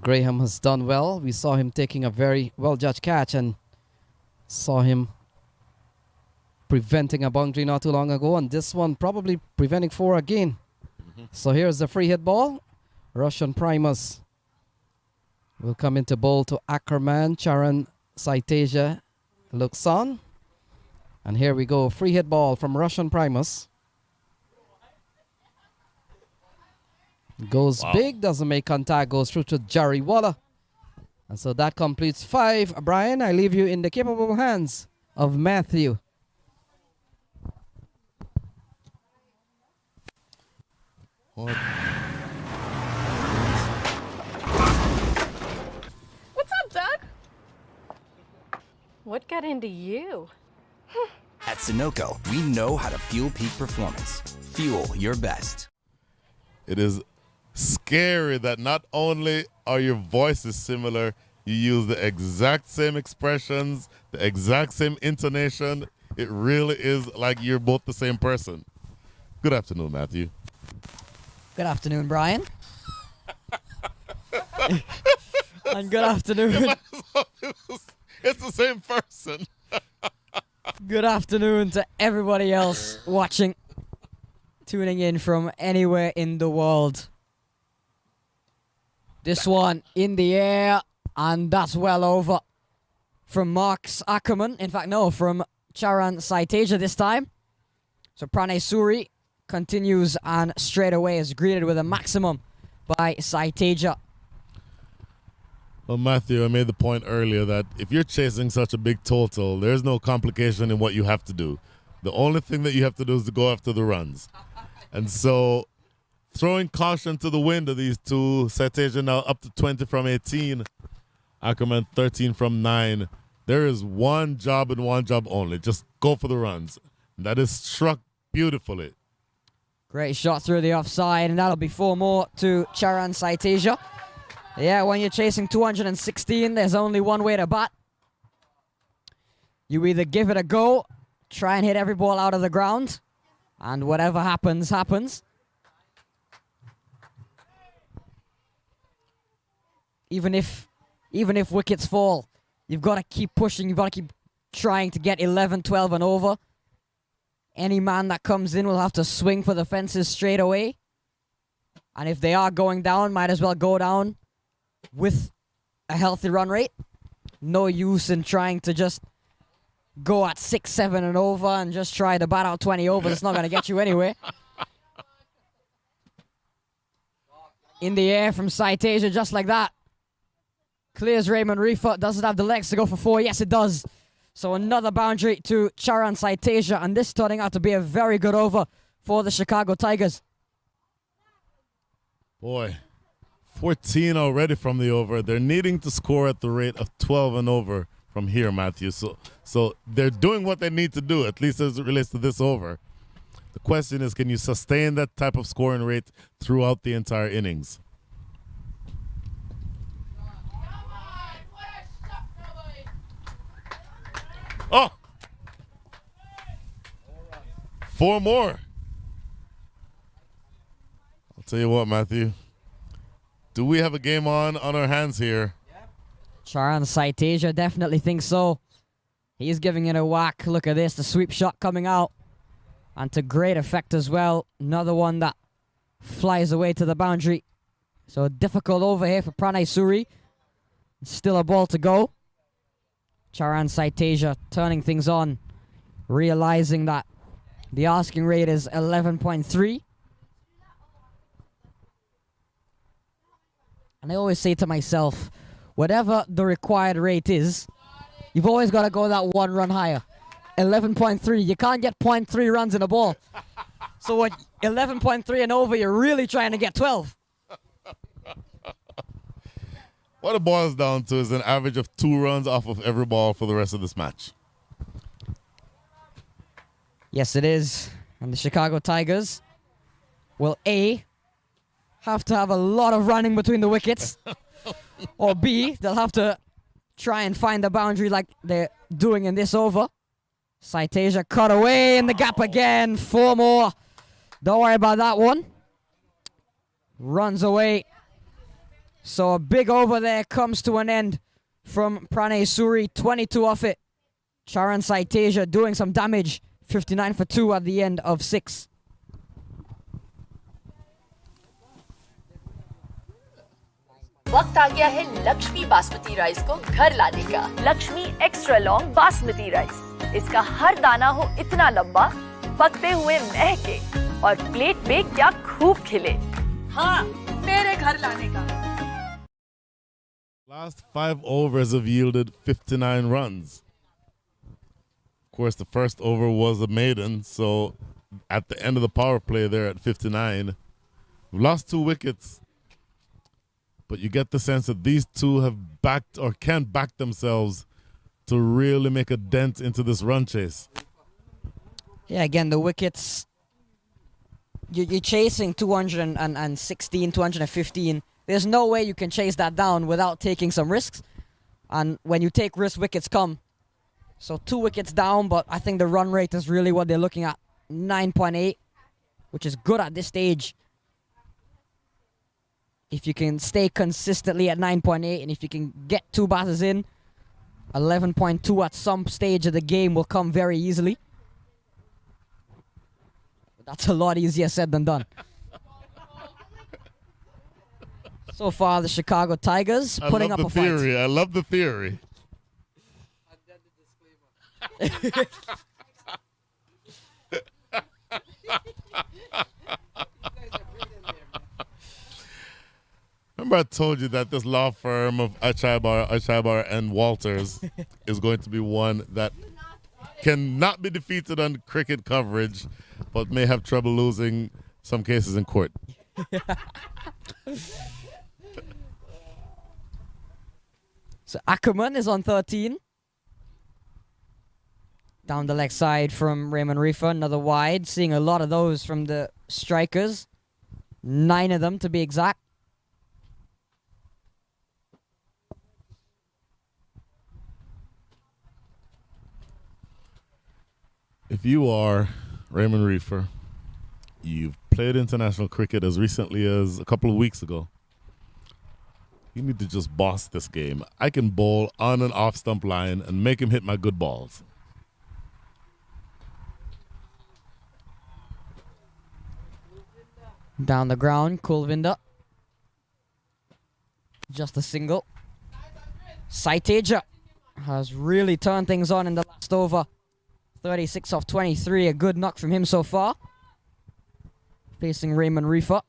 Graham has done well. We saw him taking a very well-judged catch and saw him preventing a boundary not too long ago. And this one probably preventing 4 again. So here's the free hit ball. Russian Primus will come into bowl to Ackerman. Charan Saiteja looks on. And here we go. Free hit ball from Russian Primus. Goes big, doesn't make contact, goes through to Jerry Waller. And so that completes 5. Brian, I leave you in the capable hands of Matthew. What's up, Doug? What got into you? At Sunoco, we know how to fuel peak performance. Fuel your best. It is scary that not only are your voices similar, you use the exact same expressions, the exact same intonation. It really is like you're both the same person. Good afternoon, Matthew. Good afternoon, Brian. And good afternoon. It's the same person. Good afternoon to everybody else watching, tuning in from anywhere in the world. This one in the air, and that's well over from Marks Ackerman. In fact, no, from Charan Saiteja this time. So Pranay Suri continues and straight away is greeted with a maximum by Saiteja. Well, Matthew, I made the point earlier that if you're chasing such a big total, there's no complication in what you have to do. The only thing that you have to do is to go after the runs. And so throwing caution to the wind of these two, Saiteja now up to 20 from 18, Ackerman 13 from 9. There is one job and one job only. Just go for the runs. And that is struck beautifully. Great shot through the offside, and that'll be 4 more to Charan Saiteja. Yeah, when you're chasing 216, there's only one way to bat. You either give it a go, try and hit every ball out of the ground, and whatever happens, happens. Even if wickets fall, you've got to keep pushing, you've got to keep trying to get 11, 12 and over. Any man that comes in will have to swing for the fences straight away. And if they are going down, might as well go down with a healthy run rate. No use in trying to just go at 6, 7 and over and just try to bat out 20 overs. It's not going to get you anywhere. In the air from Saiteja, just like that. Clears Raymond Reefer. Does it have the legs to go for 4? Yes, it does. So another boundary to Charan Saiteja, and this turning out to be a very good over for the Chicago Tigers. Boy, 14 already from the over. They're needing to score at the rate of 12 and over from here, Matthew. So they're doing what they need to do, at least as it relates to this over. The question is, can you sustain that type of scoring rate throughout the entire innings? Oh! 4 more. I'll tell you what, Matthew. Do we have a game on our hands here? Charan Saiteja definitely thinks so. He's giving it a whack. Look at this, the sweep shot coming out. And to great effect as well. Another one that flies away to the boundary. So a difficult over here for Pranay Suri. Still a ball to go. Charan Saiteja turning things on, realizing that the asking rate is 11.3. And I always say to myself, whatever the required rate is, you've always got to go that 1 run higher. 11.3. You can't get 0.3 runs in a ball. So what? 11.3 and over, you're really trying to get 12. What it boils down to is an average of 2 runs off of every ball for the rest of this match. Yes, it is. And the Chicago Tigers will A, have to have a lot of running between the wickets, or B, they'll have to try and find the boundary like they're doing in this over. Saiteja cut away in the gap again. 4 more. Don't worry about that one. Runs away. So a big over there comes to an end from Pranay Suri. 22 off it. Charan Saiteja doing some damage. 59 for 2 at the end of 6. वक्त आ गया है Lakshmi basmati rice को घर लाने का। Lakshmi extra long basmati rice. इसका हर दाना हो इतना लंबा, पकते हुए महके और प्लेट पे क्या खूब खिले। हाँ, मेरे घर लाने का। Last 5 overs have yielded 59 runs. Of course, the first over was a maiden, so at the end of the power play there at 59, we've lost 2 wickets. But you get the sense that these two have backed or can back themselves to really make a dent into this run chase. Yeah, again, the wickets, you're chasing 216, 215. There's no way you can chase that down without taking some risks. And when you take risks, wickets come. So 2 wickets down, but I think the run rate is really what they're looking at. 9.8, which is good at this stage. If you can stay consistently at 9.8, and if you can get 2 batters in, 11.2 at some stage of the game will come very easily. But that's a lot easier said than done. So far, the Chicago Tigers putting up a fight. I love the theory. Remember I told you that this law firm of Achaibar and Walters is going to be one that cannot be defeated on cricket coverage, but may have trouble losing some cases in court. So Ackerman is on 13. Down the leg side from Raymond Reefer, another wide. Seeing a lot of those from the strikers. 9 of them to be exact. If you are Raymond Reefer, you've played international cricket as recently as a couple of weeks ago, you need to just boss this game. I can bowl on and off stump line and make him hit my good balls. Down the ground, Kulvinder. Just a single. Saiteja has really turned things on in the last over. 36 off 23, a good knock from him so far. Facing Raymond Reefer.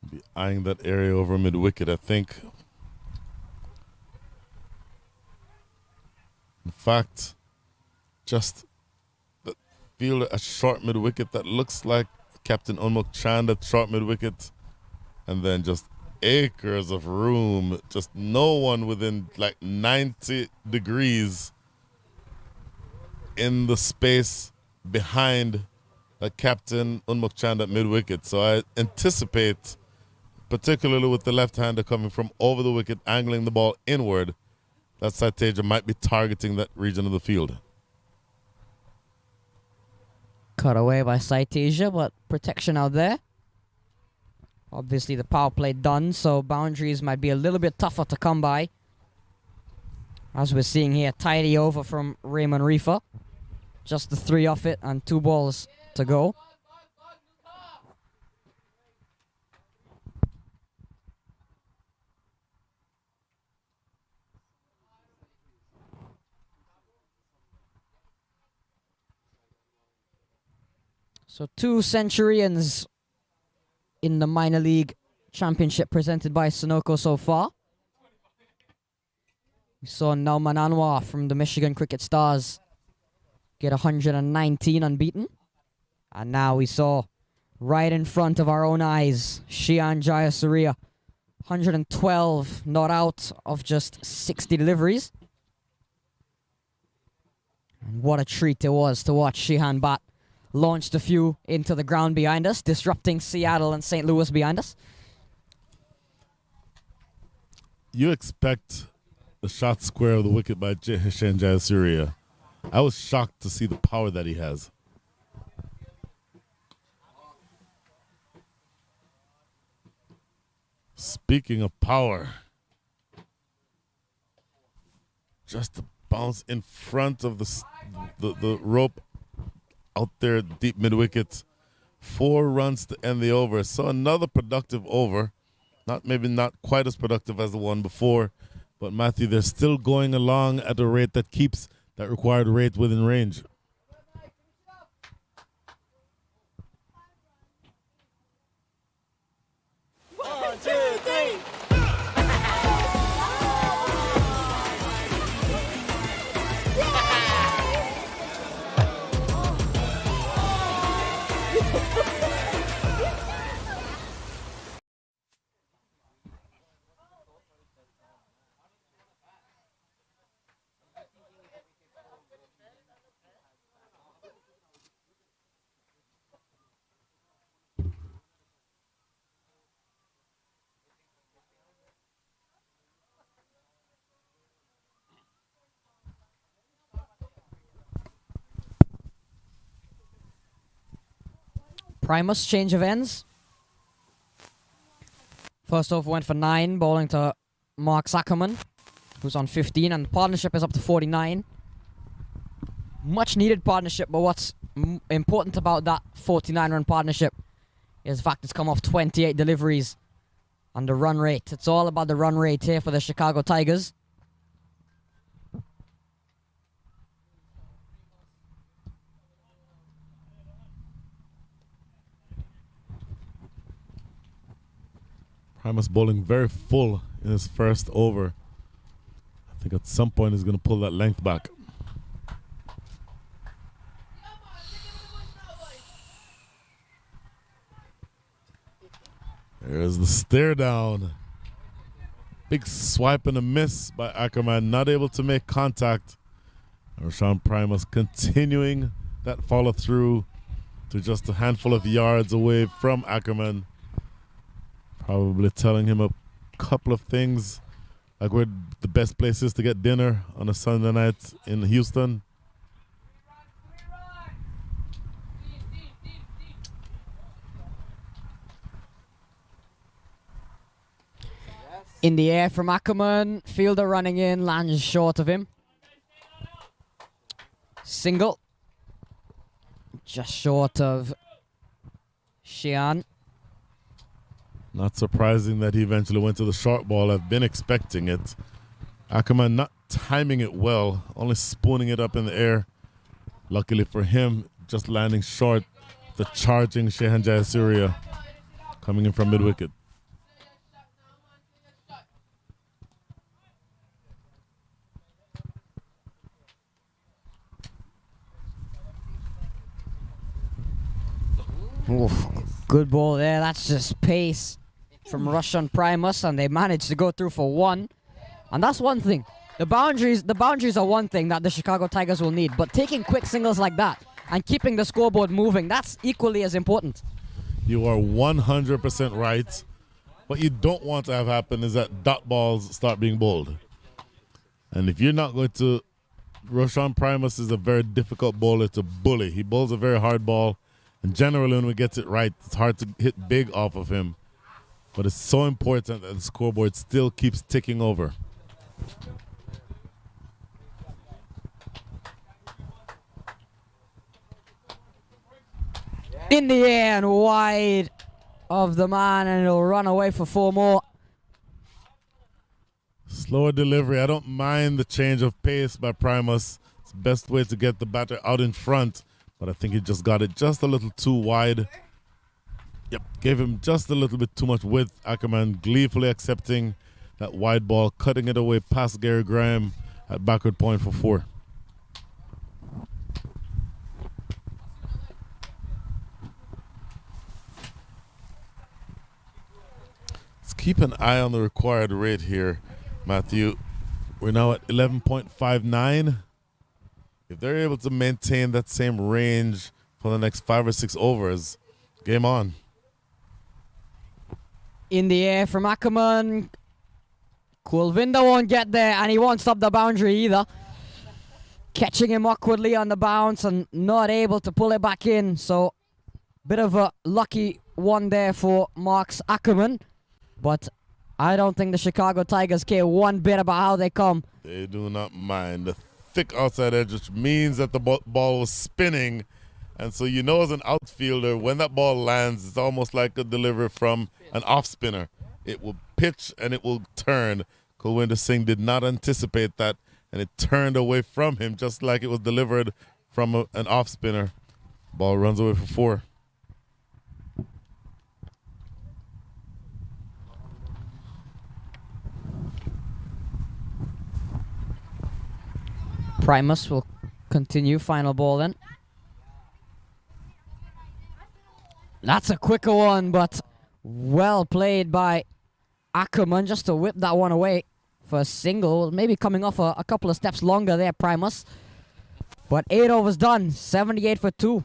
Be eyeing that area over mid-wicket, I think. In fact, just feel a short mid-wicket that looks like Captain Unmuk Chand at short mid-wicket. And then just acres of room, just no one within like 90 degrees in the space behind Captain Unmuk Chand at mid-wicket. So I anticipate, particularly with the left-hander coming from over the wicket, angling the ball inward, that Saiteja might be targeting that region of the field. Cut away by Saiteja, but protection out there. Obviously, the power play done, so boundaries might be a little bit tougher to come by. As we're seeing here, tidy over from Raymond Reefer. Just the 3 off it and 2 balls to go. So 2 centurions in the minor league championship presented by Sunoco so far. We saw Nauman Anwar from the Michigan Cricket Stars get 119 unbeaten. And now we saw right in front of our own eyes, Shihan Jayasuriya, 112 not out of just 60 deliveries. And what a treat it was to watch Shihan bat. Launched a few into the ground behind us, disrupting Seattle and St. Louis behind us. You expect the shot square of the wicket by Shihan Jayasuriya. I was shocked to see the power that he has. Speaking of power, just to bounce in front of the rope out there deep mid wicket. 4 runs to end the over. So another productive over. Maybe not quite as productive as the one before, but Matthew, they're still going along at a rate that keeps that required rate within range. Primus change of ends. First over went for 9, bowling to Mark Zuckerman, who's on 15, and the partnership is up to 49. Much needed partnership, but what's important about that 49-run partnership is the fact it's come off 28 deliveries on the run rate. It's all about the run rate here for the Chicago Tigers. Primus bowling very full in his first over. I think at some point he's going to pull that length back. There's the stare down. Big swipe and a miss by Ackerman, not able to make contact. Roshan Primus continuing that follow through to just a handful of yards away from Ackerman. Probably telling him a couple of things, like where the best place is to get dinner on a Sunday night in Houston. In the air from Ackerman, fielder running in, lands short of him. Single. Just short of Shihan. Not surprising that he eventually went to the short ball. I've been expecting it. Ackerman not timing it well, only spooning it up in the air. Luckily for him, just landing short. The charging Shihan Jayasuriya coming in from mid-wicket. Oof, good ball there. That's just pace from Roshan Primus, and they managed to go through for 1. And that's one thing. The boundaries are one thing that the Chicago Tigers will need, but taking quick singles like that and keeping the scoreboard moving, that's equally as important. You are 100% right. What you don't want to have happen is that dot balls start being bowled. And if you're not going to... Roshan Primus is a very difficult bowler to bully. He bowls a very hard ball. And generally, when we get it right, it's hard to hit big off of him. But it's so important that the scoreboard still keeps ticking over. In the air and wide of the man, and it'll run away for 4 more. Slower delivery. I don't mind the change of pace by Primus. It's the best way to get the batter out in front. But I think he just got it just a little too wide. Yep, gave him just a little bit too much width. Ackerman gleefully accepting that wide ball, cutting it away past Gary Graham at backward point for 4. keep an eye on the required rate here, Matthew. We're now at 11.59. If they're able to maintain that same range for the next 5 or 6 overs, game on. In the air from Ackerman. Kulvinda won't get there, and he won't stop the boundary either. Catching him awkwardly on the bounce and not able to pull it back in. So, bit of a lucky one there for Marcus Ackerman. But I don't think the Chicago Tigers care one bit about how they come. They do not mind the thick outside edge, which means that the ball was spinning. And so you know as an outfielder, when that ball lands, it's almost like a delivery from an off spinner. It will pitch and it will turn. Kulwinder Singh did not anticipate that, and it turned away from him just like it was delivered from an off spinner. Ball runs away for 4. Primus will continue. Final ball then. That's a quicker one, but well played by Ackerman just to whip that one away for a single. Maybe coming off a couple of steps longer there, Primus. But 8 overs done. 78 for 2.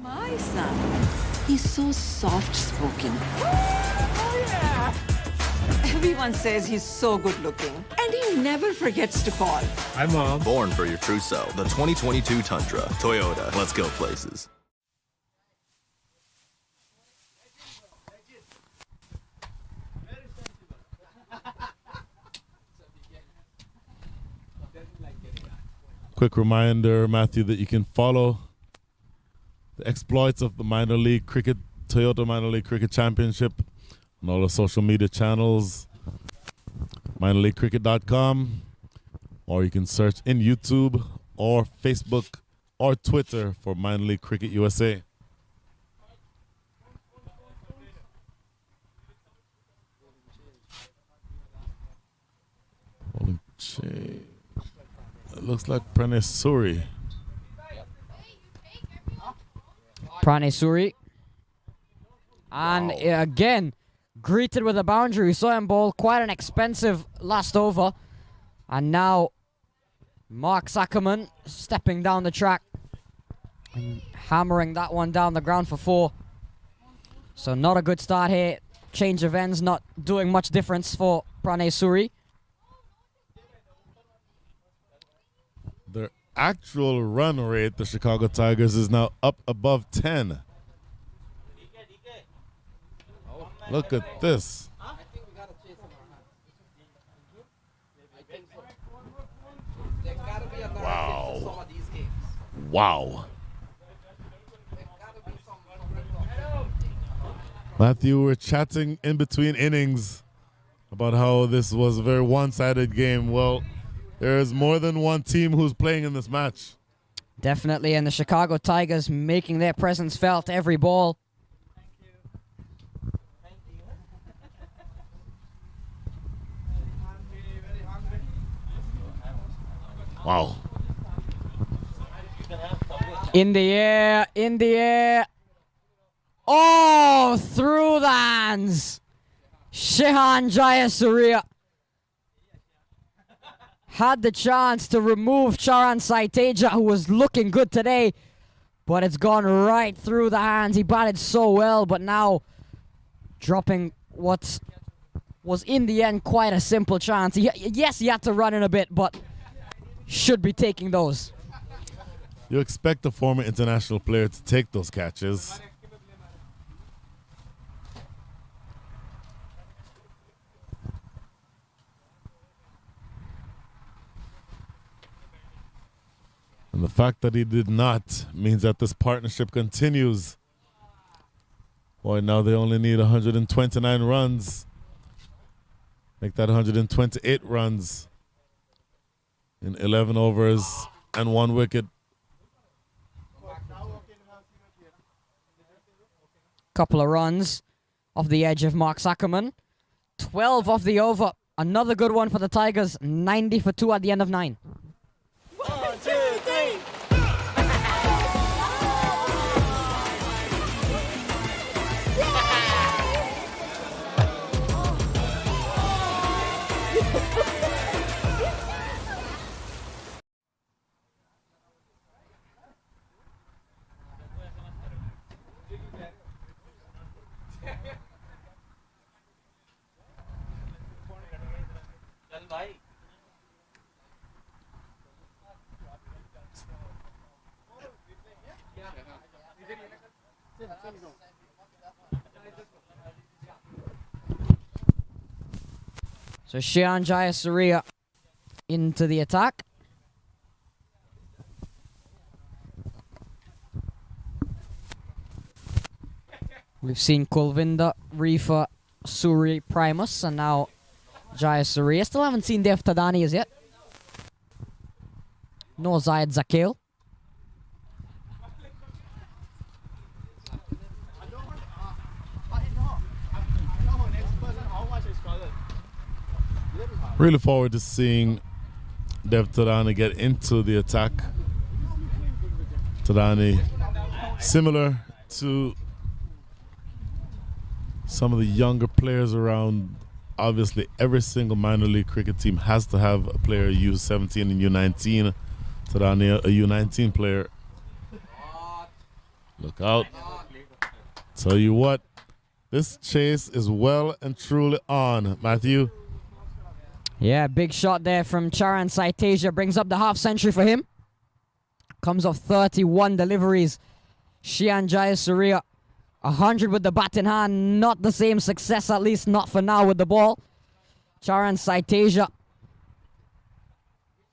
My son, he's so soft-spoken. Oh, yeah. Everyone says he's so good-looking, and he never forgets to call. Hi, Mom. Born for your true self. The 2022 Tundra. Toyota. Let's go places. Quick reminder, Matthew, that you can follow the exploits of the minor league cricket, Toyota Minor League Cricket Championship on all the social media channels, minorleaguecricket.com, or you can search in YouTube or Facebook or Twitter for Minor League Cricket USA. Bowling change. It looks like Pranay Suri. Pranay Suri. And again, greeted with a boundary. We saw him bowl quite an expensive last over. And now Marcus Ackerman stepping down the track and hammering that one down the ground for 4. So not a good start here. Change of ends not doing much difference for Pranay Suri. Their actual run rate, the Chicago Tigers, is now up above 10. Look at this. Wow. Wow. Matthew, we're chatting in between innings about how this was a very one-sided game. Well, there's more than one team who's playing in this match. Definitely, and the Chicago Tigers making their presence felt every ball. Wow. In the air, in the air. Oh, through the hands. Shehan Jayasuriya had the chance to remove Charan Saiteja, who was looking good today, but it's gone right through the hands. He batted so well, but now dropping what was in the end quite a simple chance. Yes, he had to run in a bit, but should be taking those. You expect a former international player to take those catches. And the fact that he did not means that this partnership continues. Boy, now they only need 129 runs. Make that 128 runs in 11 overs and 1 wicket. Couple of runs off the edge of Marcus Ackerman. 12 off the over. Another good one for the Tigers. 90 for 2 at the end of 9. 1, 2, 3. So Shihan Jayasuriya into the attack. We've seen Kulvinder, Reefa, Suri, Primus, and now Jayasuriya. Still haven't seen Dev Tadani as yet. No Zayed Zakil. Really forward to seeing Dev Tadani get into the attack. Tadani, similar to some of the younger players around. Obviously, every single minor league cricket team has to have a player U17 and U19. Tadani, a U19 player. Look out. Tell you what, this chase is well and truly on, Matthew. Yeah, big shot there from Charan Saiteja. Brings up the half century for him. Comes off 31 deliveries. Shihan Jayasuriya, 100 with the bat in hand. Not the same success, at least not for now, with the ball. Charan Saiteja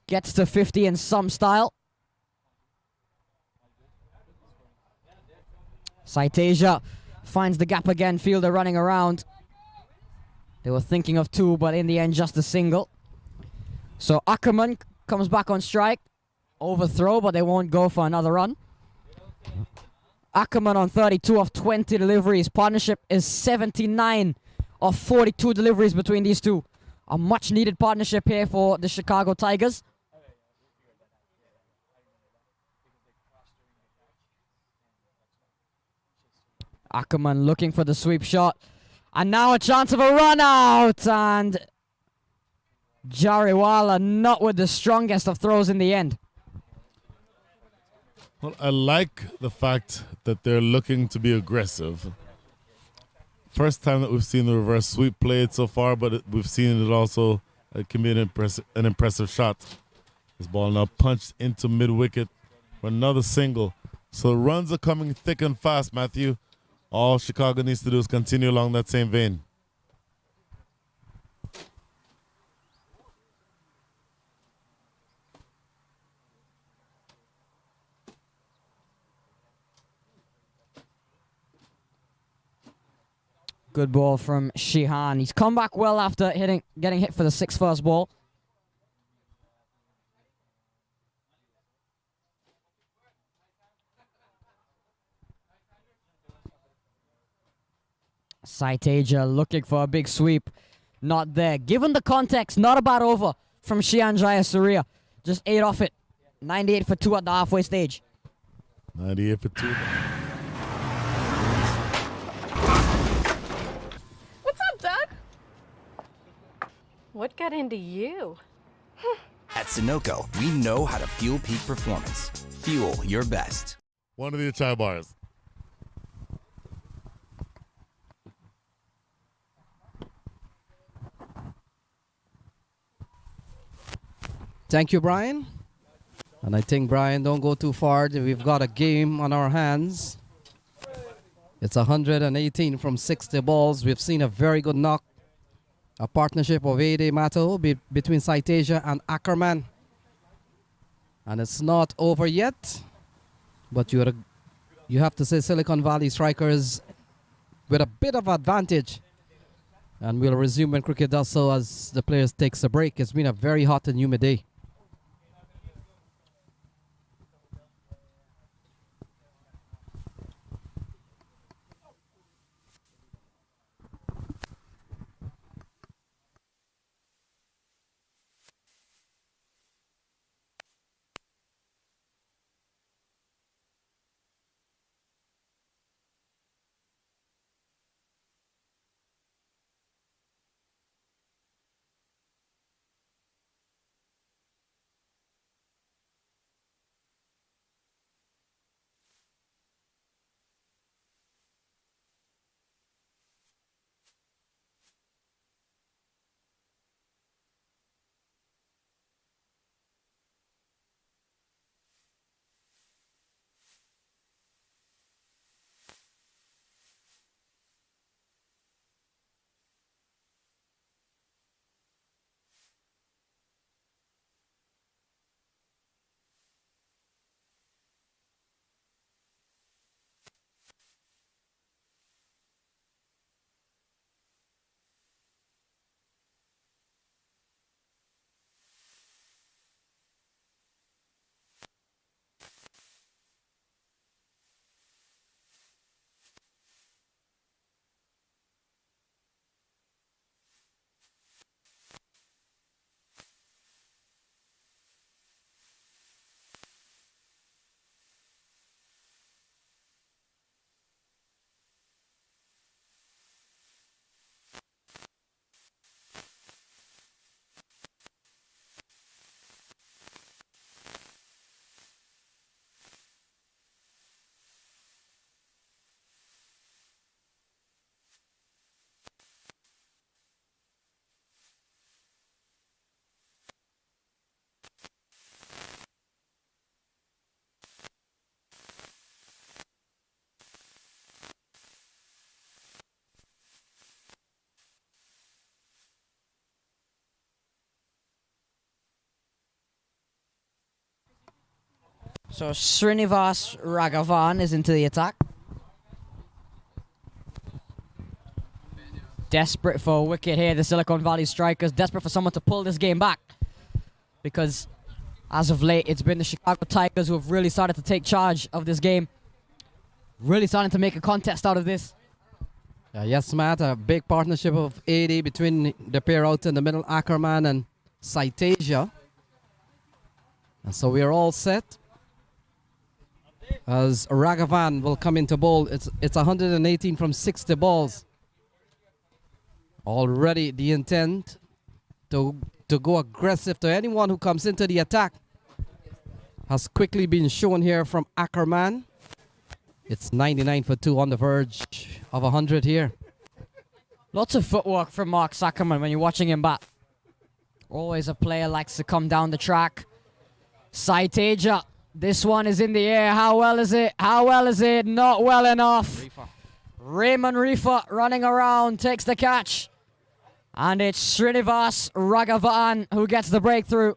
gets to 50 in some style. Saiteja finds the gap again. Fielder running around. They were thinking of two, but in the end, just a single. So Ackerman comes back on strike. Overthrow, but they won't go for another run. Ackerman on 32 of 20 deliveries. Partnership is 79 of 42 deliveries between these two. A much needed partnership here for the Chicago Tigers. Ackerman looking for the sweep shot. And now a chance of a run out. And Jariwala not with the strongest of throws in the end. Well, I like the fact that they're looking to be aggressive. First time that we've seen the reverse sweep played so far, but we've seen it also. It can be an impressive shot. This ball now punched into mid-wicket for another single. So the runs are coming thick and fast, Matthew. All Chicago needs to do is continue along that same vein. Good ball from Shihan. He's come back well after getting hit for the 6th first ball. Saiteja looking for a big sweep. Not there. Given the context, not a bad over from Shihan Jayasuriya. Just 8 off it. 98 for 2 at the halfway stage. 98 for 2. What's up, Doug? What got into you? At Sunoco, we know how to fuel peak performance. Fuel your best. One of the chai bars. Thank you, Brian. And I think, Brian, don't go too far. We've got a game on our hands. It's 118 from 60 balls. We've seen a very good knock. A partnership of Ade Mato between Saiteja and Ackerman. And it's not over yet. But you have to say Silicon Valley Strikers with a bit of advantage. And we'll resume when cricket does so as the players takes a break. It's been a very hot and humid day. So Srinivas Raghavan is into the attack. Desperate for a wicket here, the Silicon Valley Strikers. Desperate for someone to pull this game back. Because as of late, it's been the Chicago Tigers who have really started to take charge of this game. Really starting to make a contest out of this. Yes, Matt, a big partnership of 80 between the pair out in the middle, Ackerman and Saiteja. And so we are all set. As Raghavan will come into bowl, it's 118 from 60 balls. Already the intent to go aggressive to anyone who comes into the attack has quickly been shown here from Ackerman. It's 99 for 2 on the verge of 100 here. Lots of footwork from Mark Ackerman when you're watching him bat. Always a player likes to come down the track. Saiteja, this one is in the air. How well is it? How well is it? Not well enough. Raymond Rifa running around, takes the catch. And it's Srinivas Raghavan who gets the breakthrough.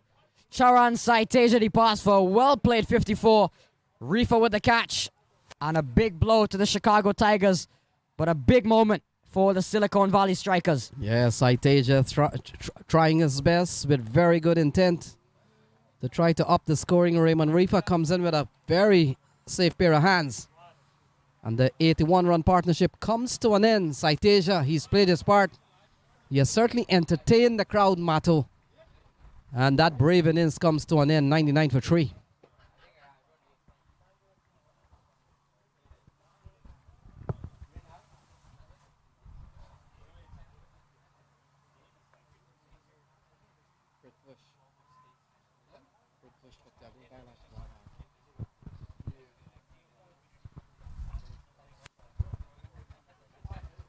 Charan Saiteja departs for a well-played 54. Rifa with the catch. And a big blow to the Chicago Tigers. But a big moment for the Silicon Valley Strikers. Yeah, Saiteja trying his best with very good intent to try to up the scoring. Raymond Rifa comes in with a very safe pair of hands. And the 81-run partnership comes to an end. Saiteja, he's played his part. He has certainly entertained the crowd, Mato. And that brave innings comes to an end, 99 for 3.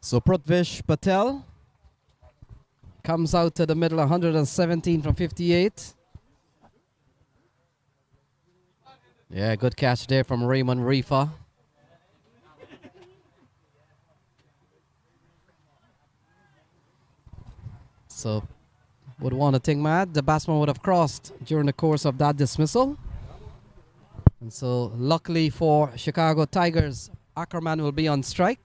So Prithvish Patel comes out to the middle, 117 from 58. Yeah, good catch there from Raymond Rifa. So would want to think, Matt, the batsman would have crossed during the course of that dismissal. And so luckily for Chicago Tigers, Ackerman will be on strike.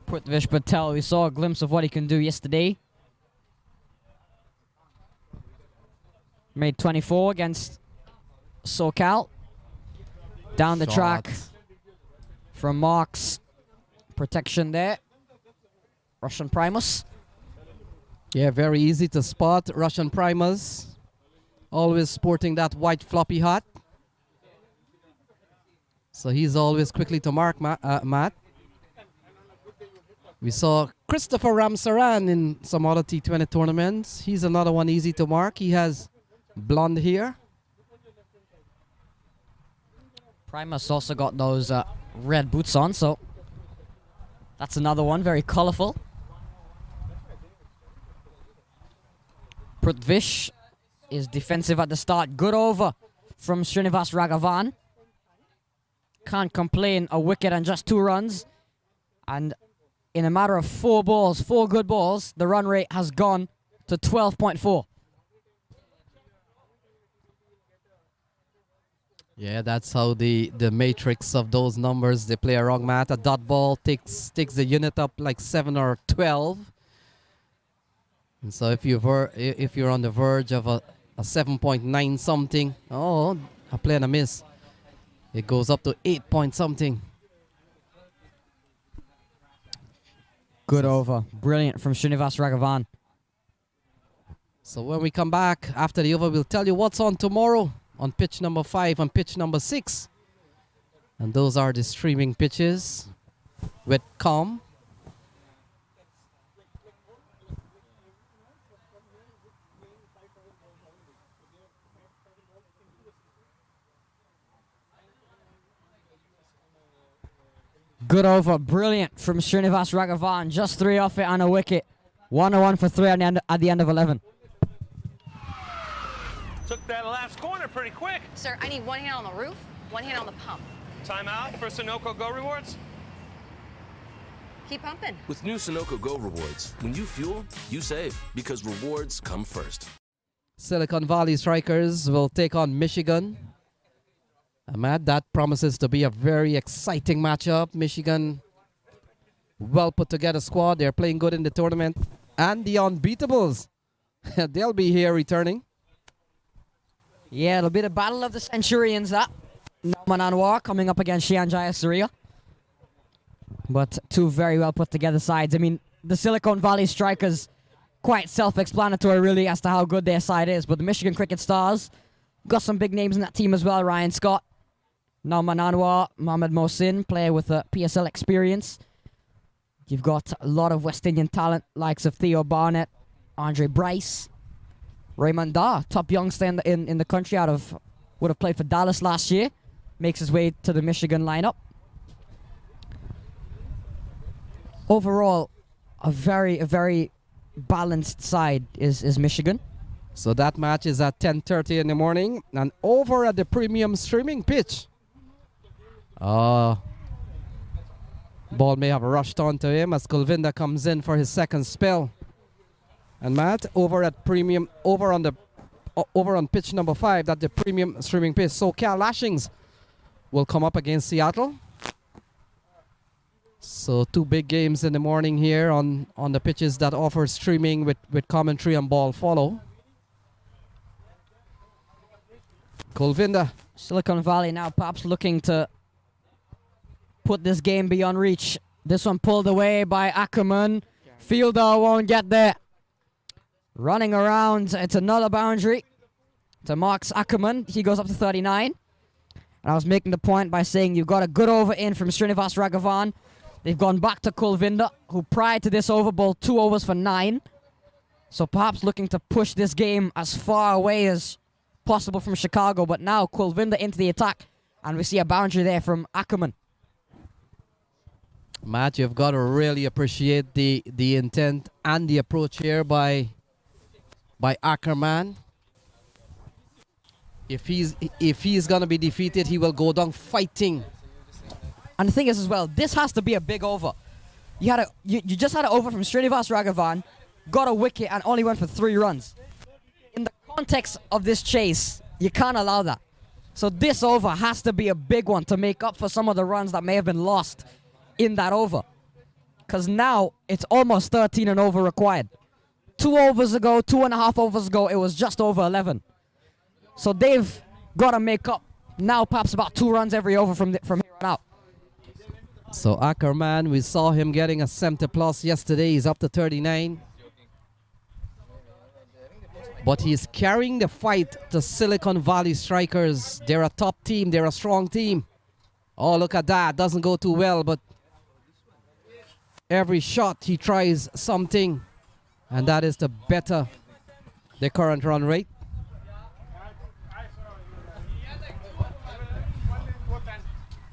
Prithvish Patel, we saw a glimpse of what he can do yesterday. Made 24 against SoCal. Down the track from Mark's protection there. Russian Primus. Yeah, very easy to spot. Russian Primus. Always sporting that white floppy hat. So he's always quickly to mark, Matt. We saw Christopher Ramsaran in some other T20 tournaments. He's another one easy to mark. He has blonde hair. Primus also got those red boots on, so that's another one, very colorful. Prithvish is defensive at the start. Good over from Srinivas Raghavan. Can't complain, a wicket and just 2 runs. And in a matter of 4 balls, 4 good balls, the run rate has gone to 12.4. Yeah, that's how the matrix of those numbers, they play around, Matt. A dot ball takes the unit up like 7 or 12. And so if you're on the verge of a 7.9 something, oh, a play and a miss. It goes up to 8 point something. Good over. Brilliant from Srinivas Raghavan. So when we come back after the over, we'll tell you what's on tomorrow on pitch number 5 and pitch number 6. And those are the streaming pitches with calm. Good over, brilliant from Srinivas Raghavan. Just 3 off it and a wicket. 101 for 3 at the end of 11. Took that last corner pretty quick. Sir, I need 1 hand on the roof, 1 hand on the pump. Timeout for Sunoco Go Rewards. Keep pumping. With new Sunoco Go Rewards, when you fuel, you save, because rewards come first. Silicon Valley Strikers will take on Michigan. Matt, that promises to be a very exciting matchup. Michigan, well put together squad. They're playing good in the tournament. And the Unbeatables, they'll be here returning. Yeah, it'll be the battle of the Centurions, that. Norman Anwar coming up against Shian Jayasuriya. But two very well put together sides. I mean, the Silicon Valley Strikers, quite self-explanatory really as to how good their side is. But the Michigan Cricket Stars got some big names in that team as well. Ryan Scott, Nauman Anwar, Mohammad Mohsin, player with a PSL experience. You've got a lot of West Indian talent, likes of Theo Barnett, Andre Bryce, Raymond Dar, top youngster in the country would have played for Dallas last year. Makes his way to the Michigan lineup. Overall, a very balanced side is Michigan. So that match is at 10:30 in the morning. And over at the premium streaming pitch. Ball may have rushed onto him as Kulvinda comes in for his second spell. And Matt, over on pitch number 5, that the premium streaming pitch. So Cal Lashings will come up against Seattle. So two big games in the morning here on the pitches that offer streaming with commentary and ball follow. Kulvinda. Silicon Valley now perhaps looking to put this game beyond reach. This one pulled away by Ackerman. Fielder won't get there. Running around, it's another boundary to Marks Ackerman. He goes up to 39. And I was making the point by saying you've got a good over in from Srinivas Raghavan. They've gone back to Kulvinda, who prior to this over bowled 2 overs for 9. So perhaps looking to push this game as far away as possible from Chicago. But now Kulvinda into the attack. And we see a boundary there from Ackerman. Matt, you've got to really appreciate the intent and the approach here by Ackerman. If he's gonna be defeated, he will go down fighting. And the thing is as well, this has to be a big over. You just had an over from Srinivas Raghavan, got a wicket and only went for 3 runs. In the context of this chase, you can't allow that. So this over has to be a big one to make up for some of the runs that may have been lost in that over. Because now it's almost 13 and over required. 2 overs ago, 2.5 overs ago, it was just over 11. So they've got to make up now perhaps about 2 runs every over from here on out. So Ackerman, we saw him getting a 70 plus yesterday. He's up to 39. But he's carrying the fight to Silicon Valley Strikers. They're a top team. They're a strong team. Oh, look at that. Doesn't go too well, but every shot he tries something. And that is to better the current run rate.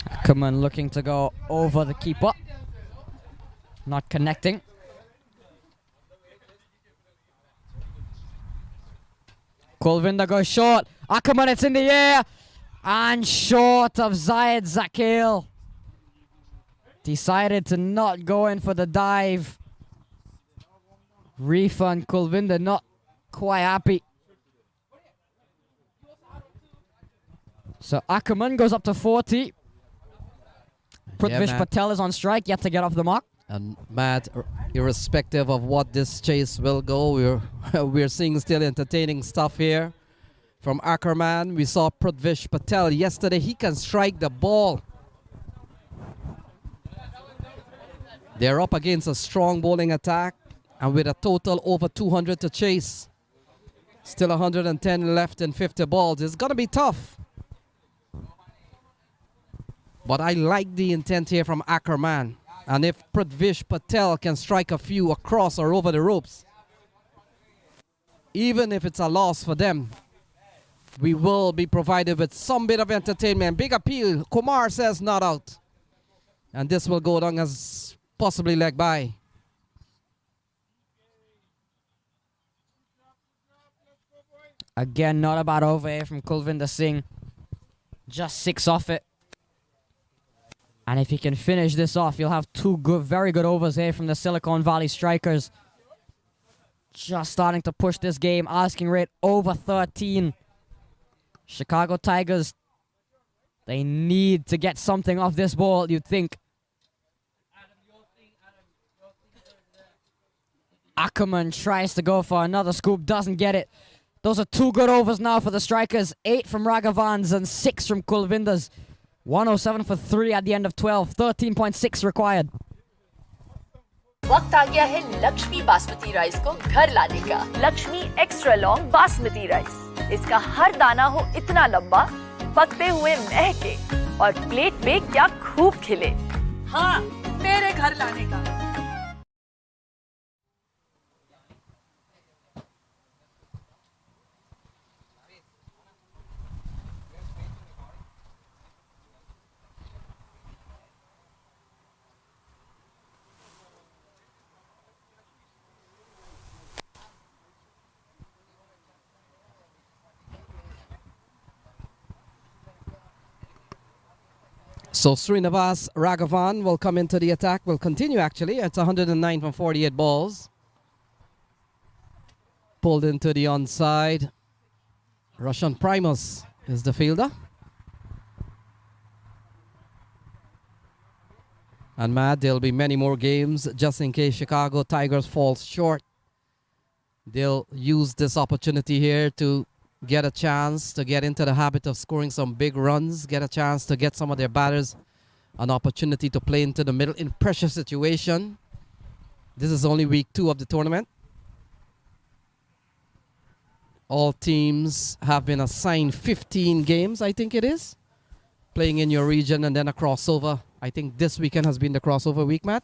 Ackerman looking to go over the keeper. Not connecting. Kulvinda goes short. Ackerman, it's in the air. And short of Zayed Zakil. Decided to not go in for the dive. Refund. Kulvinda not quite happy. So Ackerman goes up to 40. Prithvish Patel is on strike, yet to get off the mark. And Matt, irrespective of what this chase will go, we're seeing still entertaining stuff here from Ackerman. We saw Prithvish Patel yesterday. He can strike the ball. They're up against a strong bowling attack and with a total over 200 to chase. Still 110 left in 50 balls. It's going to be tough. But I like the intent here from Ackerman. And if Prithvish Patel can strike a few across or over the ropes, even if it's a loss for them, we will be provided with some bit of entertainment. Big appeal. Kumar says not out. And this will go down as possibly leg by. Again, not a bad over here from Kulvinder Singh. Just 6 off it. And if he can finish this off, you'll have 2 very good overs here from the Silicon Valley Strikers. just starting to push this game. Asking rate over 13. Chicago Tigers, they need to get something off this ball, you'd think. Ackerman tries to go for another scoop, doesn't get it. Those are 2 good overs now for the strikers. 8 from Raghavans and 6 from Kulvindas. 107 for 3 at the end of 12. 13.6 required. वक्त आ गया है Lakshmi basmati rice को घर लाने का। Lakshmi extra long basmati rice. इसका हर दाना हो इतना लंबा, पकते हुए महके और प्लेट पे क्या खूब खिले। हाँ, मेरे घर लाने का। So Srinivas Raghavan will come into the attack. Will continue actually. It's 109 from 48 balls. Pulled into the onside. Roshan Primus is the fielder. And Matt, there'll be many more games just in case Chicago Tigers falls short. They'll use this opportunity here to get a chance to get into the habit of scoring some big runs, get a chance to get some of their batters an opportunity to play into the middle in pressure situation. This is only week 2 of the tournament. All teams have been assigned 15 games, I think it is, playing in your region and then a crossover. I think this weekend has been the crossover week, Matt.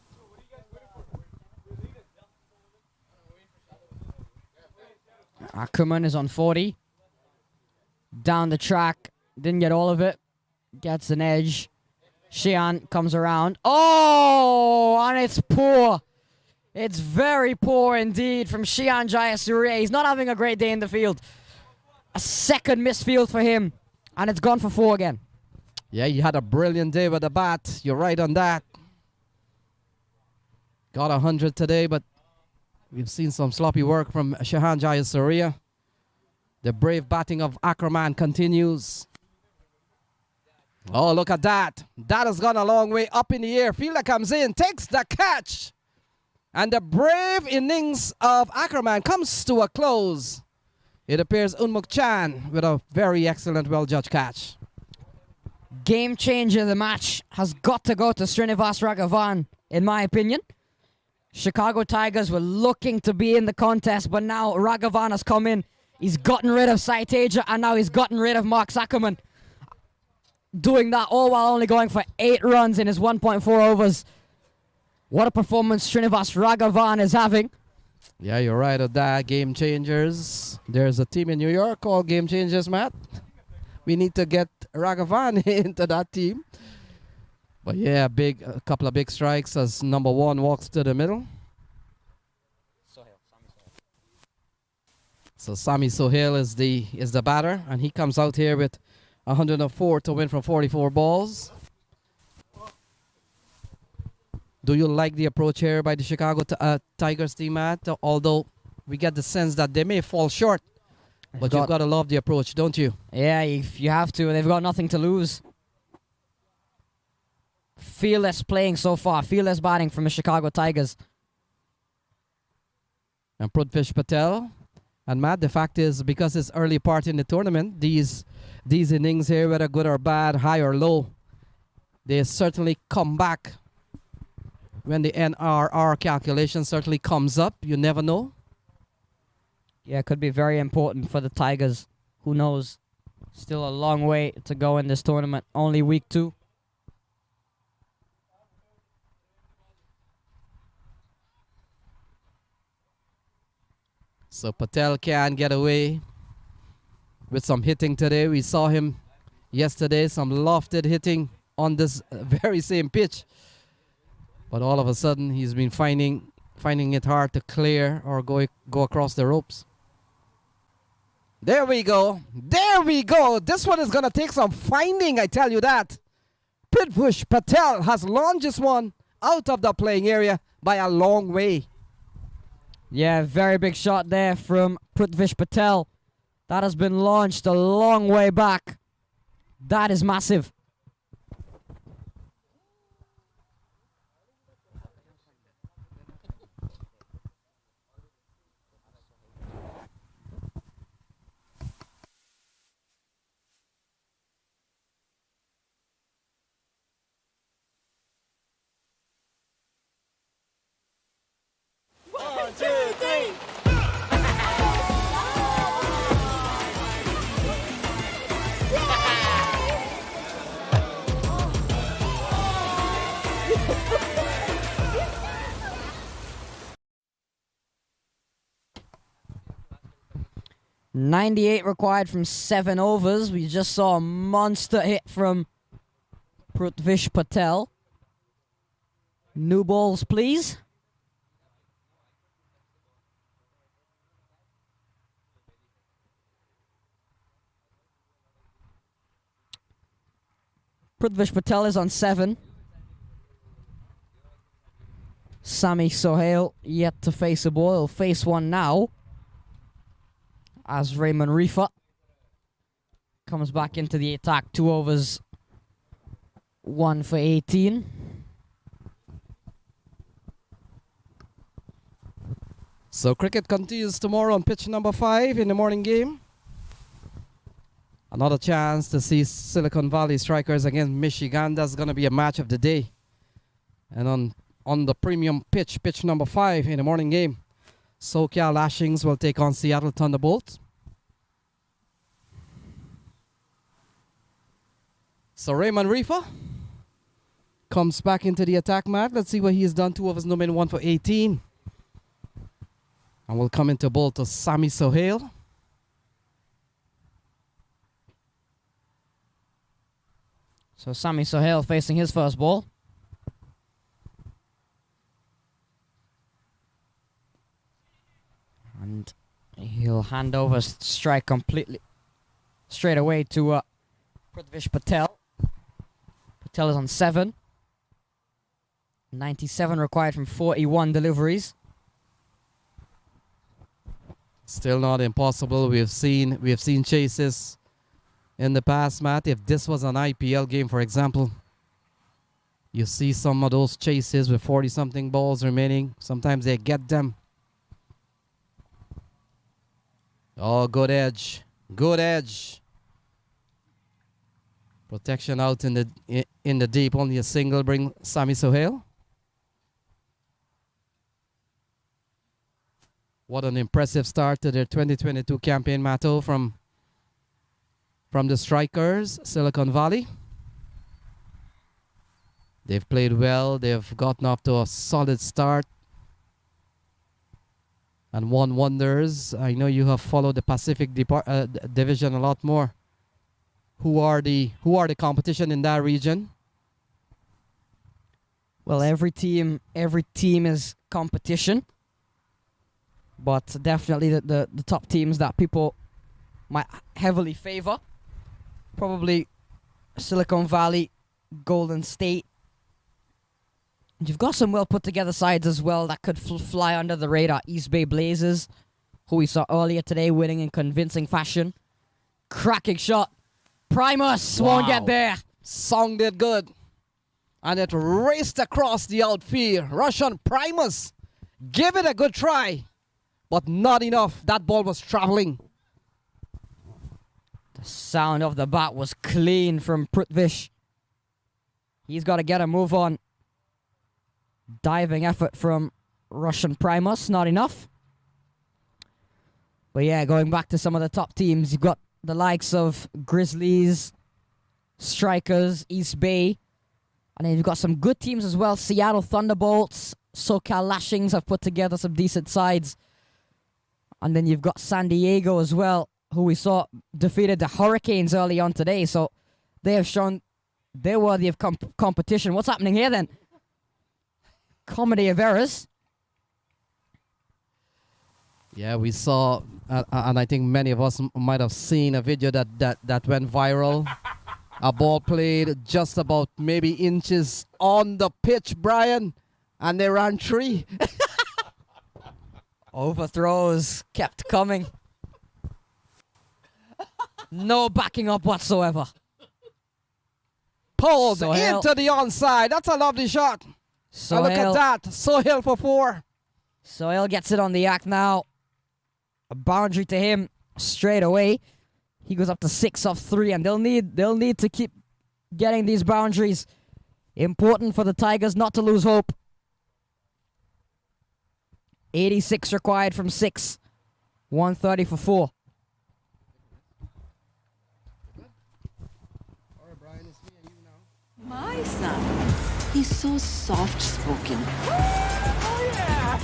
Ackerman is on 40. Down the track. Didn't get all of it. Gets an edge. Sheehan comes around. Oh, and it's poor. It's very poor indeed from Sheehan Jayasuriya. He's not having a great day in the field. A second misfield for him. And it's gone for 4 again. Yeah, he had a brilliant day with the bat. You're right on that. Got 100 today, but we've seen some sloppy work from Sheehan Jayasuriya. The brave batting of Ackerman continues. Oh, look at that. That has gone a long way up in the air. Fielder comes in, takes the catch. And the brave innings of Ackerman comes to a close. It appears Unmuk Chan with a very excellent, well-judged catch. Game changer of the match has got to go to Srinivas Raghavan, in my opinion. Chicago Tigers were looking to be in the contest, but now Raghavan has come in. He's gotten rid of Saiteja, and now he's gotten rid of Mark Ackerman. Doing that all while only going for 8 runs in his 1.4 overs. What a performance Srinivas Raghavan is having. Yeah, you're right at that. Game changers. There's a team in New York called Game Changers, Matt. We need to get Raghavan into that team. But yeah, a couple of big strikes as number 1 walks to the middle. So Sami Sohail is the batter, and he comes out here with 104 to win from 44 balls. Do you like the approach here by the Chicago Tigers team, Matt? Although we get the sense that they may fall short, but you've got to love the approach, don't you? Yeah, if you have to. They've got nothing to lose. Fearless playing so far. Fearless batting from the Chicago Tigers. And Prudvish Patel. And Matt, the fact is, because it's early part in the tournament, these innings here, whether good or bad, high or low, they certainly come back. When the NRR calculation certainly comes up, you never know. Yeah, it could be very important for the Tigers. Who knows? Still a long way to go in this tournament. Only week 2. So Patel can get away with some hitting today. We saw him yesterday, some lofted hitting on this very same pitch. But all of a sudden, he's been finding it hard to clear or go across the ropes. There we go. There we go. This one is going to take some finding, I tell you that. Prudvish Patel has launched this one out of the playing area by a long way. Yeah, very big shot there from Prithvish Patel. That has been launched a long way back. That is massive. One, two, three. .98 required from 7 overs. We just saw a monster hit from Prithvish Patel. New balls, please. Prithvish Patel is on 7. Sami Sohail yet to face a ball. He'll face one now. As Raymond Rifa comes back into the attack. 2 overs, 1 for 18. So cricket continues tomorrow on pitch number 5 in the morning game. Another chance to see Silicon Valley Strikers against Michigan. That's going to be a match of the day. And on the premium pitch, pitch number 5 in the morning game, SoCal Lashings will take on Seattle Thunderbolts. So Raymond Rifa comes back into the attack mat. Let's see what he has done. 2 overs, no men, 1 for 18. And we'll come into bowl to Sami Sohail. So Sami Sohail facing his first ball. And he'll hand over strike completely straight away to Prithvish Patel. Patel is on 7. 97 required from 41 deliveries. Still not impossible. We have seen chases in the past, Matt. If this was an IPL game, for example, you see some of those chases with 40-something balls remaining. Sometimes they get them. Oh, good edge. Good edge. Protection out in the deep. Only a single bring Sami Sohail. What an impressive start to their 2022 campaign, Matto, from the Strikers, Silicon Valley. They've played well. They've gotten off to a solid start and won wonders. I know you have followed the Pacific Division a lot more. Who are the competition in that region? Well, every team is competition, but definitely the top teams that people might heavily favor, probably Silicon Valley, Golden State. And you've got some well put together sides as well that could fly under the radar. East Bay Blazers, who we saw earlier today, winning in convincing fashion. Cracking shot. Primus won't get there. Song did good. And it raced across the outfield. Russian Primus give it a good try, but not enough. That ball was traveling. The sound of the bat was clean from Prithvish. He's got to get a move on. Diving effort from Russian Primus, not enough. But yeah, going back to some of the top teams, you've got the likes of Grizzlies, Strikers, East Bay. And then you've got some good teams as well. Seattle Thunderbolts, SoCal Lashings have put together some decent sides. And then you've got San Diego as well, who we saw defeated the Hurricanes early on today. So they have shown they're worthy of competition. What's happening here then? Comedy of errors. Yeah, we saw, and I think many of us might have seen a video that went viral. A ball played just about maybe inches on the pitch, Brian, and they ran 3. Overthrows kept coming. No backing up whatsoever. Pulled Sohail. into the onside. That's a lovely shot. And look at that. Sohail for 4. Sohail gets it on the act now. A boundary to him straight away. He goes up to 6 off 3, and they'll need to keep getting these boundaries. Important for the Tigers not to lose hope. 86 required from 6. 130 for 4. My son. He's so soft-spoken. Oh, yeah.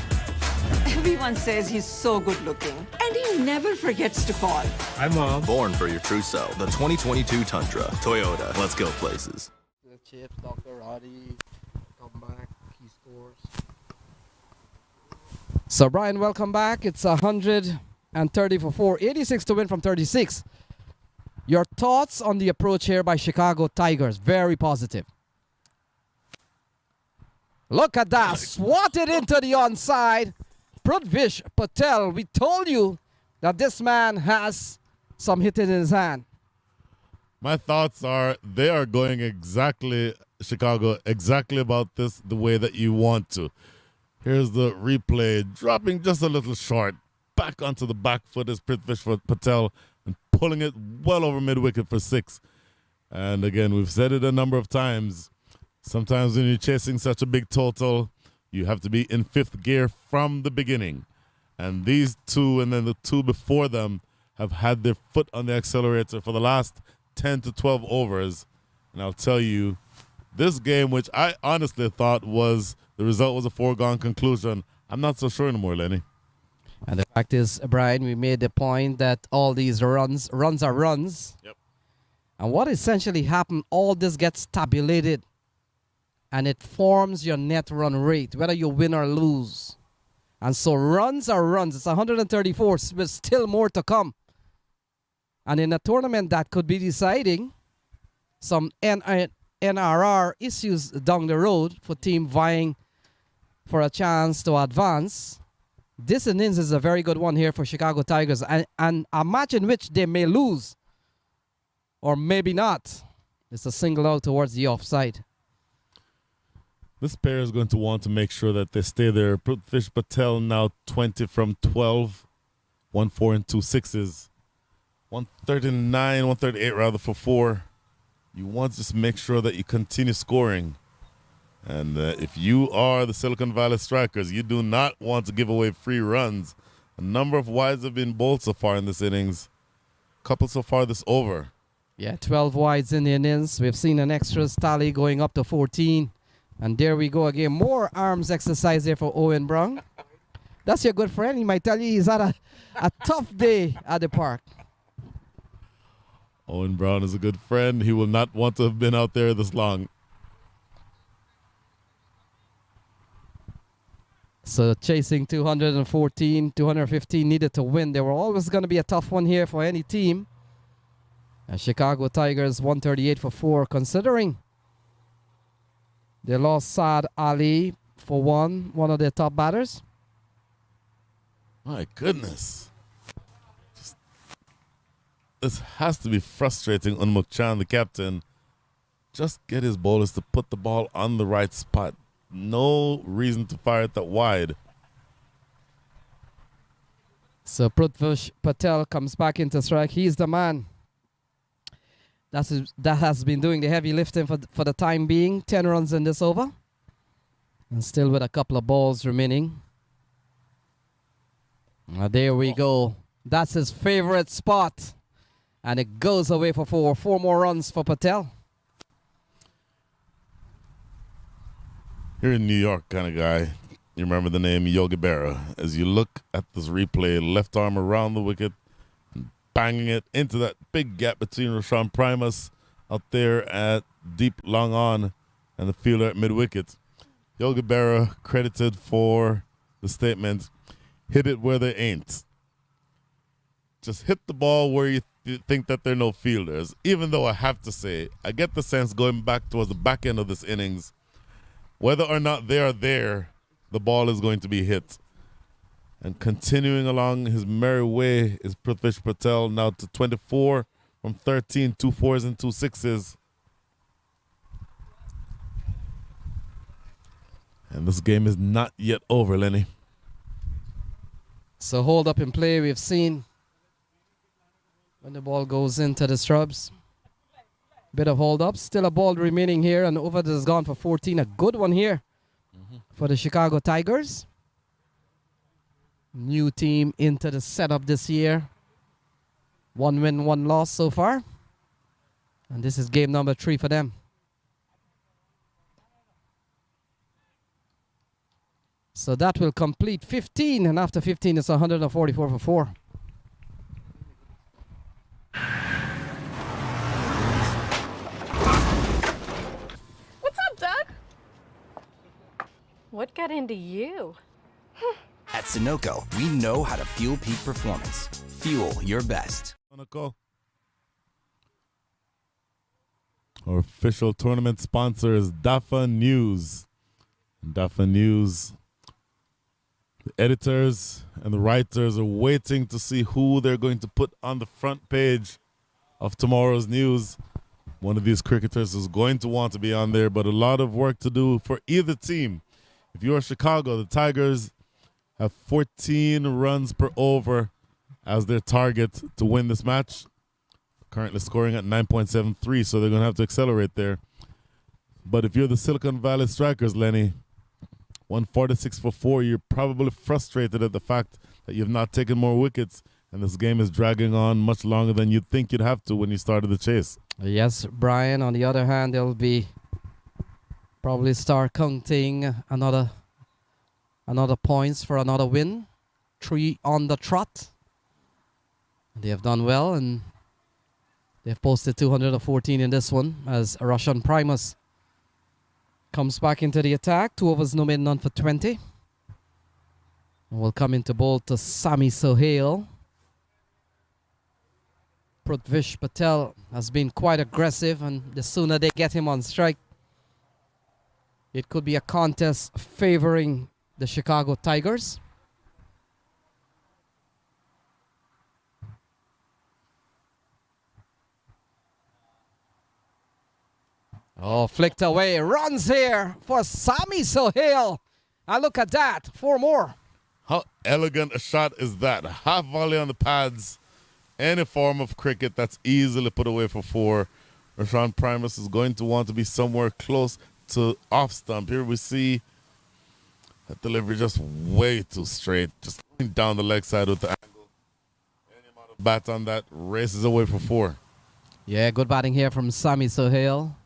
Everyone says he's so good-looking, and he never forgets to call. Hi, Mom. Born for your true self. The 2022 Tundra. Toyota. Let's go places. The chips, Dr. Roddy, come back, he scores. So, Brian, welcome back. It's 130 for 4, 86 to win from 36. Your thoughts on the approach here by Chicago Tigers? Very positive. Look at that. Swatted into the onside. Prudvish Patel, we told you that this man has some hit in his hand. My thoughts are they are going exactly, Chicago, exactly about this the way that you want to. Here's the replay, dropping just a little short. Back onto the back foot is Prithvish Patel and pulling it well over mid-wicket for 6. And again, we've said it a number of times. Sometimes when you're chasing such a big total, you have to be in 5th gear from the beginning. And these two and then the two before them have had their foot on the accelerator for the last 10 to 12 overs. And I'll tell you, this game, which I honestly thought was the result was a foregone conclusion, I'm not so sure anymore, Lenny. And the fact is, Brian, we made the point that all these runs are runs. Yep. And what essentially happened, all this gets tabulated. And it forms your net run rate, whether you win or lose. And so runs are runs. It's 134, with still more to come. And in a tournament that could be deciding some NRR issues down the road for team vying for a chance to advance, this innings is a very good one here for Chicago Tigers. And a match in which they may lose, or maybe not. It's a single out towards the offside. This pair is going to want to make sure that they stay there. Prithvish Patel now 20 from 12. 1 4 and 2 6s. 139, 138 rather for 4. You want to just make sure that you continue scoring. And if you are the Silicon Valley Strikers, you do not want to give away free runs. A number of wides have been bowled so far in this innings. Couple so far this over. Yeah, 12 wides in the innings. We've seen an extras tally going up to 14. And there we go again. More arms exercise there for Owen Brown. That's your good friend. He might tell you he's had a tough day at the park. Owen Brown is a good friend. He will not want to have been out there this long. So chasing 214, 215 needed to win. There were always going to be a tough one here for any team. Chicago Tigers 138 for 4, considering they lost Saad Ali for one of their top batters. My goodness. This has to be frustrating on Mukchan, the captain. Just get his bowlers to put the ball on the right spot. No reason to fire it that wide. So Prithvish Patel comes back into strike. He's the man that has been doing the heavy lifting for the time being. 10 runs in this over. And still with a couple of balls remaining. There we go. That's his favorite spot. And it goes away for 4. 4 more runs for Patel. You're a New York kind of guy. You remember the name Yogi Berra. As you look at this replay, left arm around the wicket, and banging it into that big gap between Roshan Primus out there at deep long on and the fielder at mid-wicket. Yogi Berra credited for the statement, hit it where they ain't. Just hit the ball where you think that there are no fielders. Even though I have to say, I get the sense going back towards the back end of this innings, whether or not they are there, the ball is going to be hit. And continuing along his merry way is Prithvish Patel, now to 24 from 13, 2 4s and 2 6s. And this game is not yet over, Lenny. So hold up in play we've seen when the ball goes into the shrubs. Bit of hold up. Still a ball remaining here, and over has gone for 14. A good one here for the Chicago Tigers. New team into the setup this year. 1 win, 1 loss so far. And this is game number 3 for them. So that will complete 15, and after 15 it's 144 for 4. What's up, Doug? What got into you? At Sunoco, we know how to fuel peak performance. Fuel your best. Our official tournament sponsor is DAFA News. DAFA News, the editors and the writers are waiting to see who they're going to put on the front page of tomorrow's news. One of these cricketers is going to want to be on there, but a lot of work to do for either team. If you're Chicago, the Tigers have 14 runs per over as their target to win this match. Currently scoring at 9.73, so they're going to have to accelerate there. But if you're the Silicon Valley Strikers, Lenny, 146 for 4, you're probably frustrated at the fact that you've not taken more wickets, and this game is dragging on much longer than you'd think you'd have to when you started the chase. Yes, Brian. On the other hand, they'll be probably start counting another points for another win. 3 on the trot. They have done well, and they've posted 214 in this one as Russian Primus comes back into the attack. 2 overs, no made, none for 20. And will come into bowl to Sami Sohail. Prithvish Patel has been quite aggressive, and the sooner they get him on strike, it could be a contest favoring the Chicago Tigers. Oh, flicked away. Runs here for Sami Sohail. And look at that. 4 more. How elegant a shot is that? Half volley on the pads. Any form of cricket that's easily put away for 4. Rashawn Primus is going to want to be somewhere close to off stump. Here we see that delivery just way too straight. Just going down the leg side with the angle. Any amount of bat on that races away for 4. Yeah, good batting here from Sami Sohail.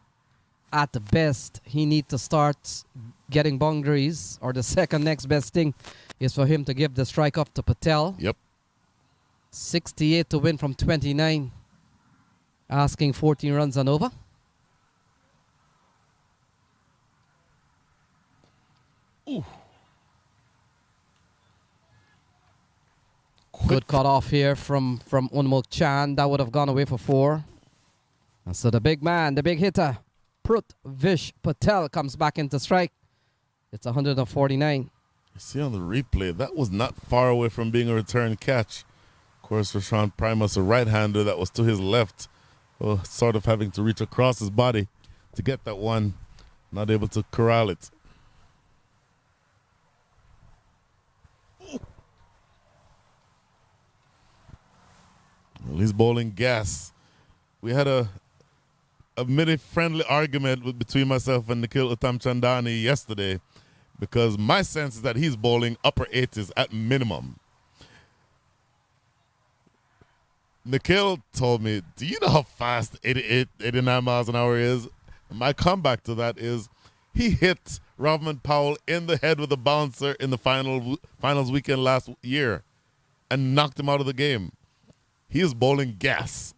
At the best, he needs to start getting boundaries, or the second next best thing is for him to give the strike up to Patel. Yep. 68 to win from 29. Asking 14 runs and over. Ooh. Good cut off here from Unmuk Chan. That would have gone away for 4. And so the big man, the big hitter, Prithvish Patel comes back into strike. It's 149. You see on the replay, that was not far away from being a return catch. Of course, Rashawn Primus, a right-hander that was to his left, sort of having to reach across his body to get that one. Not able to corral it. Well, he's bowling gas. We had a mini-friendly argument between myself and Nikhil Uttamchandani yesterday, because my sense is that he's bowling upper 80s at minimum. Nikhil told me, do you know how fast 88, 89 miles an hour is? And my comeback to that is he hit Rovman Powell in the head with a bouncer in the finals weekend last year and knocked him out of the game. He is bowling gas.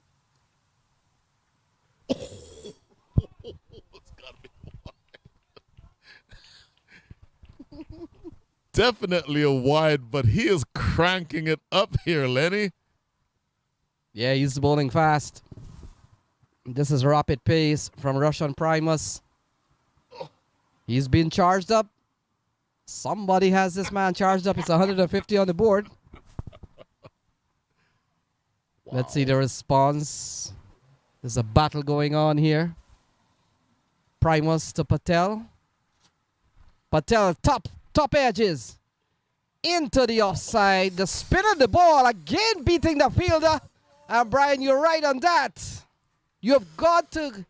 Definitely a wide, but he is cranking it up here, Lenny. Yeah, he's bowling fast. This is rapid pace from Russian Primus. He's been charged up. Somebody has this man charged up. It's 150 on the board. Let's see the response. There's a battle going on here. Primus to Patel. Patel top edges. Into the offside. The spin of the ball again beating the fielder. And Brian, you're right on that. You've got to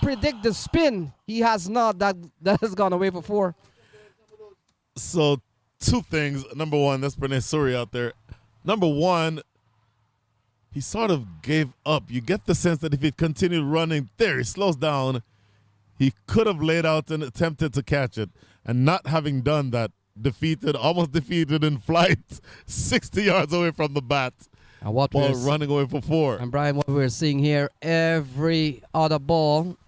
predict the spin. He has not. That has gone away for 4. So, 2 things. Number one, that's Pranay Suri out there. Number one, he sort of gave up. You get the sense that if he continued running there, he slows down. He could have laid out and attempted to catch it. And not having done that, almost defeated in flight, 60 yards away from the bat. And what ball running away for 4. And Brian, what we're seeing here, every other ball,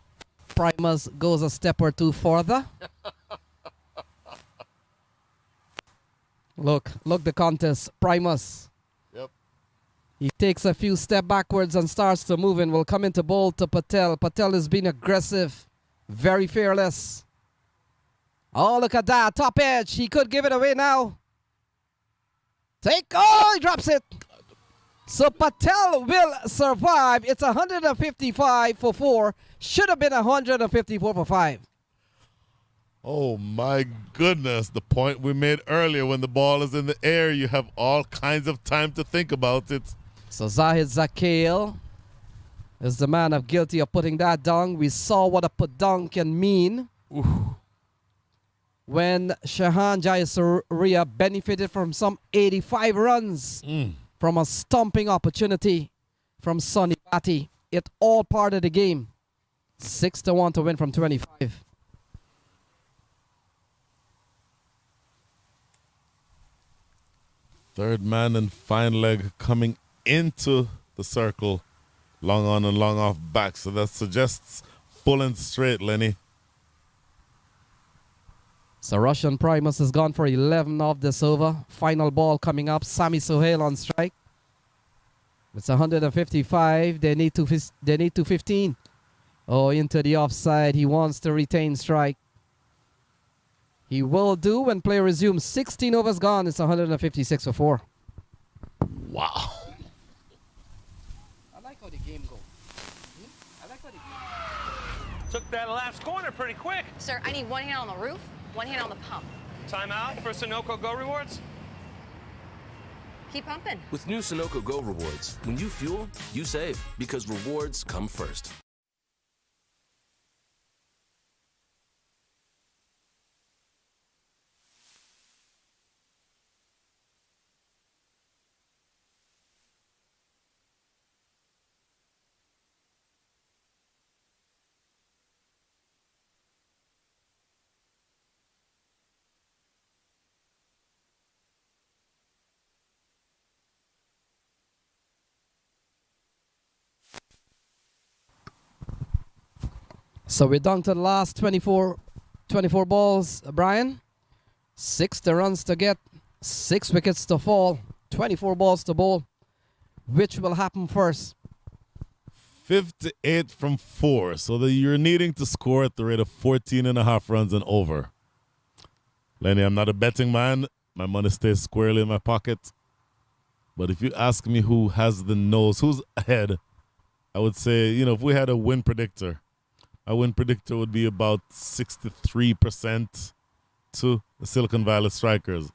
Primus goes a step or 2 further. Look the contest. Primus. Yep. He takes a few steps backwards and starts to move and will come into bowl to Patel. Patel has been aggressive, very fearless. Oh, look at that. Top edge. He could give it away now. He drops it. So Patel will survive. It's 155 for 4. Should have been 154 for 5. Oh, my goodness. The point we made earlier, when the ball is in the air, you have all kinds of time to think about it. So Zahid Zakhael is the man of guilty of putting that down. We saw what a put down can mean. Ooh. When Shahan Jayasuriya benefited from some 85 runs from a stomping opportunity from Sonny Batty. It all part of the game. 6-1 to win from 25. Third man and fine leg coming into the circle. Long on and long off back. So that suggests full and straight, Lenny. So Russian Primus has gone for 11 off this over. Final ball coming up. Sami Sohail on strike. It's 155. They need 215. Oh, into the offside. He wants to retain strike. He will do when play resumes. 16 overs gone. It's 156 for 4. Wow. I like how the game goes. I like how the game Took that last corner pretty quick. Sir, I need 1 hand on the roof, 1 hand on the pump. Timeout for Sunoco Go Rewards. Keep pumping. With new Sunoco Go Rewards, when you fuel, you save, because rewards come first. So we're down to the last 24 balls, Brian. 6 the runs to get, 6 wickets to fall, 24 balls to bowl. Which will happen first? 58 from 4. So that you're needing to score at the rate of 14.5 runs and over. Lenny, I'm not a betting man. My money stays squarely in my pocket. But if you ask me who has the nose, who's ahead, I would say, if we had a win predictor, my win predictor would be about 63% to the Silicon Valley Strikers.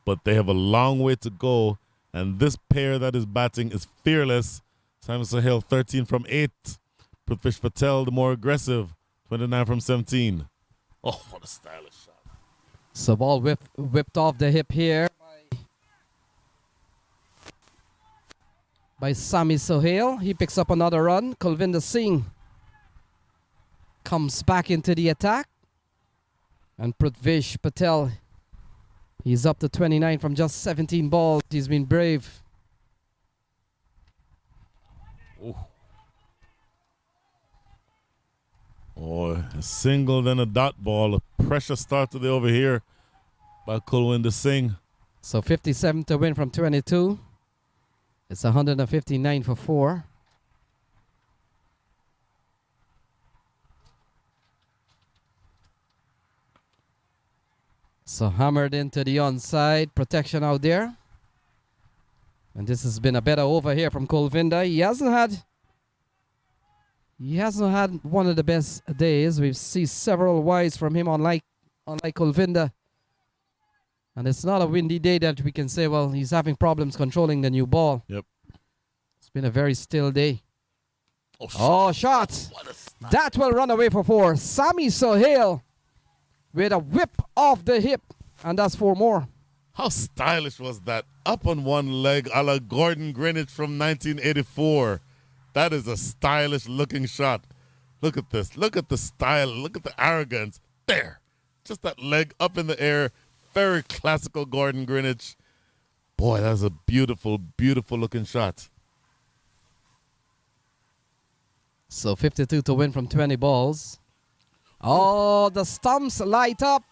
But they have a long way to go, and this pair that is batting is fearless. Simon Sohail, 13 from 8. Prithvish Patel, the more aggressive, 29 from 17. Oh, what a stylish shot. So ball whipped off the hip here by Sami Sohail. He picks up another run. Kulvinder Singh comes back into the attack. And Prithvish Patel, he's up to 29 from just 17 balls. He's been brave. Ooh. Oh, a single, then a dot ball. A pressure start to the over here by Kulwinder Singh. So 57 to win from 22. It's 159 for 4. So hammered into the onside. Protection out there. And this has been a better over here from Kulwinder. He hasn't had one of the best days. We've seen several wides from him, unlike Kulwinder. And it's not a windy day that we can say, well, he's having problems controlling the new ball. Yep. It's been a very still day. Oh, shot. That will run away for 4. Sami Sohail with a whip off the hip. And that's 4 more. How stylish was that? Up on one leg a la Gordon Greenwich from 1984. That is a stylish looking shot. Look at this. Look at the style. Look at the arrogance. There. Just that leg up in the air. Very classical Gordon Greenwich. Boy, that was a beautiful, beautiful looking shot. So 52 to win from 20 balls. Oh, the stumps light up.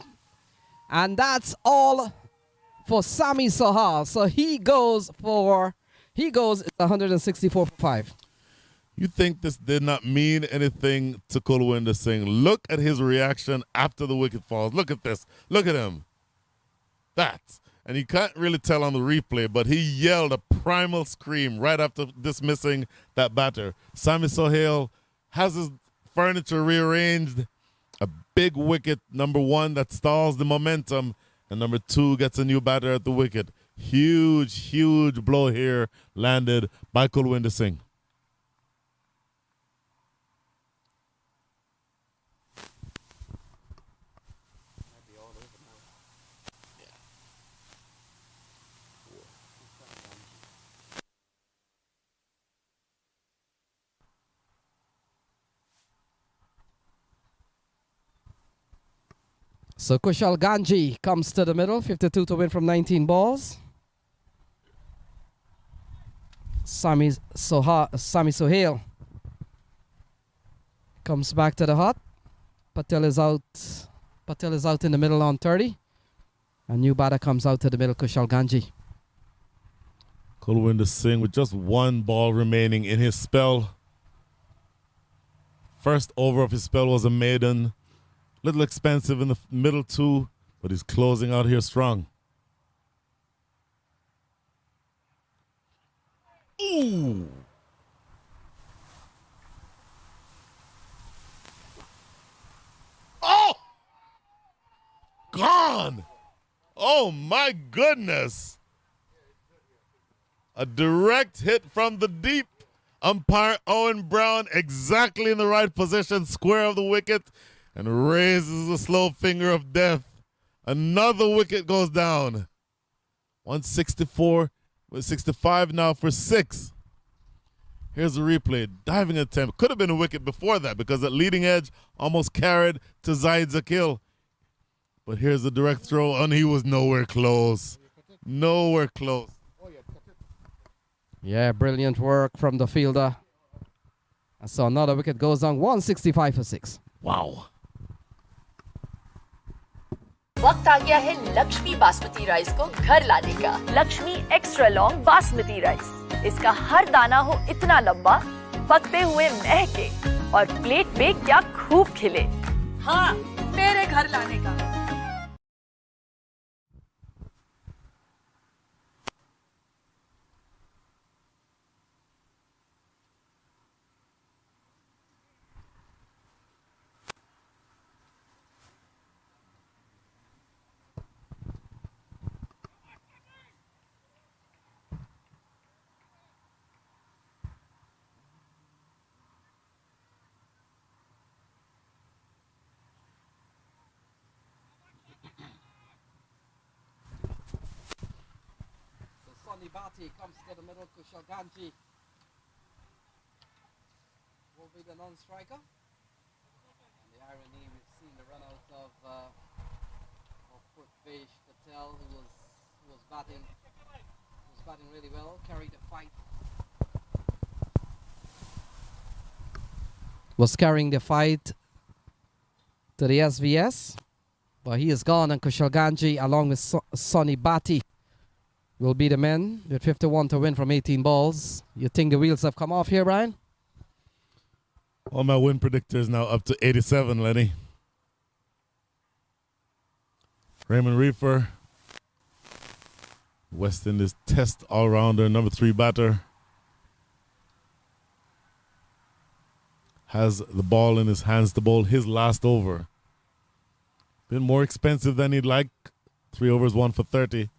And that's all for Sami Sohail. So he goes 164 for 5. You think this did not mean anything to Kulwinder Singh? Look at his reaction after the wicket falls. Look at this. Look at him. And you can't really tell on the replay, but he yelled a primal scream right after dismissing that batter. Sami Sohail has his furniture rearranged. A big wicket, number 1, that stalls the momentum. And number 2 gets a new batter at the wicket. Huge, huge blow here landed by Kulwinder Singh. So Kushal Ganji comes to the middle, 52 to win from 19 balls. Sami Sohail comes back to the hut. Patel is out in the middle on 30. A new batter comes out to the middle, Kushal Ganji. Kulwinder Singh with just 1 ball remaining in his spell. First over of his spell was a maiden. Little expensive in the middle 2, but he's closing out here strong. Ooh. Oh! Gone! Oh my goodness! A direct hit from the deep. Umpire Owen Brown exactly in the right position, square of the wicket, and raises the slow finger of death. Another wicket goes down. 164, 65 now for 6. Here's the replay. Diving attempt. Could have been a wicket before that because that leading edge almost carried to Zaid Zakil. But here's the direct throw, and he was nowhere close. Nowhere close. Yeah, brilliant work from the fielder. And so another wicket goes down, 165 for 6. Wow. वक्त आ गया है Lakshmi basmati rice को घर लाने का। Lakshmi extra long basmati rice. इसका हर दाना हो इतना लंबा, पकते हुए महके और प्लेट पे क्या खूब खिले। हाँ, मेरे घर लाने का। Bati comes to the middle, Kushal Ganji will be the non-striker. And the irony, we've seen the run out of Prithvesh Patel, who was batting really well, carried the fight. Was carrying the fight to the SVS, but he is gone, and Kushal Ganji along with Sonny Bati will be the men with 51 to win from 18 balls. You think the wheels have come off here, Brian? Well, my win predictor is now up to 87, Lenny. Raymond Reefer, West Indies test all-rounder, number 3 batter, has the ball in his hands to bowl his last over. Been more expensive than he'd like. 3 overs, 1 for 30.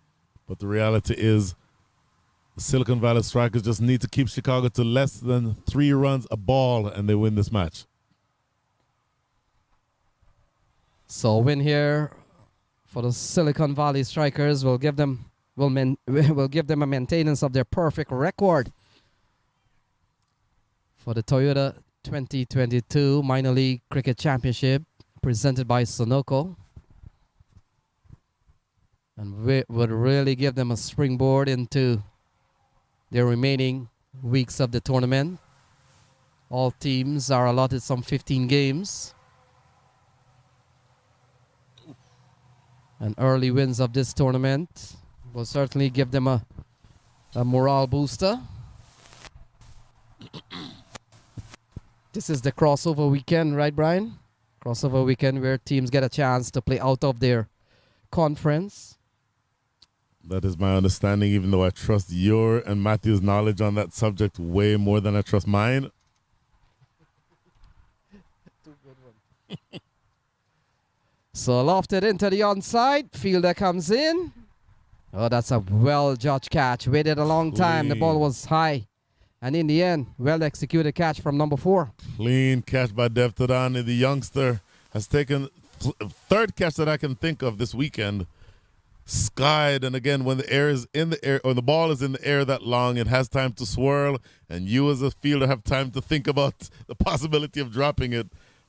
But the reality is the Silicon Valley Strikers just need to keep Chicago to less than 3 runs a ball and they win this match. So a win here for the Silicon Valley Strikers will give them will give them a maintenance of their perfect record for the Toyota 2022 Minor League Cricket Championship presented by Sunoco, and would really give them a springboard into the remaining weeks of the tournament. All teams are allotted some 15 games. And early wins of this tournament will certainly give them a morale booster. This is the crossover weekend, right, Brian? Crossover weekend where teams get a chance to play out of their conference. That is my understanding, even though I trust your and Matthew's knowledge on that subject way more than I trust mine. So lofted into the onside. Fielder comes in. Oh, that's a well-judged catch. Waited a long time. The ball was high. And in the end, well-executed catch from number 4. Clean catch by Dev Tadani. The youngster has taken third catch that I can think of this weekend. Skied, and again, when the air is in the air, or the ball is in the air that long, it has time to swirl, and you as a fielder have time to think about the possibility of dropping it.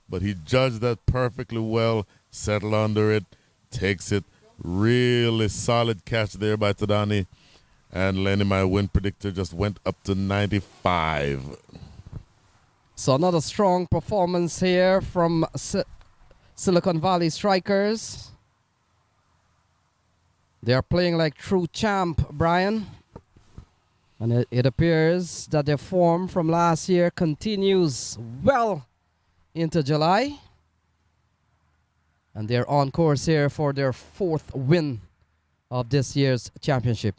But he judged that perfectly well, settled under it, takes it. Really solid catch there by Tadani. And Lenny, my win predictor, just went up to 95. So another strong performance here from Silicon Valley Strikers. They are playing like true champ, Brian. And it appears that their form from last year continues well into July. And they're on course here for their 4th win of this year's championship.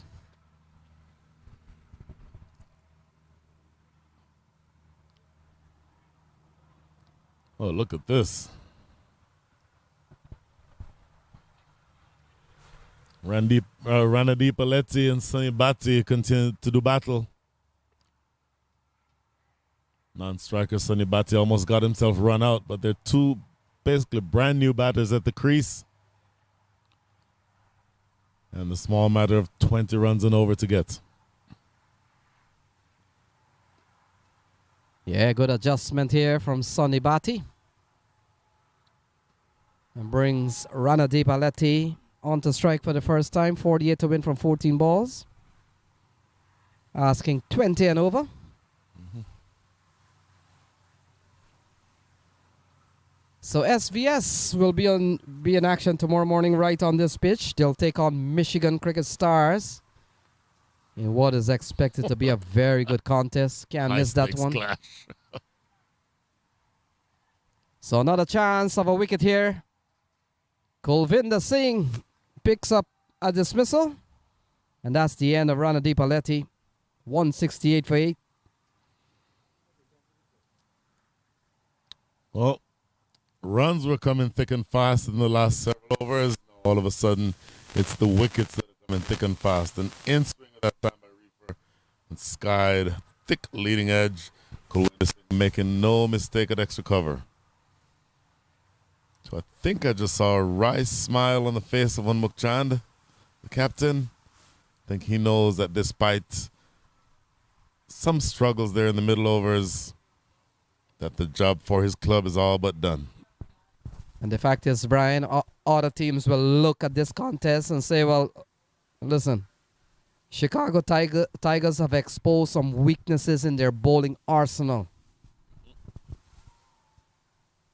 Oh, look at this. Ranadeep Aletti and Sonny Batty continue to do battle. Non-striker Sonny Batty almost got himself run out, but they're 2 basically brand new batters at the crease. And the small matter of 20 runs and over to get. Yeah, good adjustment here from Sonny Batty. And brings Ranadeep Aletti on to strike for the first time. 48 to win from 14 balls. Asking 20 and over. So SVS will be in action tomorrow morning right on this pitch. They'll take on Michigan Cricket Stars in what is expected to be a very good contest. Can't miss that one. So another chance of a wicket here. Kulvinder Singh picks up a dismissal. And that's the end of Ranadeep Aletti. 168 for 8. Well, runs were coming thick and fast in the last several overs. All of a sudden, it's the wickets that are coming thick and fast. And in swing at that time by Reefer and skied, thick leading edge. Kulvinder Singh making no mistake at extra cover. So I think I just saw a wry smile on the face of Unmukt Chand, the captain. I think he knows that despite some struggles there in the middle overs, that the job for his club is all but done. And the fact is, Brian, other teams will look at this contest and say, well, listen, Chicago Tigers have exposed some weaknesses in their bowling arsenal.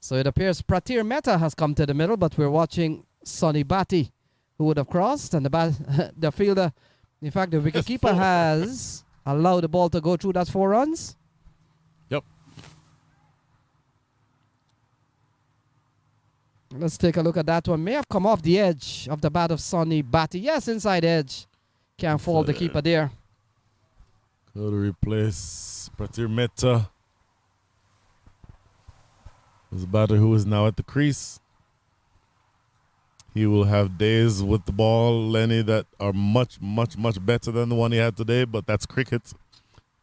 So it appears Pratir Mehta has come to the middle, but we're watching Sonny Batty, who would have crossed, and the fielder, in fact, the wicketkeeper has allowed the ball to go through. That's 4 runs. Yep. Let's take a look at that one. May have come off the edge of the bat of Sonny Batty. Yes, inside edge. Can't fault the keeper there. Go to replace Pratir Mehta. This batter who is now at the crease. He will have days with the ball, Lenny, that are much, much, much better than the one he had today, but that's cricket.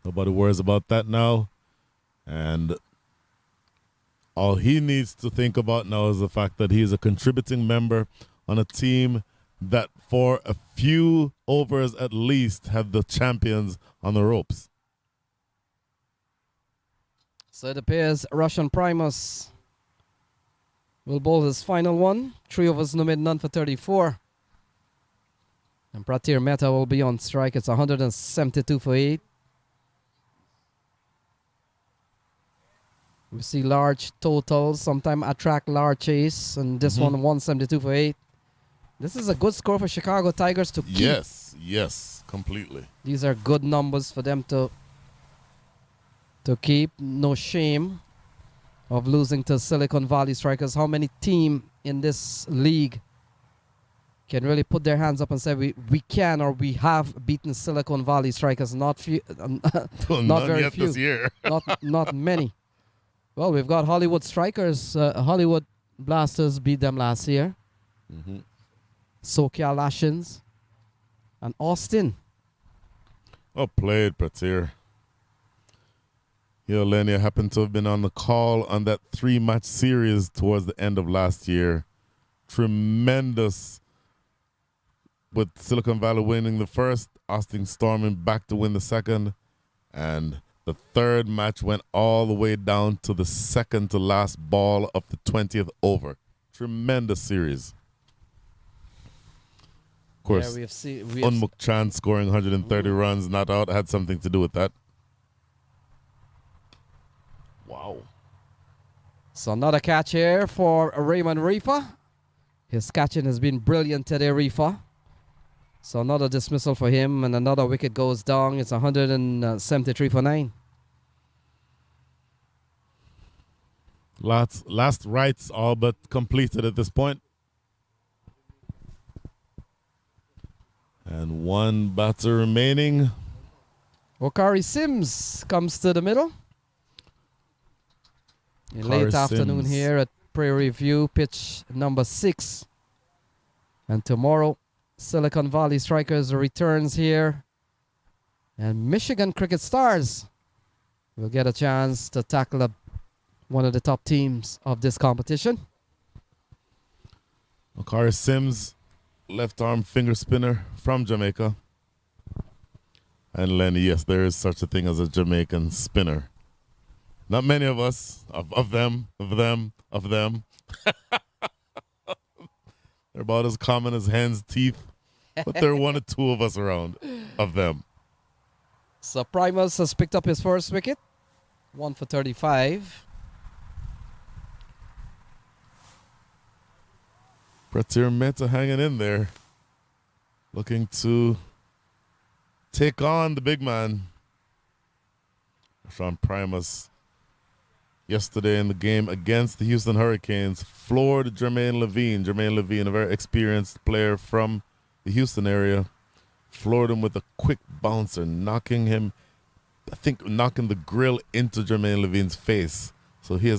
Nobody worries about that now. And all he needs to think about now is the fact that he is a contributing member on a team that for a few overs at least had the champions on the ropes. So it appears Russian Primus will bowl his final one. 3 overs, no mid, none for 34. And Pratir Mehta will be on strike. It's 172 for 8. We see large totals, sometimes attract large chase, and this one 172 for 8. This is a good score for Chicago Tigers to keep. Yes, completely. These are good numbers for them to keep. No shame of losing to Silicon Valley Strikers. How many teams in this league can really put their hands up and say we can or we have beaten Silicon Valley Strikers? Not few, not very yet few. This year. not many. Well, we've got Hollywood Strikers. Hollywood Blasters beat them last year. Sokia Lashins and Austin. Well played, Pratir. Lenny happened to have been on the call on that 3-match series towards the end of last year. Tremendous with Silicon Valley winning the first, Austin storming back to win the second, and the third match went all the way down to the second to last ball of the 20th over. Tremendous series. Of course, Unmuk Chan scoring 130 runs, not out, had something to do with that. Wow. So another catch here for Raymond Reefer. His catching has been brilliant today, Reefer. So another dismissal for him, and another wicket goes down. It's 173 for 9. Last rights all but completed at this point. And one batter remaining. Okari Sims comes to the middle. In late afternoon here at Prairie View, pitch number 6. And tomorrow, Silicon Valley Strikers returns here. And Michigan Cricket Stars will get a chance to tackle one of the top teams of this competition. Okari Sims, left arm finger spinner from Jamaica. And Lenny, yes, there is such a thing as a Jamaican spinner. Not many of us, of them. They're about as common as hen's teeth, but there are 1 or 2 of us around, of them. So Primus has picked up his first wicket. 1 for 35. Pratir Mehta hanging in there, looking to take on the big man. Sean Primus, yesterday in the game against the Houston Hurricanes, floored Jermaine Levine. Jermaine Levine, a very experienced player from the Houston area, floored him with a quick bouncer, knocking the grill into Jermaine Levine's face. So he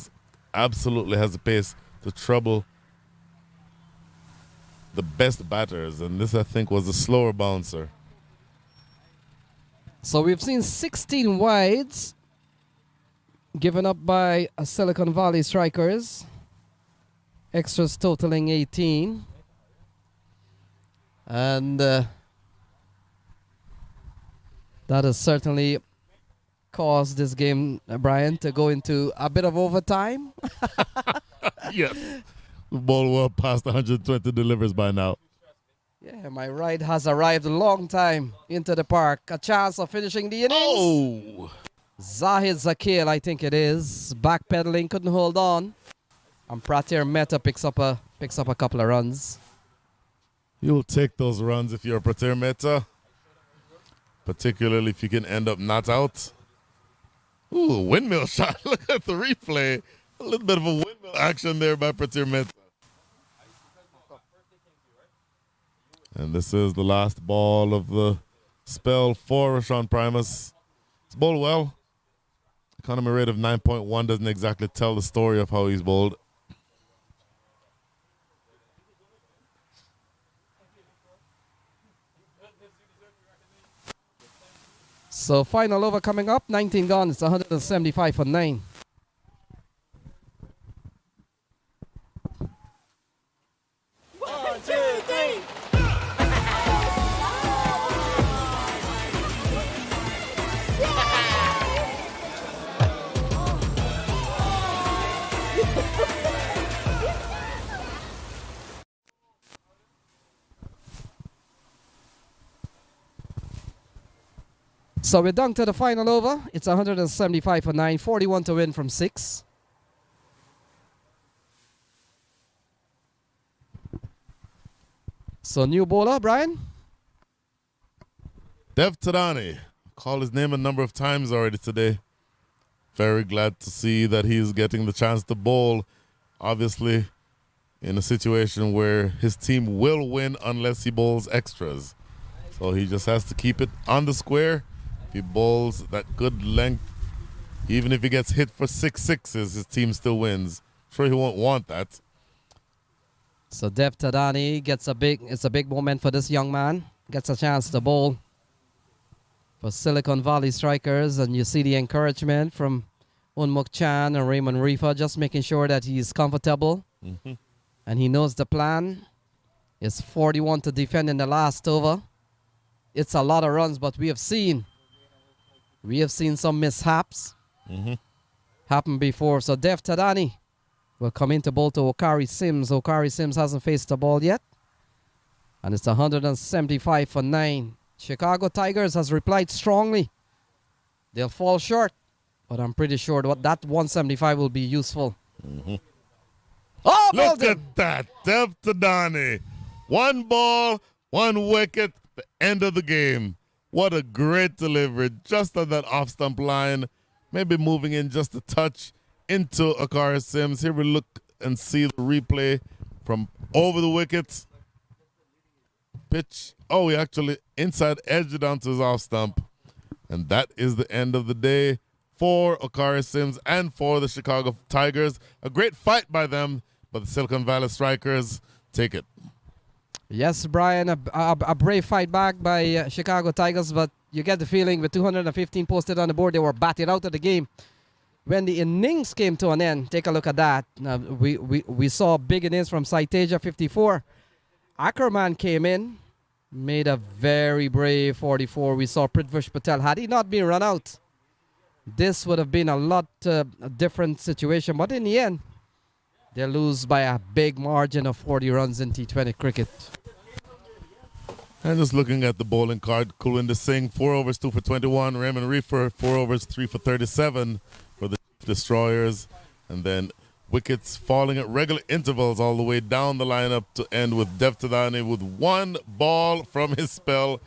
absolutely has the pace to trouble the best batters, and this, I think, was a slower bouncer. So we've seen 16 wides given up by Silicon Valley Strikers. Extras totaling 18. And that has certainly caused this game, Brian, to go into a bit of overtime. Yes. The ball well past 120 delivers by now. Yeah, my ride has arrived a long time into the park. A chance of finishing the innings. Oh! Zahid Zakir, I think it is. Backpedaling, couldn't hold on. And Pratir Mehta picks up a couple of runs. You'll take those runs if you're Pratir Mehta. Particularly if you can end up not out. Ooh, windmill shot. Look at the replay. A little bit of a windmill action there by Pratir Mehta. And this is the last ball of the spell for Rashawn Primus. He's bowled well. Economy rate of 9.1 doesn't exactly tell the story of how he's bowled. So final over coming up, 19 gone, it's 175 for 9. One, two, three. So we're down to the final over. It's 175 for 9, 41 to win from 6. So new bowler, Brian? Dev Tadani. Called his name a number of times already today. Very glad to see that he's getting the chance to bowl. Obviously, in a situation where his team will win unless he bowls extras. So he just has to keep it on the square. If he bowls that good length, even if he gets hit for 6 sixes, his team still wins. Sure, he won't want that. So Dev Tadani gets it's a big moment for this young man. Gets a chance to bowl for Silicon Valley Strikers, and you see the encouragement from Unmuk Chan and Raymond Reefer, just making sure that he's comfortable. And he knows the plan. It's 41 to defend in the last over. It's a lot of runs, but we have seen some mishaps happen before. So Dev Tadani will come in to bowl to Okari Sims. Okari Sims hasn't faced the ball yet. And it's 175 for 9. Chicago Tigers has replied strongly. They'll fall short, but I'm pretty sure that 175 will be useful. Oh, look at that. Dev Tadani. 1 ball, 1 wicket, the end of the game. What a great delivery, just on that off-stump line. Maybe moving in just a touch into Okari Sims. Here we look and see the replay from over the wickets. Pitch. Oh, he actually inside edged it onto his off-stump. And that is the end of the day for Okari Sims and for the Chicago Tigers. A great fight by them, but the Silicon Valley Strikers take it. Yes, Brian, a brave fight back by Chicago Tigers, but you get the feeling with 215 posted on the board, they were batted out of the game. When the innings came to an end, take a look at that. We saw big innings from Saiteja, 54. Ackerman came in, made a very brave 44. We saw Prithvish Patel. Had he not been run out, this would have been a lot different situation. But in the end, they lose by a big margin of 40 runs in T20 cricket. And just looking at the bowling card, Kulwinder Singh, 4 overs, 2 for 21. Raymond Reefer, 4 overs, 3 for 37 for the Destroyers. And then wickets falling at regular intervals all the way down the lineup to end with Dev Tadani with 1 ball from his spell,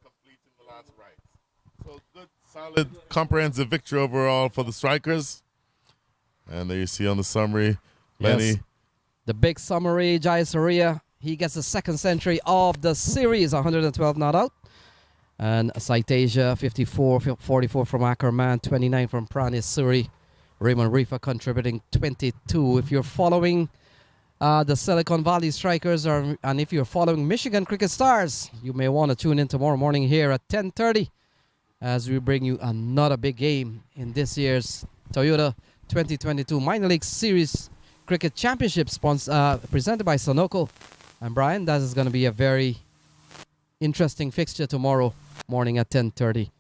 completing the last right. So good, solid, comprehensive victory overall for the Strikers. And there you see on the summary, Lenny. Yes. The big summary, Jai Surya, he gets the 2nd century of the series, 112 not out. And Saiteja, 54, 44 from Ackerman, 29 from Pranis Suri. Raymond Reefer contributing 22. If you're following the Silicon Valley Strikers and if you're following Michigan Cricket Stars, you may want to tune in tomorrow morning here at 10:30 as we bring you another big game in this year's Toyota 2022 Minor League Series Cricket Championship presented by Sunoco. And Brian, that is going to be a very interesting fixture tomorrow morning at 10:30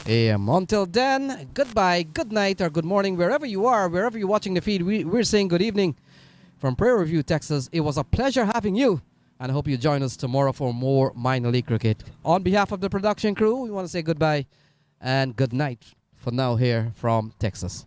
a.m. Until then, goodbye, good night, or good morning, wherever you are, wherever you're watching the feed. We're saying good evening from Prairie View, Texas. It was a pleasure having you, and I hope you join us tomorrow for more minor league cricket. On behalf of the production crew, we want to say goodbye and good night for now here from Texas.